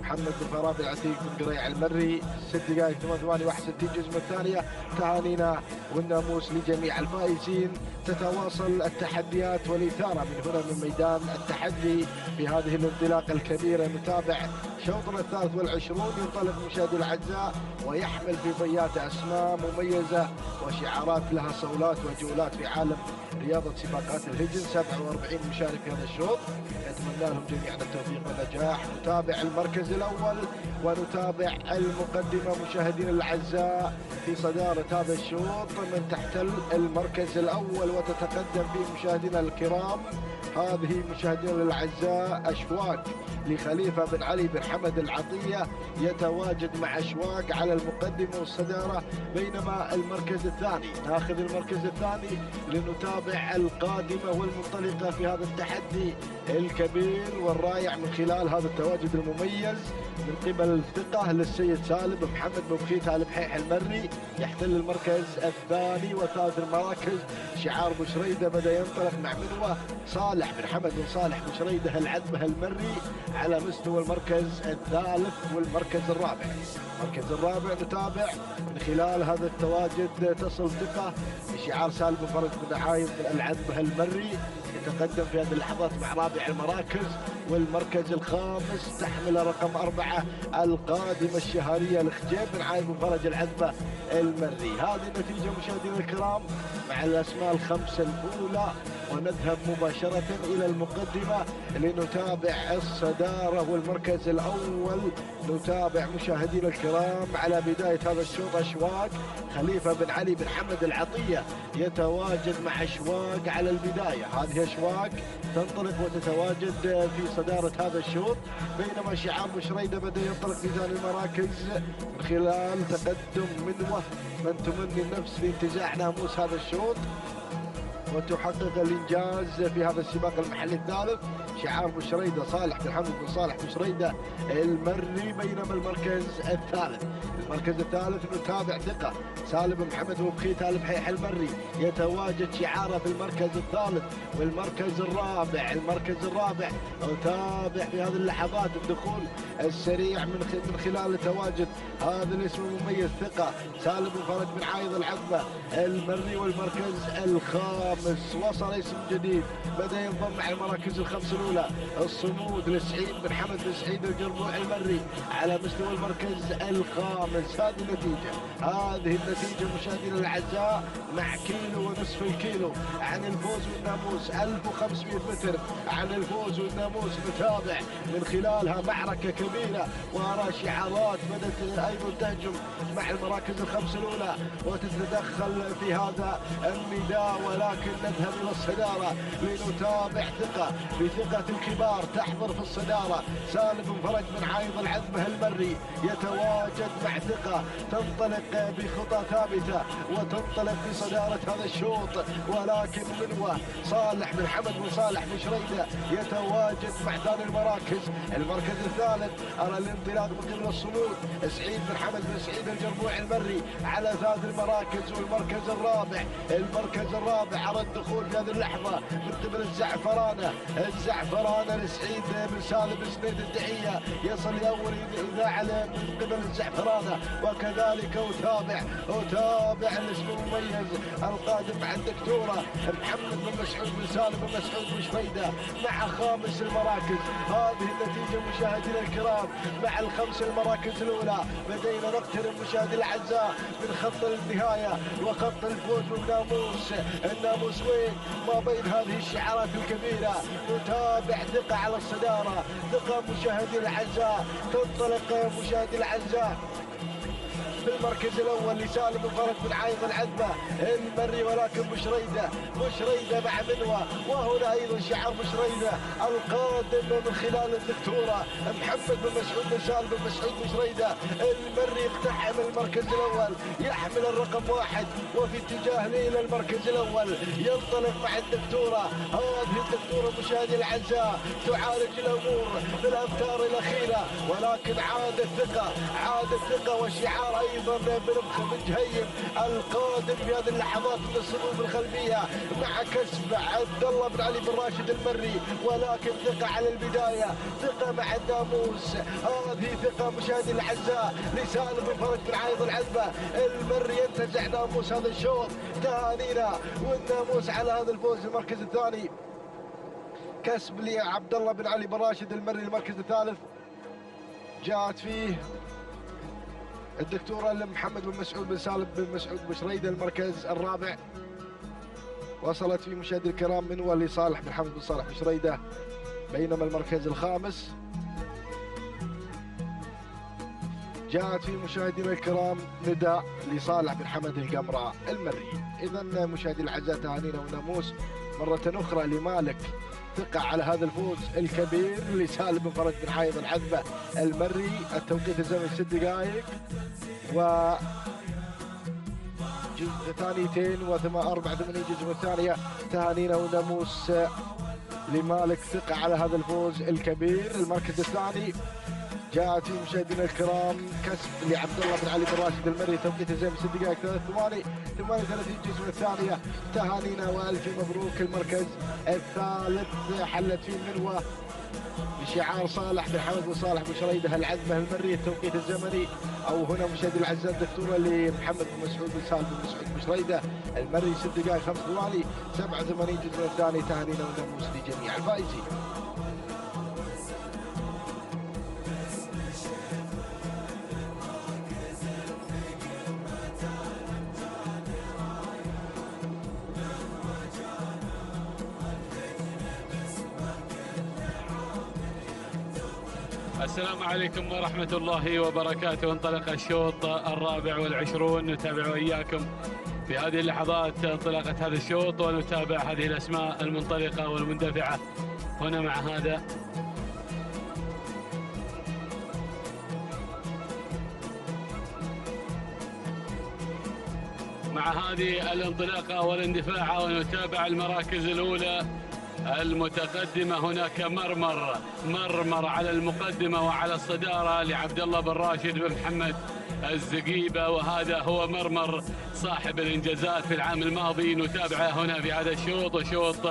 محمد بن فاران بن عتيق بن قريع المري 6 دقائق 8 ثواني 61 جزء من الثانية. تهانينا والناموس لجميع الفائزين. تتواصل التحديات والإثارة من هنا من ميدان التحدي في هذه الانطلاقة الكبيرة. نتابع شوطنا 23 ينطلق مشاهدي الأعزاء ويحمل في ضياته أسماء مميزة وشعارات لها صولات وجولات في عالم رياضة سباقات الهجن. 47 مشارك في هذا الشوط، نتمنى لهم جميعا التوفيق والنجاح. نتابع المركز الأول ونتابع المقدمة مشاهدينا الأعزاء في صدارة هذا الشوط من تحتل المركز الأول وتتقدم فيه مشاهدينا الكرام. هذه مشاهدينا الأعزاء أشواق لخليفة بن علي بن حمد العطية يتواجد مع أشواق على المقدمة والصدارة. بينما المركز الثاني ناخذ المركز الثاني لنتابع القادمة والمنطلقة في هذا التحدي الكبير والرائع من خلال هذا التواجد المميز من قبل الثقة للسيد سالم بن محمد بن بخيت آل بحيح المري. يحتل المركز الثاني وثالث المراكز شعار بشريدة بدأ ينطلق مع منوة صالح بن حمد بن صالح بشريدة العذبة المري على مستوى المركز الثالث والمركز الرابع. المركز الرابع نتابع من خلال هذا التواجد تصل ثقة بشعار سالم بن فرج بن عايض العذبة المري يتقدم في هذه اللحظات مع رابع المراكز. والمركز الخامس تحمل رقم 4 القادمة الشهرية لخجيب بن عايض بن فرج العذبة المري. هذه النتيجة مشاهدينا الكرام مع الأسماء الخمسة الأولى. ونذهب مباشرة إلى المقدمة لنتابع الصدارة والمركز الأول. نتابع مشاهدينا الكرام على بداية هذا الشوط أشواق خليفة بن علي بن حمد العطية يتواجد مع أشواق على البداية. هذه أشواق تنطلق وتتواجد في صدارة هذا الشوط. بينما شعار بشريدة بدأ ينطلق في ثاني المراكز من خلال تقدم منوة من تمني النفس في انتزاع ناموس هذا الشوط وتحقق الإنجاز في هذا السباق المحلي الثالث. شعار بشريدة صالح بن حمد بن صالح بشريدة المري. بينما المركز الثالث نتابع ثقة سالم بن محمد بن بخيت آل بحيح المري يتواجد شعاره في المركز الثالث والمركز الرابع. المركز الرابع نتابع في هذه اللحظات الدخول السريع من خلال تواجد هذا الاسم المميز ثقة سالم بن فرج بن عايض العذبة المري. والمركز الخامس وصل اسم جديد بدأ ينضم مع المراكز الخمس الأولى الصمود لسعيد بن حمد بن سعيد الجربوع المري على مستوى المركز الخامس. هذه النتيجة مشاهدينا الأعزاء مع كيلو ونصف الكيلو عن الفوز والناموس 1500 متر عن الفوز والناموس. نتابع من خلالها معركة كبيرة وأرى شعارات بدأت أيضا تهجم مع المراكز الخمس الأولى وتتدخل في هذا النداء. ولكن نذهب إلى الصدارة لنتابع ثقة بثقة الكبار تحضر في الصدارة. سالم بن فرج بن عايض العذبة المري يتواجد مع ثقة تنطلق بخطى ثابتة وتنطلق في صدارة هذا الشوط. ولكن منوة صالح بن حمد بن صالح بشريدة يتواجد مع ثاني المراكز. المركز الثالث أرى الانطلاق من قبل الصمود سعيد بن حمد بن سعيد الجربوع المري على ثالث المراكز. والمركز الرابع أرى الدخول في هذه اللحظة من قبل الزعفرانة لسعيد بن سالم بن سنيد الدعية يصل لأول إذاعة من قبل الزعفرانة. وكذلك أتابع الاسم المميز القادم مع الدكتورة محمد بن مسعود بن سالم بن مسعود بن شفيدة مع خامس المراكز. هذه النتيجة مشاهدينا الكرام مع الخمس المراكز الأولى. بدينا نقترب مشاهدينا الأعزاء من خط النهاية وخط الفوز والناموس وين ما بين هذه الشعارات الكبيرة. نتابع ثقة على الصدارة ثقة مشاهدينا الأعزاء تنطلق مشاهدينا الأعزاء في المركز الاول لسالم بن فرج بن عايض العذبه المري، ولكن بشريده مع منوى، وهنا ايضا شعار بشريده القادم من خلال الدكتوره محمد بن مسعود بن سالم بن مسعود بشريده المري يقتحم المركز الاول، يحمل الرقم 1 وفي اتجاه الى المركز الاول، ينطلق مع الدكتوره. هذه الدكتوره مشاهدي الاعزاء تعالج الامور في الامتار الاخيره، ولكن عاد الثقه وشعار ايضا بن جهيم القادم في هذه اللحظات من الصفوف الخلفيه مع كسب عبد الله بن علي بن راشد المري، ولكن ثقه على البدايه، ثقه مع الناموس. هذه ثقه مشاهدي الاعزاء لسالم بن فرج بن عايض العذبه المري، ينتزع ناموس هذا الشوط. تهانينا والناموس على هذا الفوز. المركز الثاني كسب لعبد الله بن علي بن راشد المري. المركز الثالث جاءت فيه الدكتوره محمد بن مسعود بن سالم بن مسعود بشريده. المركز الرابع وصلت فيه مشاهدي الكرام منوى لصالح بن حمد بن صالح بشريده، بينما المركز الخامس جاءت فيه مشاهدينا الكرام نداء لصالح بن حمد القمراء المري. اذا مشاهدي الاعزاء تهانينا وناموس مره اخرى لمالك، ثقة على هذا الفوز الكبير لسالم بن فرج بن عايض العذبة المري. التوقيت الزمني 6 دقائق و جزء ثانيتين و84 جزء من الثانية. تهانينا وناموس لمالك، ثقة على هذا الفوز الكبير. المركز الثاني جاءت في مشاهدينا الكرام كسب لعبد الله بن علي بن راشد المري، توقيت الزمني 6 دقائق 3 ثواني 38 جزء من الثانية. تهانينا والف مبروك. المركز الثالث حلت فيه منوى بشعار صالح بن حمد بن صالح بشريده العذبه المري. التوقيت الزمني او هنا مشاهدي الاعزاء الدكتوره لمحمد بن مسعود بن سالم بن مسعود بشريده المري 6 دقائق 5 ثواني 87 جزء من الثاني. تهانينا وناموس لجميع الفائزين. السلام عليكم ورحمة الله وبركاته. انطلق الشوط 24، نتابع وإياكم في هذه اللحظات انطلاقة هذا الشوط، ونتابع هذه الأسماء المنطلقة والمندفعة هنا مع هذه الانطلاقة والاندفاع، ونتابع المراكز الأولى المتقدمة. هناك مرمر على المقدمة وعلى الصدارة لعبد الله بن راشد بن محمد الزقيبة، وهذا هو مرمر صاحب الإنجازات في العام الماضي. نتابعه هنا في هذا الشوط، وشوط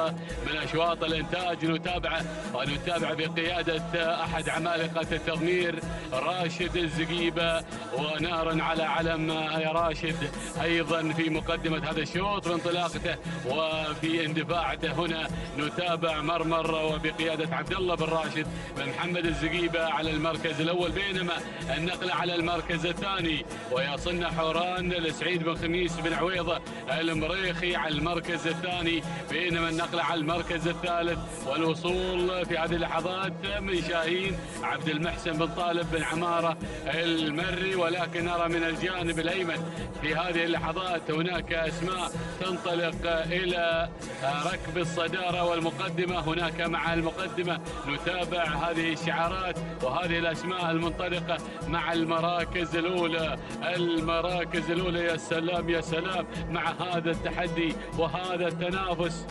من أشواط الإنتاج نتابعه، ونتابع بقيادة أحد عمالقة التضمير راشد الزقيبة، ونارا على علم يا راشد أيضا في مقدمة هذا الشوط بانطلاقته وفي اندفاعته. هنا نتابع مرمر وبقيادة عبد الله بن راشد بن محمد الزقيبة على المركز الأول، بينما النقلة على المركز الثاني ويصلنا حوران لسعيد بن خميس بن عويضة المريخي على المركز الثاني، بينما النقلة على المركز الثالث والوصول في هذه اللحظات من شاهين عبد المحسن بن طالب بن عمارة المري. ولكن نرى من الجانب الأيمن في هذه اللحظات هناك أسماء تنطلق إلى ركب الصدارة والمقدمة. هناك مع المقدمة نتابع هذه الشعارات وهذه الأسماء المنطلقة مع المراكز الأولى. المراكز الأولى يا سلام يا سلام مع هذا التحدي وهذا التنافس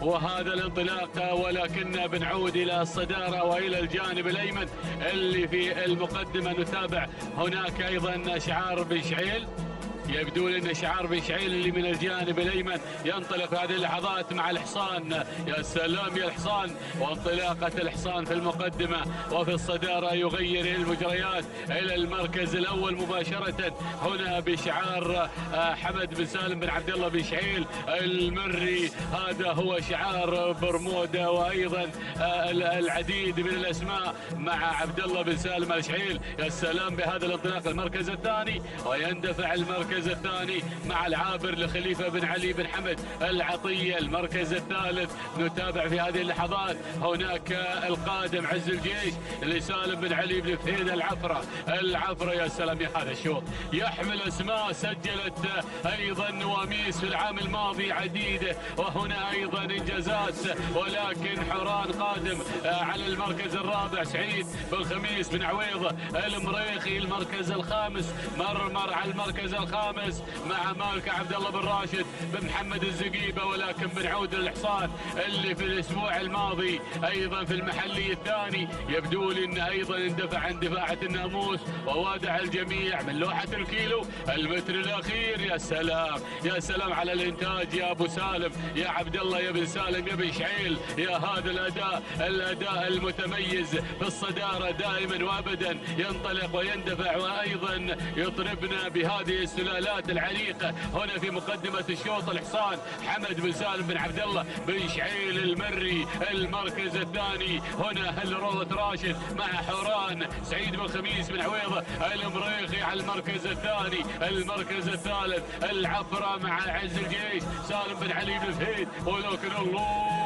وهذا الانطلاق، ولكن بنعود إلى الصدارة وإلى الجانب الأيمن اللي في المقدمة. نتابع هناك أيضا شعار بشعيل، يبدو لنا شعار بشعيل اللي من الجانب الايمن ينطلق في هذه اللحظات مع الحصان. يا سلام يا الحصان، وانطلاقه الحصان في المقدمه وفي الصداره يغير المجريات الى المركز الاول مباشره هنا بشعار حمد بن سالم بن عبد الله بن شعيل المري. هذا هو شعار برمودا، وايضا العديد من الاسماء مع عبد الله بن سالم الشعيل. يا سلام بهذا الانطلاق المركز الثاني، ويندفع المركز المركز الثاني مع العابر لخليفة بن علي بن حمد العطية. المركز الثالث نتابع في هذه اللحظات هناك القادم عز الجيش لسالم بن علي بن فهيد العفرة. يا سلام يا هذا الشوط يحمل اسماء سجلت ايضا نواميس في العام الماضي عديدة، وهنا ايضا انجازات، ولكن حوران قادم على المركز الرابع. سعيد بن خميس بن عويضة المريخي المركز الخامس. مرمر على المركز الخامس مع مالك عبد الله بن راشد بن محمد الزقيبة، ولكن بنعود للحصان اللي في الاسبوع الماضي ايضا في المحلي الثاني. يبدو لي انه ايضا اندفع عن دفاعة الناموس ووادع الجميع من لوحة الكيلو المتر الاخير. يا سلام يا سلام على الانتاج يا ابو سالم، يا عبد الله، يا بن سالم، يا بن شعيل، يا هذا الاداء المتميز في الصدارة دائما وابدا، ينطلق ويندفع وايضا يطربنا بهذه السلالات العريقة. هنا في مقدمة الشوط الحصان حمد بن سالم بن عبد الله بن شعيل المري المركز الثاني. هنا هل روضة راشد مع حوران سعيد بن خميس بن عويضة المريخي على المركز الثاني. المركز الثالث العفرة مع عز الجيش سالم بن علي بن فهيد، ولكن الله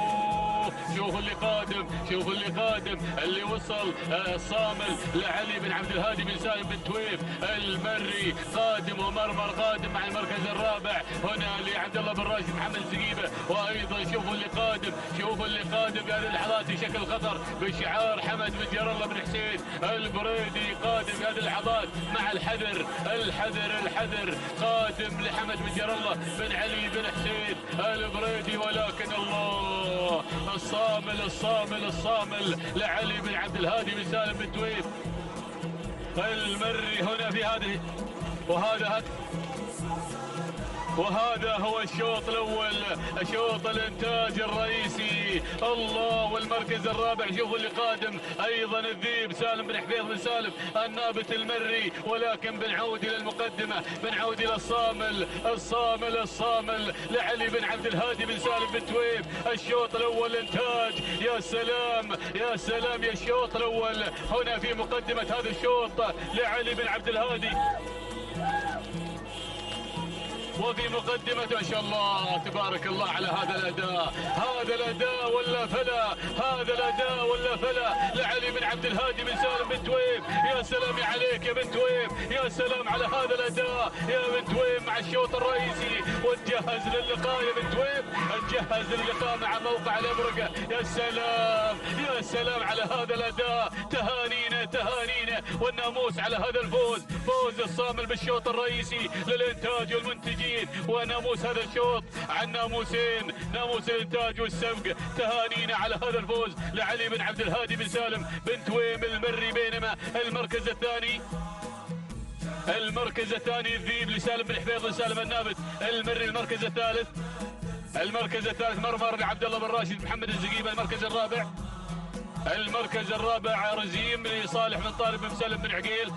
شوفوا اللي قادم، شوفوا اللي قادم، اللي وصل الصامل لعلي بن عبد الهادي بن سالم بن تويف المري قادم، ومرمر قادم مع المركز الرابع. هنا لعبد الله بن راشد محمد الزقيبة، وايضا شوفوا اللي قادم، شوفوا اللي قادم في هذه اللحظات بشكل خطر بشعار حمد بن جار الله بن حسين البريدي قادم في هذه اللحظات مع الحذر قادم لحمد بن جار الله بن علي بن حسين البريدي، ولكن الله الصامل لعلي بن عبد الهادي بن سالم بن تويف المري هنا في هذه. وهذا هو الشوط الاول، شوط الانتاج الرئيسي. الله، والمركز الرابع شوفوا اللي قادم ايضا الذيب سالم بن حفيظ بن سالم النابت المري، ولكن بنعود الى المقدمه، بنعود الى الصامل لعلي بن عبد الهادي بن سالم بن تويف. الشوط الاول انتاج، يا سلام يا سلام يا الشوط الاول هنا في مقدمه هذا الشوط لعلي بن عبد الهادي، وفي مقدمة ما شاء الله تبارك الله على هذا الأداء ولا فلا لعلي بن عبد الهادي بن سالم بن تويف. يا سلام عليك يا بن تويف، يا سلام على هذا الأداء يا بن تويف مع الشوط الرئيسي، وتجهز للقاء يا بن تويف، تجهز للقاء مع موقع الأبرقة. يا سلام على هذا الأداء، تهانينا والناموس على هذا الفوز، فوز الصامل بالشوط الرئيسي للإنتاج والمنتجين، وناموس هذا الشوط عن ناموسين، ناموس الانتاج والسبق. تهانينا على هذا الفوز لعلي بن عبد الهادي بن سالم بن تويم المري، بينما المركز الثاني الذيب لسالم بن حفيظ بن سالم النابت المري. المركز الثالث مرمر لعبد الله بن راشد محمد الزقيبة. المركز الرابع رزيم لصالح بن طالب بن سالم بن عقيل.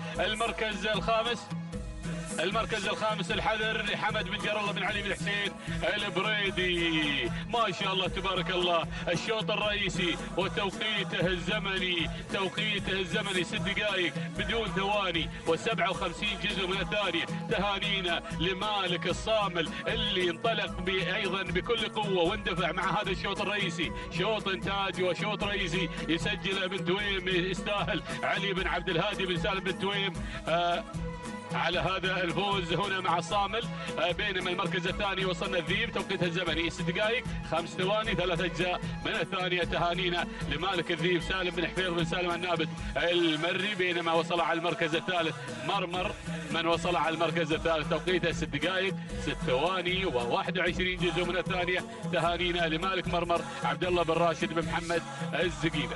المركز الخامس الحذر لحمد بن جار الله بن علي بن حسين البريدي. ما شاء الله تبارك الله، الشوط الرئيسي وتوقيته الزمني 6 دقائق بدون ثواني و57 جزء من الثانية. تهانينا لمالك الصامل اللي انطلق ايضا بكل قوة واندفع مع هذا الشوط الرئيسي، شوط انتاج وشوط رئيسي يسجل بن تويم، يستاهل علي بن عبد الهادي بن سالم بن تويم على هذا الفوز هنا مع الصامل. بينما المركز الثاني وصلنا الذيب توقيتها الزمني 6 دقائق 5 ثواني 3 أجزاء من الثانية. تهانينا لمالك الذيب سالم بن حفيظ بن سالم النابت المري، بينما وصل على المركز الثالث مرمر من وصل على المركز الثالث توقيته 6 دقائق 6 ثواني و21 جزء من الثانية. تهانينا لمالك مرمر عبد الله بن راشد بن محمد الزقيبة.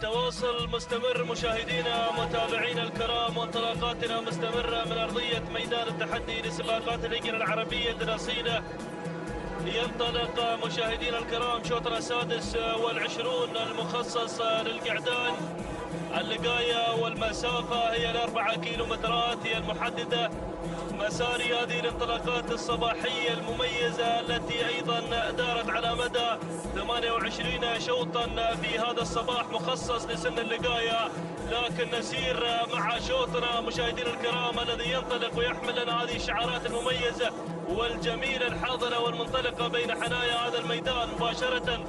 التواصل مستمر مشاهدينا متابعينا الكرام، وانطلاقاتنا مستمرة من أرضية ميدان التحدي لسباقات اللجنة العربية الدراسية. ينطلق مشاهدينا الكرام شوطنا السادس والعشرون المخصص للقعدان. اللقاية والمسافة هي ال4 كيلومترات، هي المحددة مسار هذه الانطلاقات الصباحية المميزة التي أيضا دارت على مدى 28 شوطا في هذا الصباح مخصص لسن اللقاية. لكن نسير مع شوطنا مشاهدينا الكرام الذي ينطلق ويحمل لنا هذه الشعارات المميزة والجميلة الحاضرة والمنطلقة بين حنايا هذا الميدان مباشرة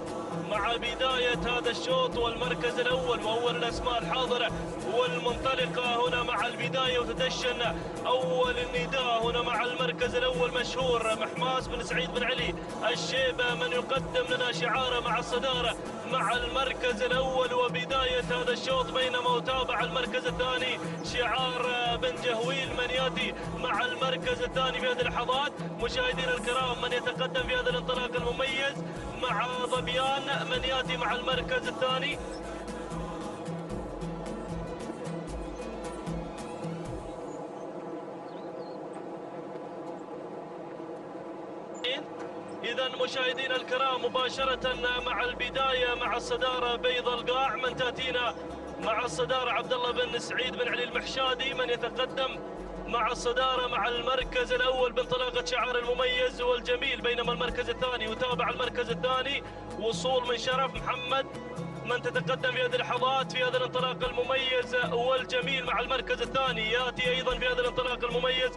مع بداية هذا الشوط والمركز الأول وأول الأسماء الحاضرة والمنطلقة هنا مع البداية. وتدشن أول النداء هنا مع المركز الأول مشهور محماس بن سعيد بن علي الشيبة، من يقدم لنا شعاره مع الصدارة مع المركز الأول وبداية هذا الشوط، بينما يتابع المركز الثاني شعار بن جهويل من يأتي مع المركز الثاني في هذه اللحظات. مشاهدينا الكرام من يتقدم في هذا الانطلاق المميز مع ظبيان من يأتي مع المركز الثاني. إذا مشاهدينا الكرام مباشرة مع البداية مع الصدارة بيض القاع، من تأتينا مع الصدارة عبد الله بن سعيد بن علي المحشادي من يتقدم مع الصدارة مع المركز الأول بانطلاقة شعار المميز والجميل، بينما المركز الثاني يتابع المركز الثاني وصول من شرف محمد من تتقدم في هذه اللحظات في هذا الانطلاق المميز والجميل مع المركز الثاني. يأتي أيضا في هذا الانطلاق المميز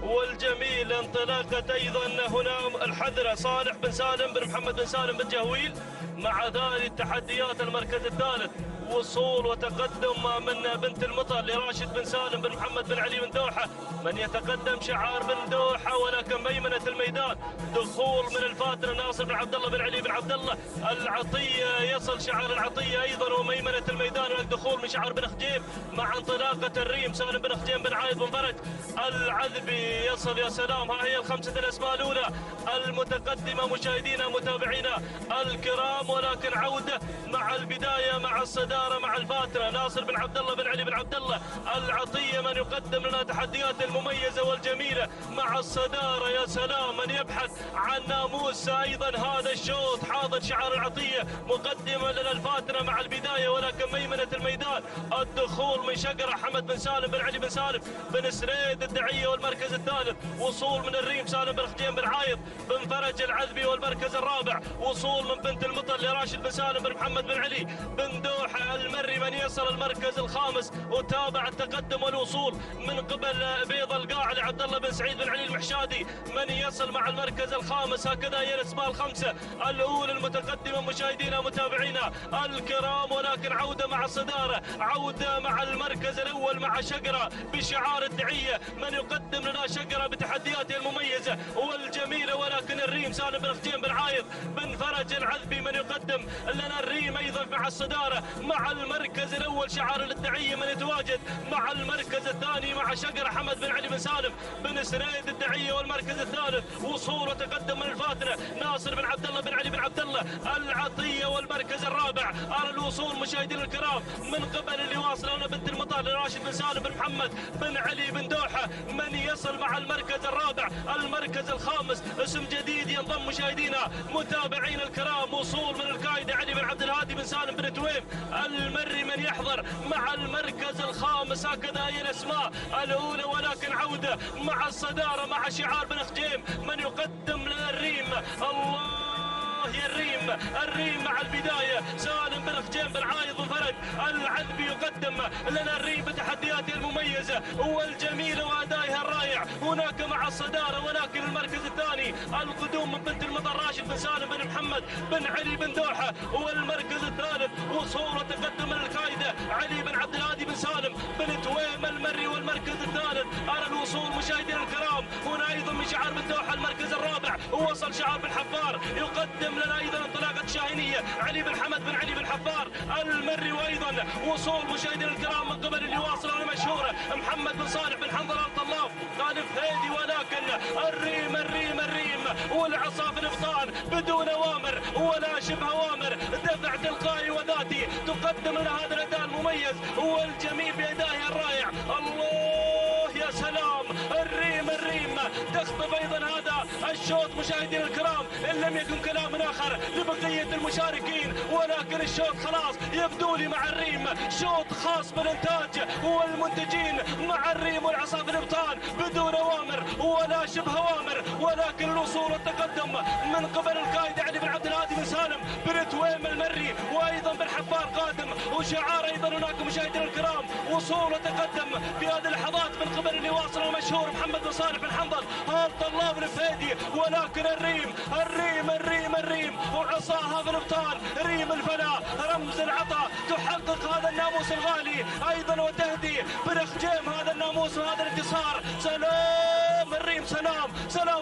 والجميل انطلاقة أيضا هنا الحذرة صالح بن سالم بن محمد بن سالم بن جهويل مع ذلك التحديات المركز الثالث وصول وتقدم من بنت المطر لراشد بن سالم بن محمد بن علي بن دوحة من يتقدم شعار بن دوحة، ولكن ميمنة الميدان دخول من الفاتنة ناصر بن عبد الله بن علي بن عبد الله العطية، يصل شعار العطية أيضا وميمنة الميدان، دخول من شعار بن خجيم مع انطلاقة الريم سالم بن خجيم بن عايض بن فرج العذبي يصل. يا سلام، ها هي الخمسة الأسماء الأولى المتقدمة مشاهدينا متابعينا الكرام، ولكن عودة مع البداية مع الصدارة مع الفاترة ناصر بن عبد الله بن علي بن عبد الله العطية من يقدم لنا تحديات المميزة والجميلة مع الصدارة. يا سلام، من يبحث عن ناموس أيضا هذا الشوط حاضر شعار العطية مقدمة لنا الفاترة مع البداية، ولكن ميمنة الميدان الدخول من شقرة حمد بن سالم بن علي بن سالم بن سريد الدعية، والمركز الثالث وصول من الريم سالم بن خجيم بن عايض بن فرج العذبي، والمركز الرابع وصول من بنت المطر لراشد بن سالم بن محمد بن علي بن دوحة المري من يصل المركز الخامس، وتابع التقدم والوصول من قبل بيض القاع لعبد الله بن سعيد بن علي المحشادي من يصل مع المركز الخامس. هكذا هي الاسماء الخمسه الاولى المتقدمه مشاهدينا متابعينا الكرام، ولكن عوده مع الصداره، عوده مع المركز الاول مع شقره بشعار الدعيه من يقدم لنا شقره بتحدياته المميزه والجميله، ولكن الريم سالم بن خجيم بن عايض بن فرج العذبي من يقدم لنا الريم ايضا مع الصداره مع المركز الاول شعار الدعيه من يتواجد مع المركز الثاني مع شقره حمد بن علي بن سالم بن سريد الدعيه، والمركز الثالث وصول وتقدم من الفاتنه ناصر بن عبد الله بن علي بن عبد الله العطيه، والمركز الرابع على الوصول مشاهدينا الكرام من قبل اللي واصل بنت المطار لراشد بن سالم بن محمد بن علي بن دوحه من يصل مع المركز الرابع. المركز الخامس اسم جديد ينضم مشاهدينا متابعينا الكرام، وصول من القائد علي بن عبد الهادي بن سالم بن تويم المري من يحضر مع المركز الخامس. هكذا هي الاسماء الاولى، ولكن عوده مع الصداره مع شعار بن خجيم من يقدم لنا الريم. الله يا الريم مع البدايه سالم بن خجيم بن عايض بن فرج العذبي يقدم لنا الريم بتحدياته المميزه والجميله وادائها الرائع. هناك مع الصداره ولكن المركز الثاني القدوم من بنت المطر راشد بن سالم بن محمد بن علي بن دوحه، والمركز الثالث وصول وتقدم من القائده علي بن عبد الهادي بن سالم بن تويم المري، والمركز الثالث على الوصول مشاهدينا الكرام هنا ايضا من شعار بن دوحه. المركز الرابع ووصل شعار بن حفار يقدم لنا ايضا انطلاقه شاهينيه علي بن حمد بن علي بن حفار المري، وايضا وصول مشاهدينا الكرام من قبل اللي واصل المشهوره محمد بن صالح بن حنظله الطلاف خالف هيدي، ولكن الريم والعصا في الابطال بدون اوامر ولا شبه اوامر، دفع تلقائي وذاتي تقدم لنا هذا المميز والجميل بأدائه الرائع. الله يا سلام، الريم تخطف ايضا هذا الشوط مشاهدينا الكرام. ان لم يكن كلام اخر لبقيه المشاركين، ولكن الشوط خلاص يبدو لي مع الريم شوط خاص بالانتاج والمنتجين مع الريم والعصافر الابطال بدون اوامر ولا شبه اوامر، ولكن الوصول والتقدم من قبل القائد علي بن عبد الهادي بن سالم بن تويم المري، وايضا بن حفار قادم، وشعار ايضا هناك مشاهدينا الكرام وصول وتقدم في هذه اللحظات من قبل اللي واصل المشهور محمد بن صالح بن حنظل آل طلاب الفهيدي. ولكن الريم وعصاها في الابطال، ريم الفلاح رمز العطاء، تحقق هذا الناموس الغالي ايضا وتهدي برخجيم هذا الناموس وهذا الانتصار. سلام الريم، سلام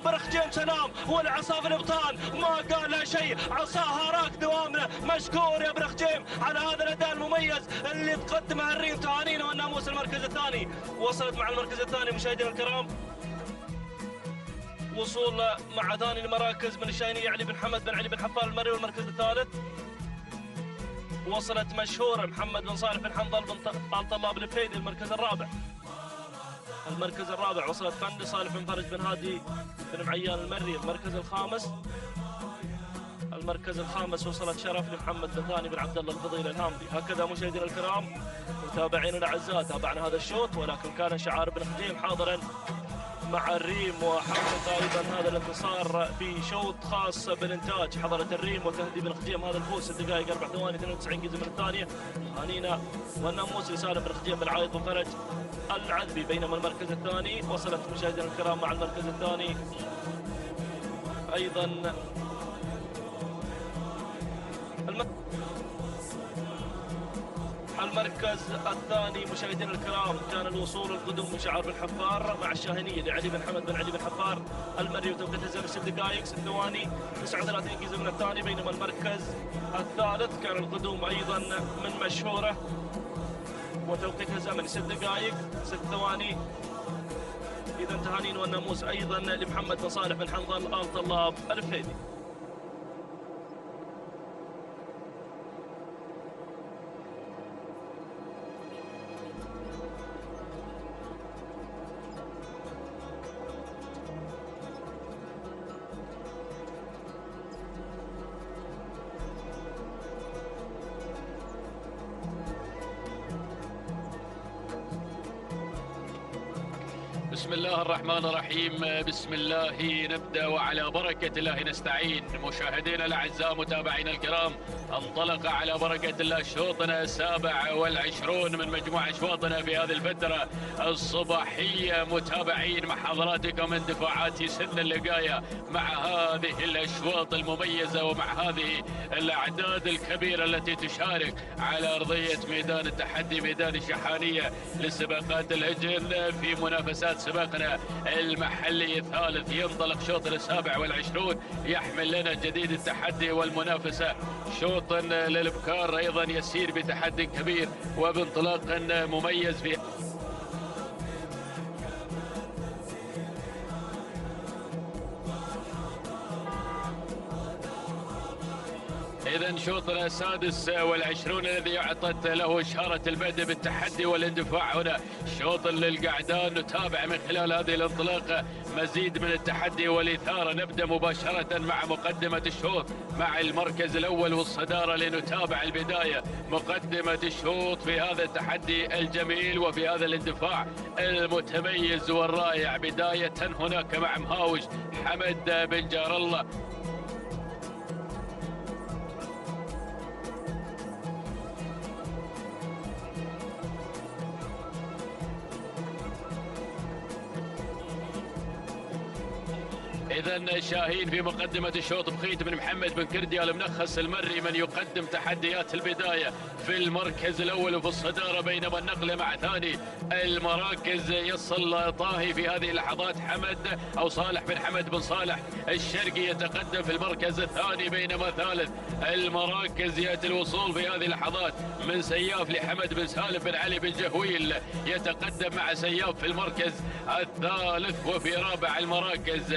برخجيم، سلام. والعصا في الابطال ما قال لا شيء، عصاها راك دوامنا. مشكور يا برخجيم على هذا الاداء المميز اللي تقدمه الريم. تهانينا والناموس المركز الثاني. وصلت مع المركز الثاني مشاهدينا الكرام، وصول مع ثاني المراكز من الشاهينية علي بن حمد بن علي بن حفار المري. والمركز الثالث وصلت مشهور محمد بن صالح بن حنظل بن آل طلاب الفهيدي. المركز الرابع وصلت فندي صالح بن فرج بن هادي بن معيان المري. المركز الخامس وصلت شرف لمحمد بن ثاني بن عبد الله الفضيل الهامدي. هكذا مشاهدينا الكرام متابعينا الاعزاء تابعنا هذا الشوط، ولكن كان شعار بن خديم حاضرا مع الريم وحقق ايضا هذا الانتصار في شوط خاص بالانتاج. حضرت الريم وتهدي بن خديم هذا الفوز 6 دقائق 4 ثواني 92 جزء من الثانيه. هانينا والناموس لسالم بن خديم بن عايض بن فرج العذبي. بينما المركز الثاني وصلت مشاهدينا الكرام مع المركز الثاني ايضا المركز الثاني مشاهدينا الكرام كان الوصول القدوم من شعار بن حفار مع الشاهينية لعلي بن حمد بن علي بن حفار المري، وتوقيت الزمن 6 دقائق 6 ثواني 39 جزء من الثاني. بينما المركز الثالث كان القدوم ايضا من مشهوره وتوقيت الزمن 6 دقائق 6 ثواني. اذا تهانين والناموس ايضا لمحمد بن صالح بن حنظل آل طلاب الفهيدي. بسم الله الرحمن الرحيم. بسم الله نبدأ وعلى بركة الله نستعين. مشاهدينا الأعزاء متابعينا الكرام، انطلق على بركة الله شوطنا 27 من مجموع أشواطنا في هذه الفترة الصباحية. متابعين مع حضراتكم اندفاعات سن اللقاية مع هذه الأشواط المميزة ومع هذه الأعداد الكبيرة التي تشارك على أرضية ميدان التحدي ميدان الشحانية لسباقات الهجن في منافسات سباقنا المحلي الثالث. ينطلق شوطنا 27 يحمل لنا جديد التحدي والمنافسة. شوط للابكار ايضا يسير بتحدي كبير وبانطلاق مميز في إذا شوطنا 26 الذي أعطت له إشارة البدء بالتحدي والاندفاع هنا. شوط للقعدان نتابع من خلال هذه الانطلاقة مزيد من التحدي والإثارة. نبدأ مباشرة مع مقدمة الشوط مع المركز الأول والصدارة لنتابع البداية. مقدمة الشوط في هذا التحدي الجميل وفي هذا الاندفاع المتميز والرائع. بداية هناك مع مهاوش حمد بن جار الله. إذا شاهين في مقدمة الشوط بخيت بن محمد بن كردي المنخس المري من يقدم تحديات البداية في المركز الأول وفي الصدارة. بينما النقلة مع ثاني المراكز يصل طاهي في هذه اللحظات حمد أو صالح بن حمد بن صالح الشرقي يتقدم في المركز الثاني. بينما ثالث المراكز يأتي الوصول في هذه اللحظات من سياف لحمد بن سالم بن علي بن جهويل يتقدم مع سياف في المركز الثالث. وفي رابع المراكز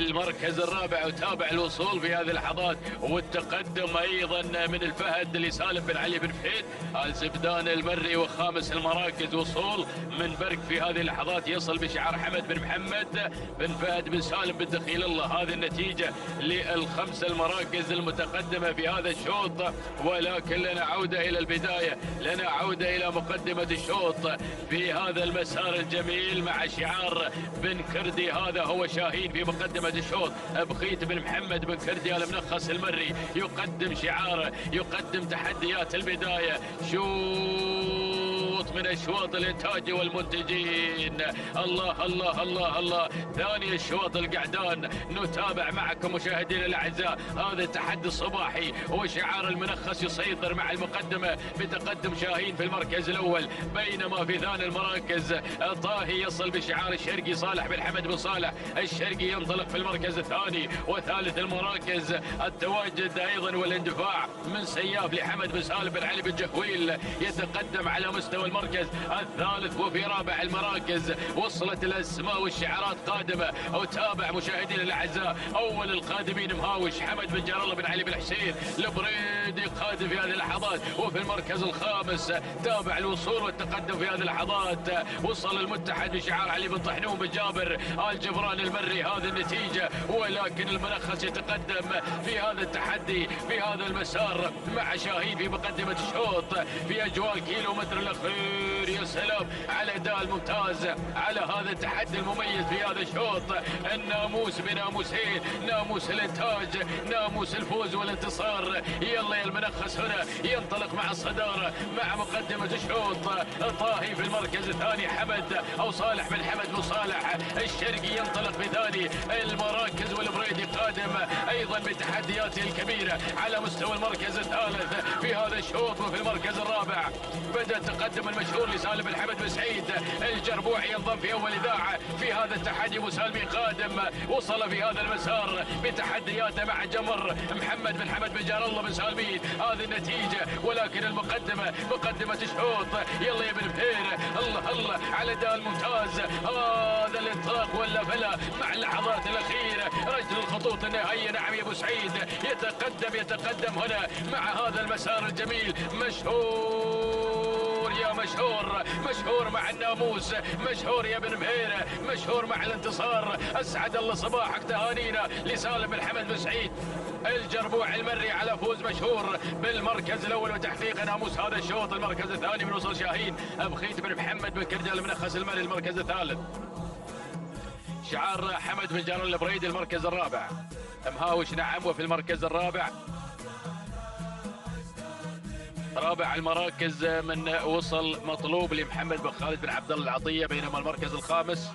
المركز الرابع. وتابع الوصول في هذه اللحظات والتقدم ايضا من الفهد لسالم بن علي بن فهيد. الزبدان المري وخامس المراكز. وصول من برك في هذه اللحظات يصل بشعار حمد بن محمد بن فهد بن سالم بن دخيل الله. هذه النتيجة للخمس المراكز المتقدمة في هذا الشوط. ولكن لنا عودة إلى البداية، لنا عودة إلى مقدمة الشوط في هذا المسار الجميل مع شعار بن كردي. هذا هو شاهين في مقدمة الشوط. بخيت بن محمد بن كردي المنخس المري يقدم شعاره، يقدم تحديات البداية. شوط من اشواط الانتاج والمنتجين. الله الله الله الله. ثاني الشوط القعدان. نتابع معكم مشاهدينا الاعزاء هذا التحدي الصباحي وشعار المنخس يسيطر مع المقدمه بتقدم شاهين في المركز الاول. بينما في ثاني المراكز طاهي يصل بشعار الشرقي صالح بن حمد بن صالح. الشرقي ينطلق في المركز الثاني. وثالث المراكز التواجد ايضا والاندفاع من سياف لحمد بن سالم بن علي بن جهويل يتقدم على مستوى المركز الثالث. وفي رابع المراكز وصلت الاسماء والشعارات قادمه. وتابع مشاهدينا الاعزاء اول القادمين مهاوش حمد بن جار الله بن علي بن حسين البريدي قادم في هذه اللحظات. وفي المركز الخامس تابع الوصول والتقدم في هذه اللحظات. وصل المتحد بشعار علي بن طحنون بن جابر الجبران المري. هذه النتيجه. ولكن المنخس يتقدم في هذا التحدي في هذا المسار مع شاهين في مقدمه الشوط في اجواء الكيلومتر الاخير. يا سلام على اداء الممتاز على هذا التحدي المميز في هذا الشوط. الناموس بناموسين، ناموس الانتاج، ناموس الفوز والانتصار. يلا يا المنخس هنا ينطلق مع الصداره مع مقدمه الشوط. طاهي في المركز الثاني حمد او صالح بن حمد بن صالح. الشرقي ينطلق في ثاني المراكز والبريدي قادم ايضا بتحدياته الكبيره على مستوى المركز الثالث في هذا الشوط. وفي المركز الرابع بدا التقدم المشهور لسالم بن حمد بن سعيد الجربوعي ينضم في اول اذاعه في هذا التحدي. مسالمي قادم وصل في هذا المسار بتحدياته مع جمر محمد بن حمد بن جار الله بن سالمين. هذه النتيجه. ولكن المقدمه مقدمه الشوط. يلا يا بن بهير. الله الله على الاداء الممتاز. هذا الانطلاق ولا فلا مع اللحظات الاخيره. رجل الخطوط النهائيه. نعم يا ابو سعيد يتقدم هنا مع هذا المسار الجميل. مشهور يا مشهور مع الناموس. مشهور يا بن مهيره. مشهور مع الانتصار. اسعد الله صباحك. تهانينا لسالم بن حمد بن سعيد الجربوع المري على فوز مشهور بالمركز الاول وتحقيق ناموس هذا الشوط. المركز الثاني من وصل شاهين بخيت بن محمد بن كردي المنخس المري. المركز الثالث شعار حمد بن جار البريدي. المركز الرابع مهاوش. نعم. وفي المركز الرابع رابع المراكز من وصل مطلوب لمحمد بن خالد بن عبد الله العطيه. بينما المركز الخامس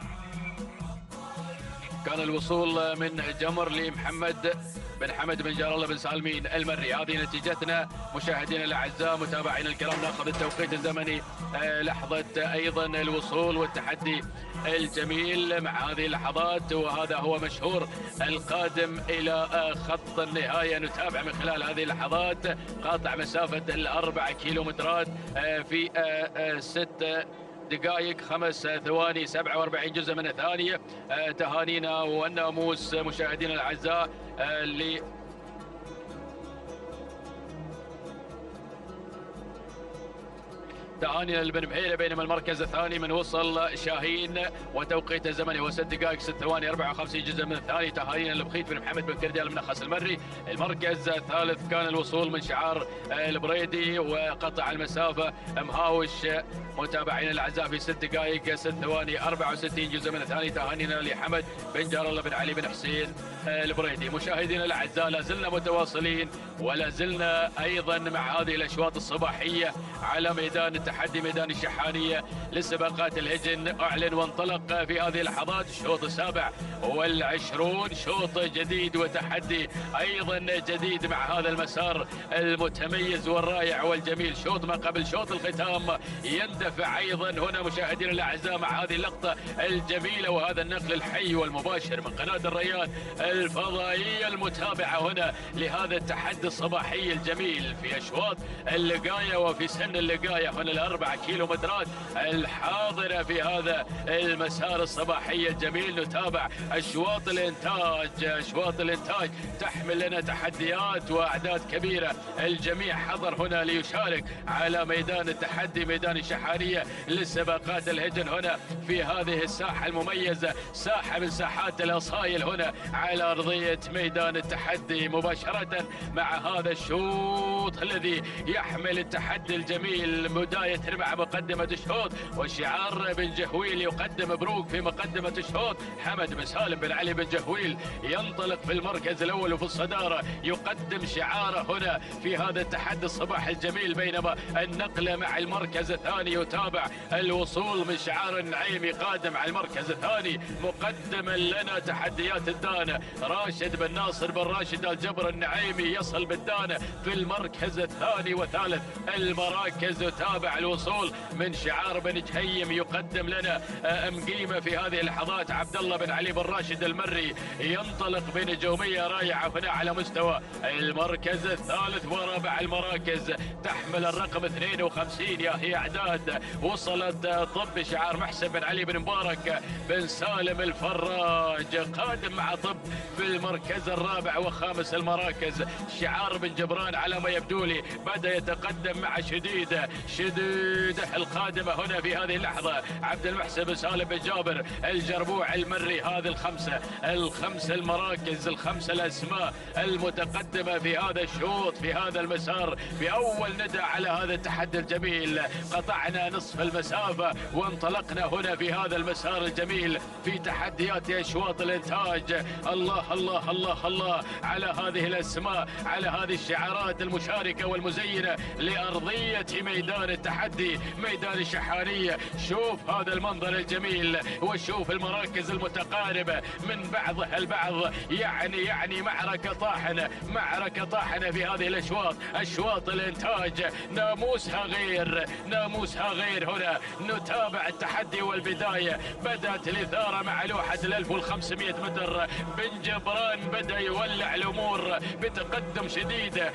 كان الوصول من جمر لمحمد بن حمد بن جار الله بن سالمين المري. هذه نتيجتنا مشاهدينا الاعزاء متابعينا الكرام. ناخذ التوقيت الزمني لحظه ايضا الوصول والتحدي الجميل مع هذه اللحظات. وهذا هو مشهور القادم الى خط النهايه. نتابع من خلال هذه اللحظات قاطع مسافه ال4 كيلومترات في 6 دقائق 5 ثواني 47 جزء من الثانية. تهانينا والناموس مشاهدينا الأعزاء تهانينا لبن بحيرة. بينما المركز الثاني من وصل شاهين وتوقيت الزمني هو 6 دقائق 6 ثواني 54 جزء من الثاني. تهانينا لبخيت بن محمد بن كردي المنخس المري. المركز الثالث كان الوصول من شعار البريدي وقطع المسافة مهاوش متابعينا الاعزاء في 6 دقائق 6 ثواني 64 جزء من الثاني. تهانينا لحمد بن جار الله بن علي بن حسين البريدي. مشاهدينا الاعزاء لا زلنا متواصلين ولا زلنا ايضا مع هذه الاشواط الصباحيه على ميدان التحدي ميدان الشحانيه لسباقات الهجن. اعلن وانطلق في هذه اللحظات الشوط السابع والعشرون. شوط جديد وتحدي ايضا جديد مع هذا المسار المتميز والرائع والجميل. شوط ما قبل شوط الختام يندفع ايضا هنا مشاهدينا الاعزاء مع هذه اللقطه الجميله وهذا النقل الحي والمباشر من قناه الريان الفضائية المتابعة هنا لهذا التحدي الصباحي الجميل في أشواط اللقاية وفي سن اللقاية هنا الأربع كيلومترات الحاضرة في هذا المسار الصباحي الجميل. نتابع أشواط الإنتاج. أشواط الإنتاج تحمل لنا تحديات وأعداد كبيرة. الجميع حضر هنا ليشارك على ميدان التحدي، ميدان الشحارية للسباقات الهجن هنا في هذه الساحة المميزة، ساحة من ساحات الأصايل هنا على أرضية ميدان التحدي مباشرة مع هذا الشوط الذي يحمل التحدي الجميل. بداية مع مقدمة الشوط وشعار بن جهويل يقدم مبروك في مقدمة الشوط. حمد بن سالم بن علي بن جهويل ينطلق في المركز الأول وفي الصدارة، يقدم شعاره هنا في هذا التحدي الصباح الجميل. بينما النقلة مع المركز الثاني يتابع الوصول من شعار النعيمي قادم على المركز الثاني مقدما لنا تحديات الدانة. راشد بن ناصر بن راشد الجبر النعيمي يصل بالدانة في المركز الثاني وثالث المراكز. يتابع الوصول من شعار بن جهيم يقدم لنا مقيمة في هذه اللحظات عبد الله بن علي بن راشد المري ينطلق بنجومية رائعة هنا على مستوى المركز الثالث ورابع المراكز. تحمل الرقم 52 يا هي أعداد. وصلت طب شعار محسن بن علي بن مبارك بن سالم الفراج قادم مع طب في المركز الرابع وخامس المراكز. شعار بن جبران على ما يبدو لي بدأ يتقدم مع شديدة القادمة هنا في هذه اللحظة عبد المحسن بن سالم بن جابر الجربوع المري. هذه الخمس المراكز، الخمس الأسماء المتقدمة في هذا الشوط في هذا المسار. في أول ندى على هذا التحدي الجميل قطعنا نصف المسافة وانطلقنا هنا في هذا المسار الجميل في تحديات أشواط الإنتاج. الله الله الله الله على هذه الأسماء، على هذه الشعارات المشاركة والمزينة لأرضية ميدان التحدي، ميدان الشحارية. شوف هذا المنظر الجميل وشوف المراكز المتقاربة من بعضها البعض. يعني معركة طاحنة في هذه الأشواط. أشواط الإنتاج ناموسها غير هنا. نتابع التحدي والبداية. بدأت الإثارة مع لوحة 1500 متر. بن جبران بدأ يولع الأمور بتقدم شديدة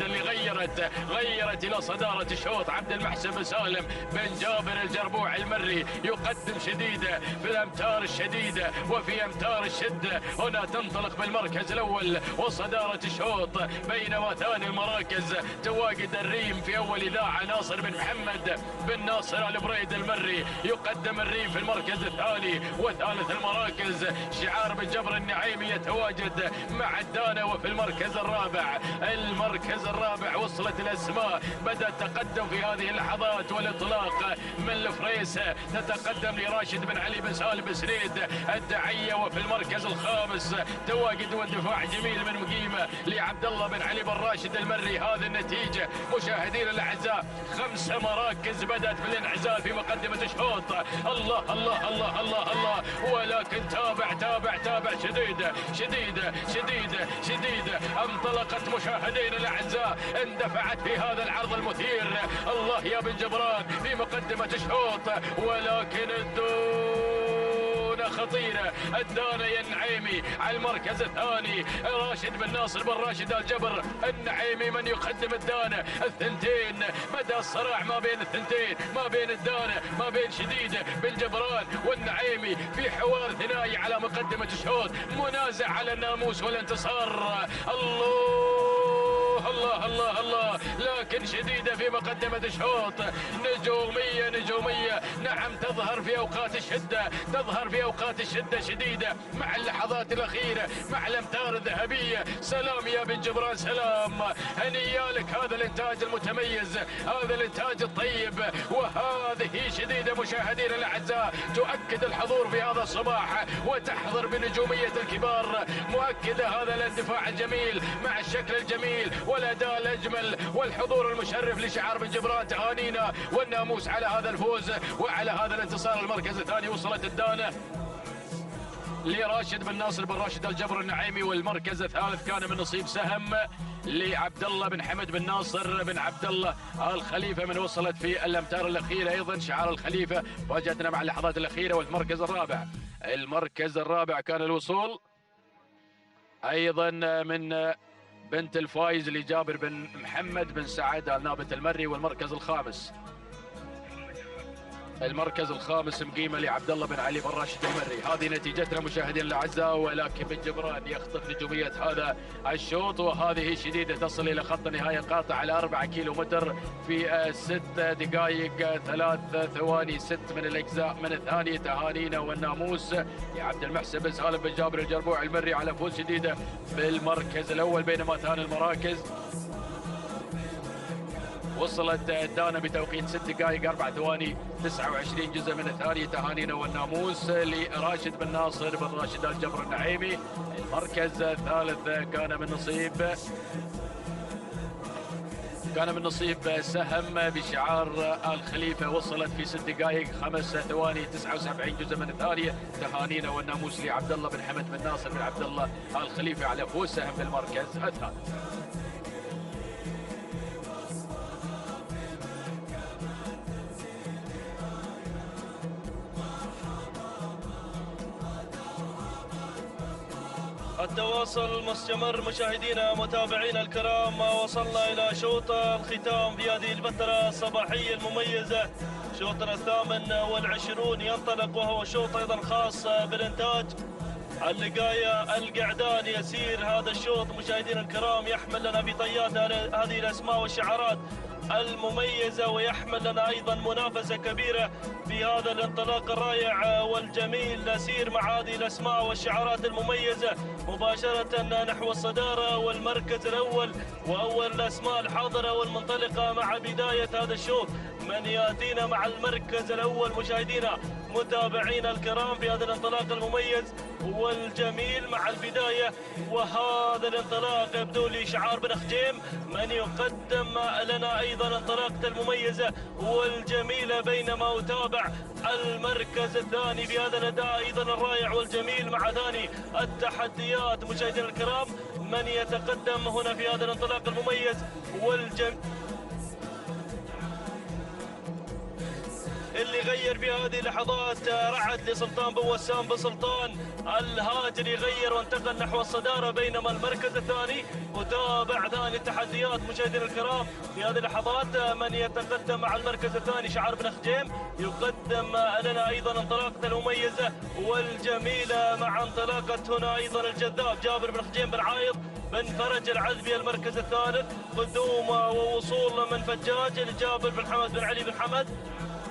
اللي غيرت إلى صدارة الشوط. عبد المحسن بن سالم بن جابر الجربوع المري يقدم شديدة في الأمتار الشديدة وفي أمتار الشدة. هنا تنطلق بالمركز الأول وصدارة الشوط. بينما ثاني المراكز تواجد الريم في أول إذاعة ناصر بن محمد بن ناصر البريد المري يقدم الريم في المركز الثاني وثالث المراكز. شعار بن جبر النعيمي يتواجد مع الدانة وفي المركز الرابع وصلت الأسماء. بدأ التقدم في هذه اللحظات والانطلاق من الفريسة تتقدم لراشد بن علي بن سالم بن سريد الدعية. وفي المركز الخامس تواجد والدفاع جميل من مقيمة لعبد الله بن علي بن راشد المري. هذه النتيجة مشاهدينا الأعزاء 5 مراكز بدأت بالانعزال في مقدمة الشوط. الله الله الله الله الله. ولكن تابع شديدة انطلقت مشاهدينا الأعزاء، اندفعت في هذا العرض المثير. الله يا بن جبران في مقدمة الشوط ولكن خطيرة. الدانة يا النعيمي على المركز الثاني. راشد بن ناصر بن راشد الجبر النعيمي من يقدم الدانة. الثنتين بدأ الصراع ما بين الثنتين، ما بين الدانة ما بين شديدة بن جبران والنعيمي في حوار ثنائي على مقدمة الشوط، منازع على الناموس والانتصار. الله لكن شديدة في مقدمة الشوط. نجومية نعم تظهر في أوقات الشدة شديدة مع اللحظات الأخيرة مع الأمتار الذهبية. سلام يا بن جبران سلام، هنيالك هذا الإنتاج المتميز، هذا الإنتاج الطيب. وهذه شديدة مشاهدينا الأعزاء تؤكد الحضور في هذا الصباح وتحضر بنجومية الكبار، مؤكدة هذا الاندفاع الجميل مع الشكل الجميل والأداء الأجمل والحضور المشرف لشعار بن جبران. تهانينا والناموس على هذا الفوز وعلى هذا الانتصار. المركز الثاني وصلت الدانة لراشد بن ناصر بن راشد الجبر النعيمي، والمركز الثالث كان من نصيب سهم لعبد الله بن حمد بن ناصر بن عبد الله الخليفة من وصلت في الأمتار الأخيرة. أيضا شعار الخليفة واجهتنا مع اللحظات الأخيرة. والمركز الرابع كان الوصول ايضا من بنت الفايز لجابر بن محمد بن سعد النابة المري. والمركز الخامس مقيمه لعبد الله بن علي بن راشد المري. هذه نتيجتنا مشاهدينا الاعزاء، ولكن بن جبران يخطف نجوميه هذا الشوط، وهذه شديده تصل الى خط النهايه قاطع على 4 كيلومتر في 6 دقائق 3 ثواني 6 من الاجزاء من الثانيه. تهانينا والناموس لعبد المحسن بن سالم بن جابر الجربوع المري على فوز شديده بالمركز الاول، بينما ثاني المراكز وصلت دانا بتوقيت 6 دقائق 4 ثواني 29 جزء من الثانية. تهانينا والناموس لراشد بن ناصر بن راشد الجبر النعيمي. المركز الثالث كان من نصيب سهم بشعار الخليفة، وصلت في 6 دقائق 5 ثواني 79 جزء من الثانية. تهانينا والناموس لعبد الله بن حمد بن ناصر بن عبد الله الخليفة على فوز سهم بالمركز الثالث. التواصل مستمر مشاهدينا متابعينا الكرام، وصلنا إلى شوط الختام في هذه الفترة الصباحية المميزة. شوطنا 28 ينطلق، وهو شوط أيضا خاص بالإنتاج. اللقاية القعدان يسير هذا الشوط مشاهدينا الكرام، يحمل لنا بطيات هذه الأسماء والشعارات المميزة، ويحمل لنا أيضا منافسة كبيرة في هذا الانطلاق الرائع والجميل. نسير مع هذه الأسماء والشعارات المميزة مباشرة نحو الصدارة والمركز الأول، وأول الأسماء الحاضرة والمنطلقة مع بداية هذا الشوط. من يأتينا مع المركز الأول مشاهدينا متابعينا الكرام في هذا الانطلاق المميز والجميل مع البداية. وهذا الانطلاق يبدو لي شعار بن خجيم من يقدم لنا أيضا انطلاقة المميزة والجميلة، بينما أتابع المركز الثاني بهذا الأداء أيضا الرائع والجميل مع ثاني التحديات مشاهدينا الكرام. من يتقدم هنا في هذا الانطلاق المميز والجميل اللي غير في هذه اللحظات رعد لسلطان بن وسام بن سلطان الهاجري، غير وانتقل نحو الصدارة، بينما المركز الثاني وتابع ثاني التحديات مشاهدينا الكرام في هذه اللحظات. من يتقدم مع المركز الثاني شعار بن خجيم، يقدم لنا ايضا انطلاقة المميزة والجميلة مع انطلاقة هنا ايضا الجذاب جابر بن خجيم بن عايض بن فرج العذبي. المركز الثالث قدوم ووصول من فجاج لجابر بن حمد بن علي بن حمد،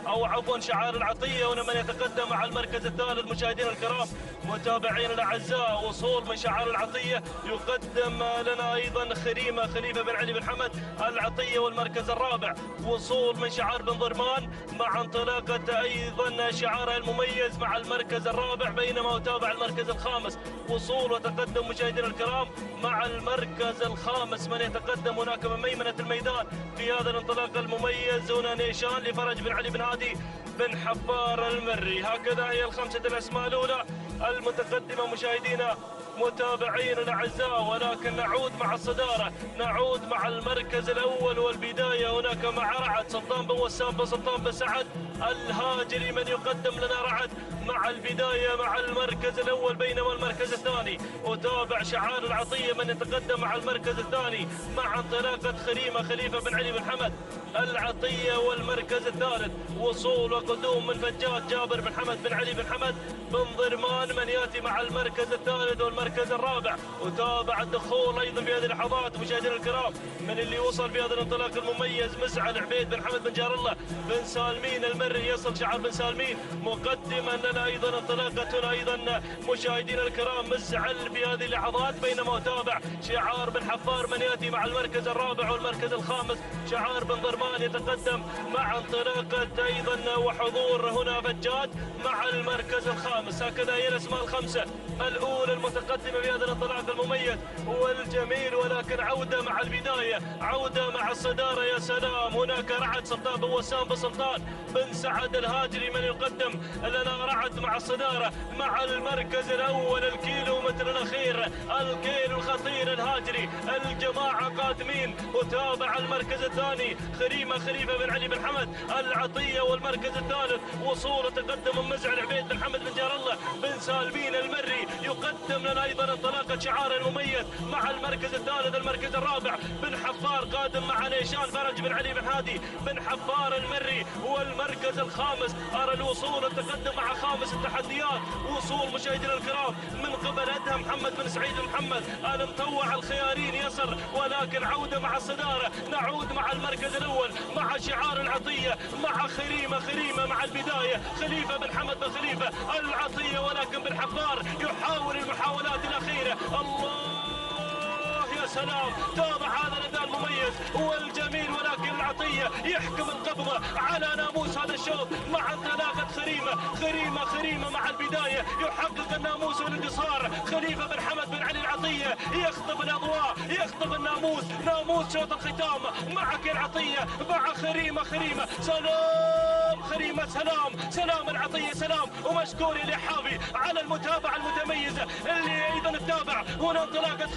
أو عفوا شعار العطية. هنا من يتقدم مع المركز الثالث مشاهدينا الكرام متابعينا الأعزاء، وصول من شعار العطية. يقدم لنا أيضا خليفة بن علي بن حمد العطية. والمركز الرابع وصول من شعار بن ضرمان مع انطلاقة أيضا شعارها المميز مع المركز الرابع، بينما أتابع المركز الخامس وصول وتقدم مشاهدينا الكرام مع المركز الخامس. من يتقدم هناك من ميمنة الميدان في هذا الانطلاق المميز هنا نيشان لفرج بن علي بن هادي بن حفار المري. هكذا هي الخمسة الأسماء الأولى المتقدمة مشاهدينا متابعينا الأعزاء. ولكن نعود مع الصدارة، نعود مع المركز الأول والبداية هناك مع رعد سلطان بن وسام بن سلطان بن سعد الهاجري. من يقدم لنا رعد مع البداية مع المركز الأول، بينما المركز الثاني وتابع شعار العطية. من يتقدم مع المركز الثاني مع انطلاقة خليفة بن علي بن حمد العطية. والمركز الثالث وصول وقدوم من فجات جابر بن حمد بن علي بن حمد بن ضرمان. من يأتي مع المركز الثالث والمركز الرابع وتابع الدخول أيضا في هذه اللحظات مشاهدينا الكرام من اللي وصل في هذا الانطلاق المميز مسعى العبيد بن حمد بن جار الله بن سالمين المري. يصل شعار بن سالمين مقدما لنا أيضا انطلاقتنا أيضا مشاهدينا الكرام مسعى في هذه اللحظات، بينما أتابع شعار بن حفار. من يأتي مع المركز الرابع والمركز الخامس شعار بن ضرمان يتقدم مع انطلاقة أيضا وحضور هنا فجاد مع المركز الخامس. هكذا هي الأسماء الخمسة الأولى المتقدمة في هذا الانطلاق المميز والجميل. ولكن عودة مع البداية، عودة مع الصدارة. يا سلام، هناك رعد سلطان بن وسام بن سلطان بن سعد الهاجري. من يقدم لنا رعد مع الصدارة مع المركز الأول. الكيلومتر الأخير، الكيلو الخطير الهاجري، الجماعة قادمين. وتابع المركز الثاني خليفة بن علي بن حمد العطية. والمركز الثالث وصول وتقدم من مزع العبيد بن حمد بن جار الله بن سالمين المري. يقدم لنا أيضا انطلاقة شعار المميز مع المركز الثالث. المركز الرابع بن حفار قادم مع نيشان فرج بن علي بن هادي بن حفار المري. والمركز الخامس أرى الوصول التقدم مع خامس التحديات، وصول مشاهدينا الكرام من قبل أدهم محمد بن سعيد محمد المطوع الخيارين يسر، ولكن عودة مع الصدارة. نعود مع المركز الأول مع شعار العطية مع خريمة مع البداية خليفة بن حمد بن خليفة العطية، ولكن بن حفار يحاول المحاولات الأخيرة. الله يا سلام، تابع هذا الأداء المميز والجميل، ولكن العطية يحكم القبضة على ناموس هذا الشوط مع انطلاقة خريمة مع البداية يحقق الناموس والانتصار. خليفة بن حمد بن علي العطية يخطف الأضواء، يخطف الناموس، ناموس شوط الختام معك العطية مع خريمة. سلام خريمة، سلام العطية، سلام ومشكور يا حافي على المتابعة المتميزة اللي أيضا تتابع. هنا انطلاقة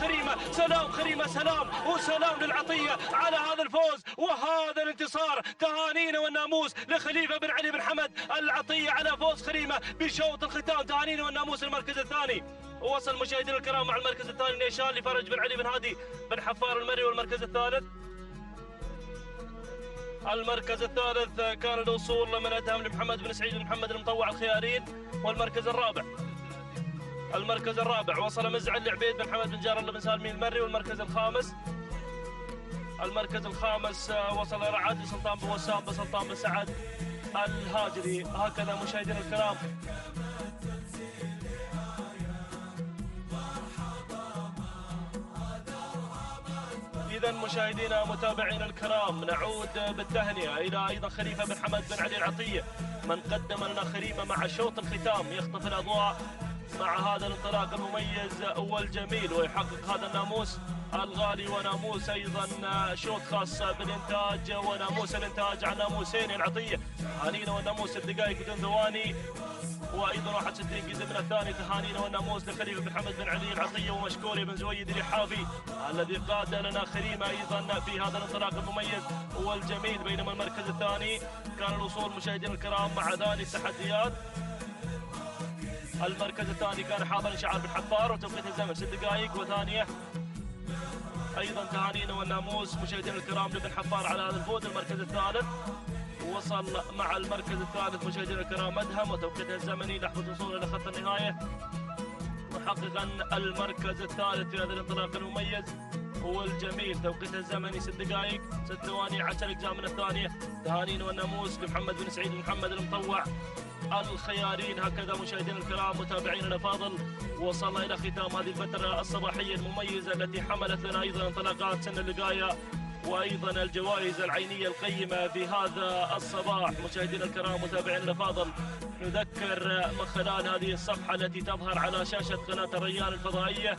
سلام خريمة، سلام وسلام للعطية على هذا الفوز وهذا الانتصار. تهانينا والناموس لخليفة بن علي بن حمد العطية على فوز خريمة بشوط الختام. تهانينا والناموس المركز الثاني. وصل مشاهدينا الكرام مع المركز الثاني نيشان لفرج بن علي بن هادي بن حفار المري. والمركز الثالث كان الوصول من أدهم لمحمد بن سعيد محمد المطوع الخيارين. والمركز الرابع وصل مزعل لعبيد بن حمد بن جار الله بن سالمين المري. والمركز الخامس وصل رعد سلطان بن وسام بن سلطان بن سعد الهاجري. هكذا مشاهدينا الكرام إذا مشاهدينا متابعينا الكرام نعود بالتهنئة إلى أيضا خليفة بن حمد بن علي العطية من قدم لنا خريمة مع شوط الختام يخطف الأضواء مع هذا الانطلاق المميز والجميل ويحقق هذا الناموس الغالي. وناموس أيضا شوط خاص بالإنتاج وناموس الإنتاج عن ناموسين العطية. هانينا والناموس الدقائق بدون ثواني وايضا 61 جزء من الثاني. تهانينا والناموس لخليفه بن حمد بن علي العطيه ومشكور بن زويد الحافي الذي قاد لنا خريمه ايضا في هذا الانطلاق المميز والجميل. بينما المركز الثاني كان الوصول مشاهدينا الكرام مع ثاني التحديات. المركز الثاني كان حاضر شعار بن حفار وتوقيت الزمن 6 دقائق وثانيه. ايضا تهانينا والناموس مشاهدينا الكرام لبن حفار على هذا الفوز. المركز الثالث وصل مع المركز الثالث مشاهدينا الكرام أدهم وتوقيتها الزمني لحظة وصوله إلى خط النهاية، محققا المركز الثالث في هذا الانطلاق المميز والجميل. توقيتها الزمني 6 دقائق 6 ثواني 10 أجزاء من الثانية. تهانينا والناموس لمحمد بن سعيد محمد المطوع الخيارين. هكذا مشاهدينا الكرام متابعينا الافاضل وصلنا الى ختام هذه الفتره الصباحيه المميزه التي حملت لنا ايضا انطلاقات سن اللقايه وايضا الجوائز العينيه القيمه في هذا الصباح. مشاهدينا الكرام متابعينا الافاضل نذكر من خلال هذه الصفحه التي تظهر على شاشه قناه الريان الفضائيه،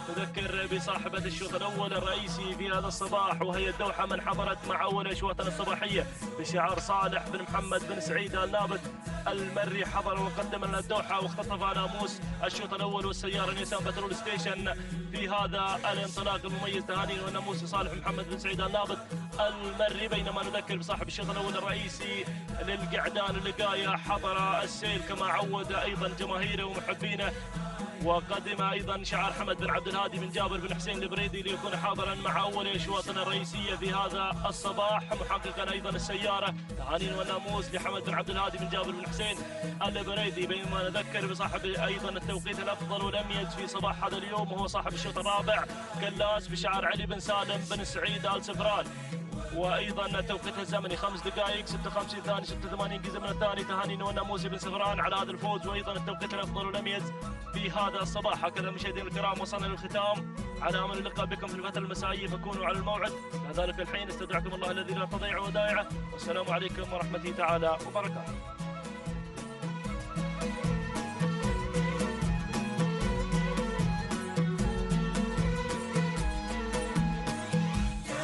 نذكر بصاحبه الشوط الاول الرئيسي في هذا الصباح وهي الدوحه من حضرت مع اول اشواطنا الصباحيه بشعار صالح بن محمد بن سعيد النابت المري. حضر وقدم لنا الدوحه واختطف ناموس الشوط الاول والسياره نيسان بترول ستيشن في هذا الانطلاق المميز. تهانينا والناموس صالح محمد بن سعيد النابت المري. بينما نذكر بصاحب الشوط الاول الرئيسي للقعدان اللقايه حضر السيل كما عود ايضا جماهيره ومحبينه، وقدم ايضا شعار حمد بن عبد الهادي بن جابر بن حسين البريدي ليكون حاضرا مع اول اشواطنا الرئيسيه في هذا الصباح، محققا ايضا السياره. تهانينا والناموس لحمد بن عبد الهادي بن جابر بن حسين البريدي. بينما نذكر بصاحب ايضا التوقيت الافضل والاميز في صباح هذا اليوم وهو صاحب الشوط الرابع كلاس بشعار علي بن سالم بن سعيد ال سفران، وايضا توقيتها الزمني 5 دقائق 56 ثانيه 86 جزء من الثاني. تهانينا والناموس بن سفران على هذا الفوز وايضا التوقيت الافضل والاميز في هذا الصباح. هكذا مشاهدينا الكرام وصلنا للختام، على امل اللقاء بكم في الفتره المسائيه فكونوا على الموعد. لا ذلك الحين استودعكم الله الذي لا تضيع ودائعه، والسلام عليكم ورحمه تعالى وبركاته.